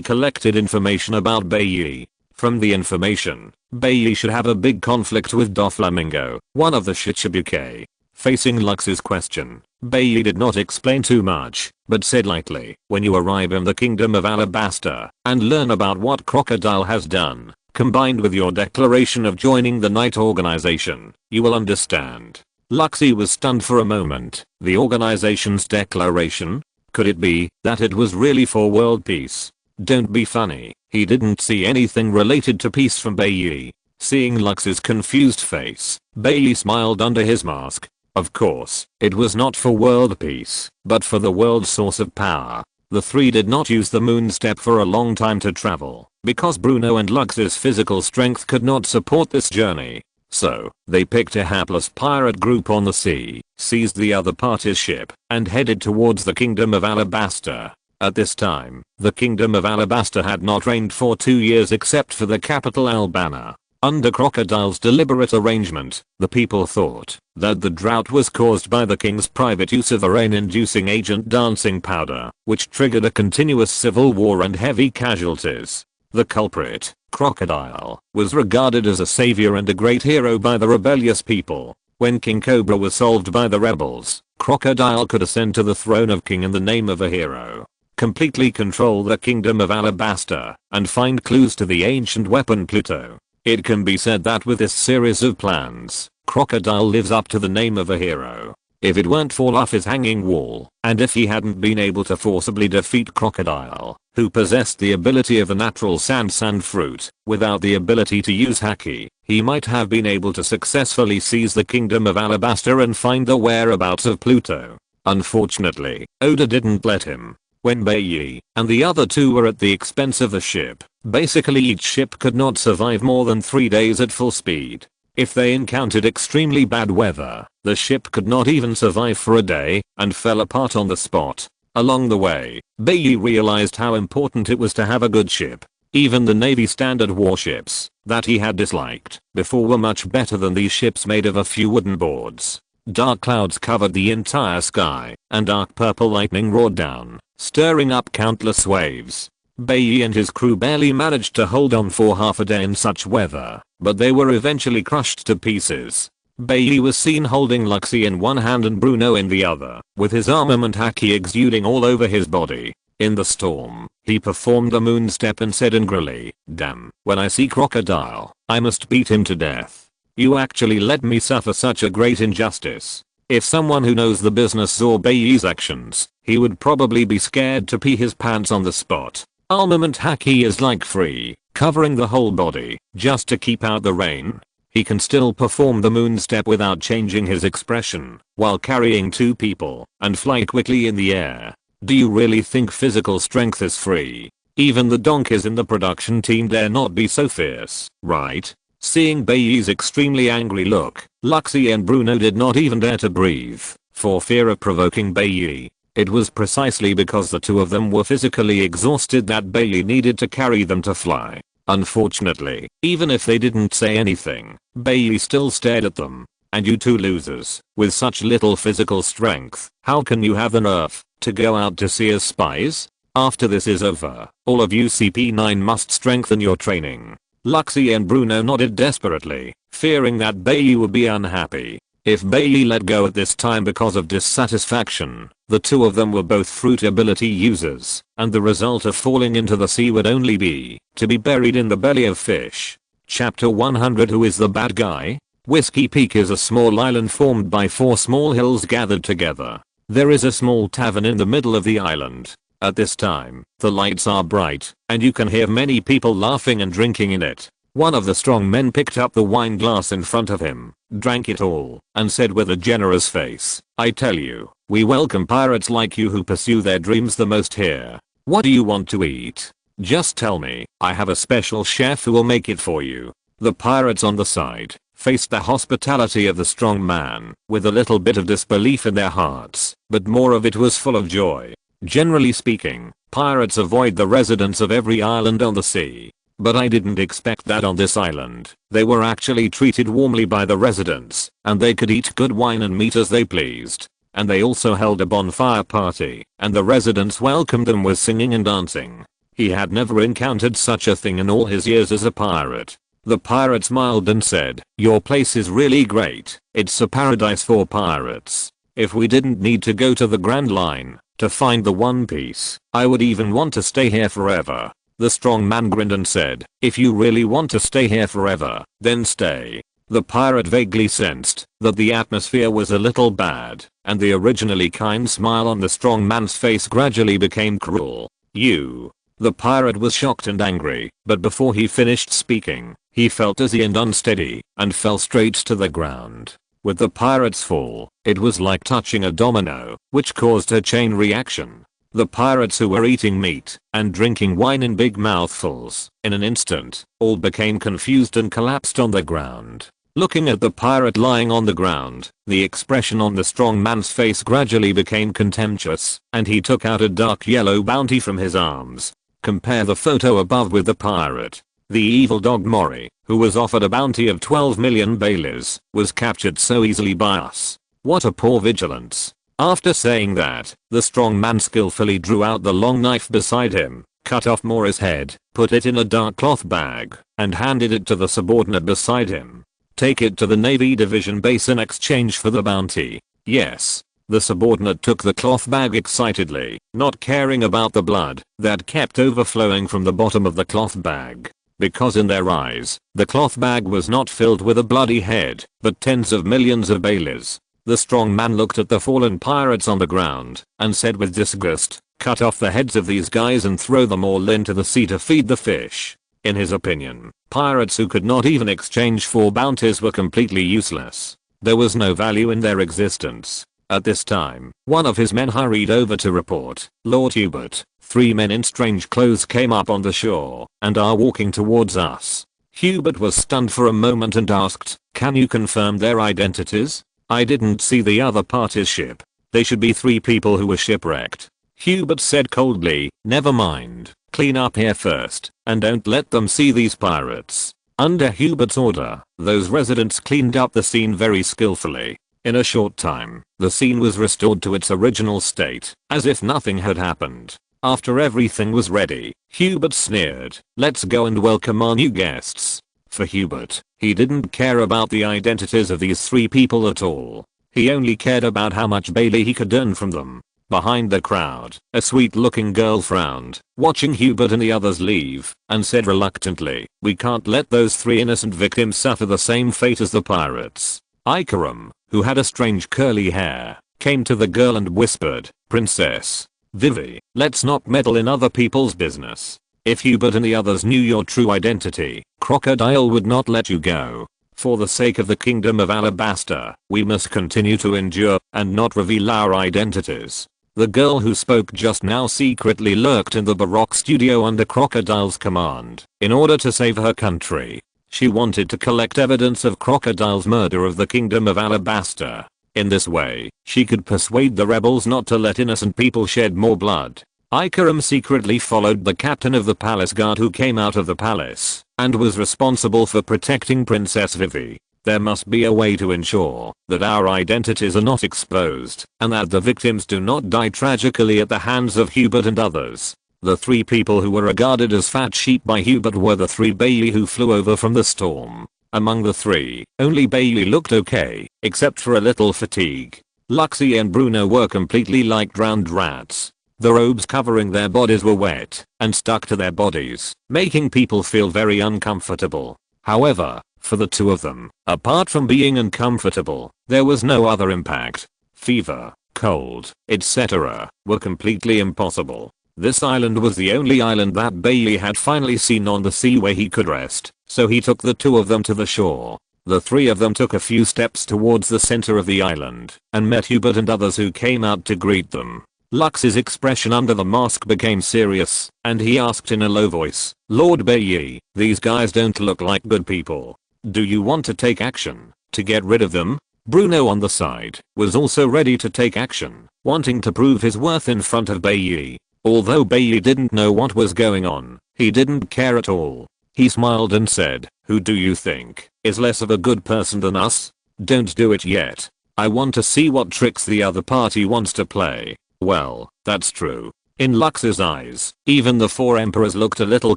Speaker 1: collected information about Bai Ye. From the information, Bai Ye should have a big conflict with Doflamingo, one of the Shichibukai. Facing Luxie's question, Bai Ye did not explain too much, but said lightly, when you arrive in the kingdom of Alabasta and learn about what Crocodile has done, combined with your declaration of joining the Night Organization, you will understand. Luxie was stunned for a moment. The organization's declaration? Could it be that it was really for world peace? Don't be funny, he didn't see anything related to peace from Bai Ye. Seeing Luxie's confused face, Bai Ye smiled under his mask. Of course, it was not for world peace, but for the world's source of power. The 3 did not use the moon step for a long time to travel, because Bruno and Lux's physical strength could not support this journey. So, they picked a hapless pirate group on the sea, seized the other party's ship, and headed towards the kingdom of Alabasta. At this time, the kingdom of Alabasta had not reigned for 2 years except for the capital Albana. Under Crocodile's deliberate arrangement, the people thought that the drought was caused by the king's private use of a rain-inducing agent dancing powder, which triggered a continuous civil war and heavy casualties. The culprit, Crocodile, was regarded as a savior and a great hero by the rebellious people. When King Cobra was solved by the rebels, Crocodile could ascend to the throne of king in the name of a hero, completely control the kingdom of Alabasta, and find clues to the ancient weapon Pluto. It can be said that with this series of plans, Crocodile lives up to the name of a hero. If it weren't for Luffy's hanging wall, and if he hadn't been able to forcibly defeat Crocodile, who possessed the ability of a natural sand fruit, without the ability to use Haki, he might have been able to successfully seize the kingdom of Alabasta and find the whereabouts of Pluto. Unfortunately, Oda didn't let him. When Bai Ye and the other 2 were at the expense of the ship, basically each ship could not survive more than 3 days at full speed. If they encountered extremely bad weather, the ship could not even survive for a day and fell apart on the spot. Along the way, Bai Ye realized how important it was to have a good ship. Even the Navy standard warships that he had disliked before were much better than these ships made of a few wooden boards. Dark clouds covered the entire sky, and dark purple lightning roared down, stirring up countless waves. Bai Ye and his crew barely managed to hold on for half a day in such weather, but they were eventually crushed to pieces. Bai Ye was seen holding Luxie in one hand and Bruno in the other, with his armament Haki exuding all over his body. In the storm, he performed the moon step and said angrily, "Damn, when I see Crocodile, I must beat him to death." You actually let me suffer such a great injustice. If someone who knows the business saw Bai Ye's actions, he would probably be scared to pee his pants on the spot. Armament haki is like free, covering the whole body, just to keep out the rain. He can still perform the moon step without changing his expression, while carrying 2 people, and fly quickly in the air. Do you really think physical strength is free? Even the donkeys in the production team dare not be so fierce, right? Seeing Bai Ye's extremely angry look, Luxie and Bruno did not even dare to breathe, for fear of provoking Bai Ye. It was precisely because the 2 of them were physically exhausted that Bai Ye needed to carry them to fly. Unfortunately, even if they didn't say anything, Bai Ye still stared at them. And you 2 losers, with such little physical strength, how can you have the nerve to go out to sea as spies? After this is over, all of you CP9 must strengthen your training. Luxie and Bruno nodded desperately, fearing that Bai Ye would be unhappy. If Bai Ye let go at this time because of dissatisfaction, the 2 of them were both fruit ability users, and the result of falling into the sea would only be to be buried in the belly of fish. Chapter 100. Who is the bad guy? Whiskey Peak is a small island formed by 4 small hills gathered together. There is a small tavern in the middle of the island. At this time, the lights are bright, and you can hear many people laughing and drinking in it. One of the strong men picked up the wine glass in front of him, drank it all, and said with a generous face, "I tell you, we welcome pirates like you who pursue their dreams the most here. What do you want to eat? Just tell me, I have a special chef who will make it for you." The pirates on the side faced the hospitality of the strong man with a little bit of disbelief in their hearts, but more of it was full of joy. Generally speaking, pirates avoid the residents of every island on the sea. But I didn't expect that on this island. They were actually treated warmly by the residents, and they could eat good wine and meat as they pleased. And they also held a bonfire party, and the residents welcomed them with singing and dancing. He had never encountered such a thing in all his years as a pirate. The pirate smiled and said, "Your place is really great. It's a paradise for pirates. If we didn't need to go to the Grand Line to find the One Piece, I would even want to stay here forever." The strong man grinned and said, "If you really want to stay here forever, then stay." The pirate vaguely sensed that the atmosphere was a little bad, and the originally kind smile on the strong man's face gradually became cruel. "You." The pirate was shocked and angry, but before he finished speaking, he felt dizzy and unsteady, and fell straight to the ground. With the pirate's fall, it was like touching a domino, which caused a chain reaction. The pirates who were eating meat and drinking wine in big mouthfuls, in an instant, all became confused and collapsed on the ground. Looking at the pirate lying on the ground, the expression on the strong man's face gradually became contemptuous, and he took out a dark yellow bounty from his arms. Compare the photo above with the pirate. The evil dog Mori, who was offered a bounty of 12 million baileys, was captured so easily by us. What a poor vigilance. After saying that, the strong man skillfully drew out the long knife beside him, cut off Mori's head, put it in a dark cloth bag, and handed it to the subordinate beside him. "Take it to the Navy Division base in exchange for the bounty." "Yes." The subordinate took the cloth bag excitedly, not caring about the blood that kept overflowing from the bottom of the cloth bag. Because in their eyes, the cloth bag was not filled with a bloody head, but tens of millions of baileys. The strong man looked at the fallen pirates on the ground, and said with disgust, "Cut off the heads of these guys and throw them all into the sea to feed the fish." In his opinion, pirates who could not even exchange for bounties were completely useless. There was no value in their existence. At this time, one of his men hurried over to report, "Lord Hubert, 3 men in strange clothes came up on the shore and are walking towards us." Hubert was stunned for a moment and asked, "Can you confirm their identities? I didn't see the other party's ship. They should be 3 people who were shipwrecked." Hubert said coldly, "Never mind. Clean up here first, and don't let them see these pirates." Under Hubert's order, those residents cleaned up the scene very skillfully. In a short time, the scene was restored to its original state, as if nothing had happened. After everything was ready, Hubert sneered, "Let's go and welcome our new guests." For Hubert, he didn't care about the identities of these 3 people at all. He only cared about how much Bailey he could earn from them. Behind the crowd, a sweet looking girl frowned, watching Hubert and the others leave, and said reluctantly, "We can't let those 3 innocent victims suffer the same fate as the pirates." Ikaram, who had a strange curly hair, came to the girl and whispered, "Princess Vivi, let's not meddle in other people's business. If Hubert and the others knew your true identity, Crocodile would not let you go. For the sake of the kingdom of Alabaster, we must continue to endure and not reveal our identities." The girl who spoke just now secretly lurked in the Baroque studio under Crocodile's command in order to save her country. She wanted to collect evidence of Crocodile's murder of the kingdom of Alabaster. In this way, she could persuade the rebels not to let innocent people shed more blood. Ikaram secretly followed the captain of the palace guard who came out of the palace and was responsible for protecting Princess Vivi. There must be a way to ensure that our identities are not exposed and that the victims do not die tragically at the hands of Hubert and others. The 3 people who were regarded as fat sheep by Hubert were the 3 Bai Ye who flew over from the storm. Among the 3, only Bai Ye looked okay, except for a little fatigue. Luxie and Bruno were completely like drowned rats. The robes covering their bodies were wet and stuck to their bodies, making people feel very uncomfortable. However, for the 2 of them, apart from being uncomfortable, there was no other impact. Fever, cold, etc. were completely impossible. This island was the only island that Bai Ye had finally seen on the sea where he could rest, so he took the 2 of them to the shore. The 3 of them took a few steps towards the center of the island and met Hubert and others who came out to greet them. Lux's expression under the mask became serious, and he asked in a low voice, "Lord Bai Ye, these guys don't look like good people. Do you want to take action to get rid of them?" Bruno on the side was also ready to take action, wanting to prove his worth in front of Bai Ye. Although Bai Ye didn't know what was going on, he didn't care at all. He smiled and said, "Who do you think is less of a good person than us? Don't do it yet. I want to see what tricks the other party wants to play." Well, that's true. In Lux's eyes, even the 4 emperors looked a little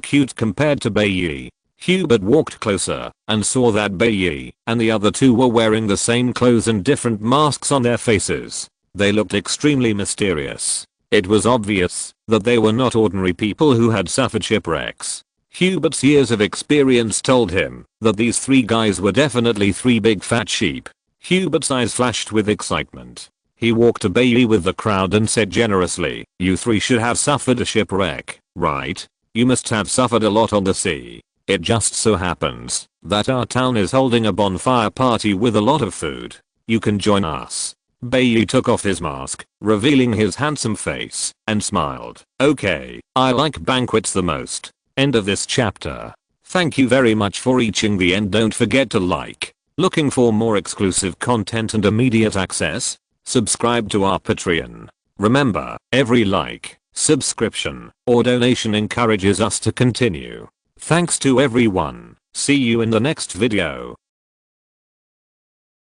Speaker 1: cute compared to Bai Ye. Hubert walked closer and saw that Bai Ye and the other 2 were wearing the same clothes and different masks on their faces. They looked extremely mysterious. It was obvious that they were not ordinary people who had suffered shipwrecks. Hubert's years of experience told him that these 3 guys were definitely 3 big fat sheep. Hubert's eyes flashed with excitement. He walked to Bai Ye with the crowd and said generously, "You 3 should have suffered a shipwreck, right? You must have suffered a lot on the sea. It just so happens that our town is holding a bonfire party with a lot of food. You can join us." Bai Ye took off his mask, revealing his handsome face, and smiled. "Okay, I like banquets the most." End of this chapter. Thank you very much for reaching the end. Don't forget to like. Looking for more exclusive content and immediate access? Subscribe to our Patreon. Remember, every like, subscription, or donation encourages us to continue. Thanks to everyone. See you in the next video.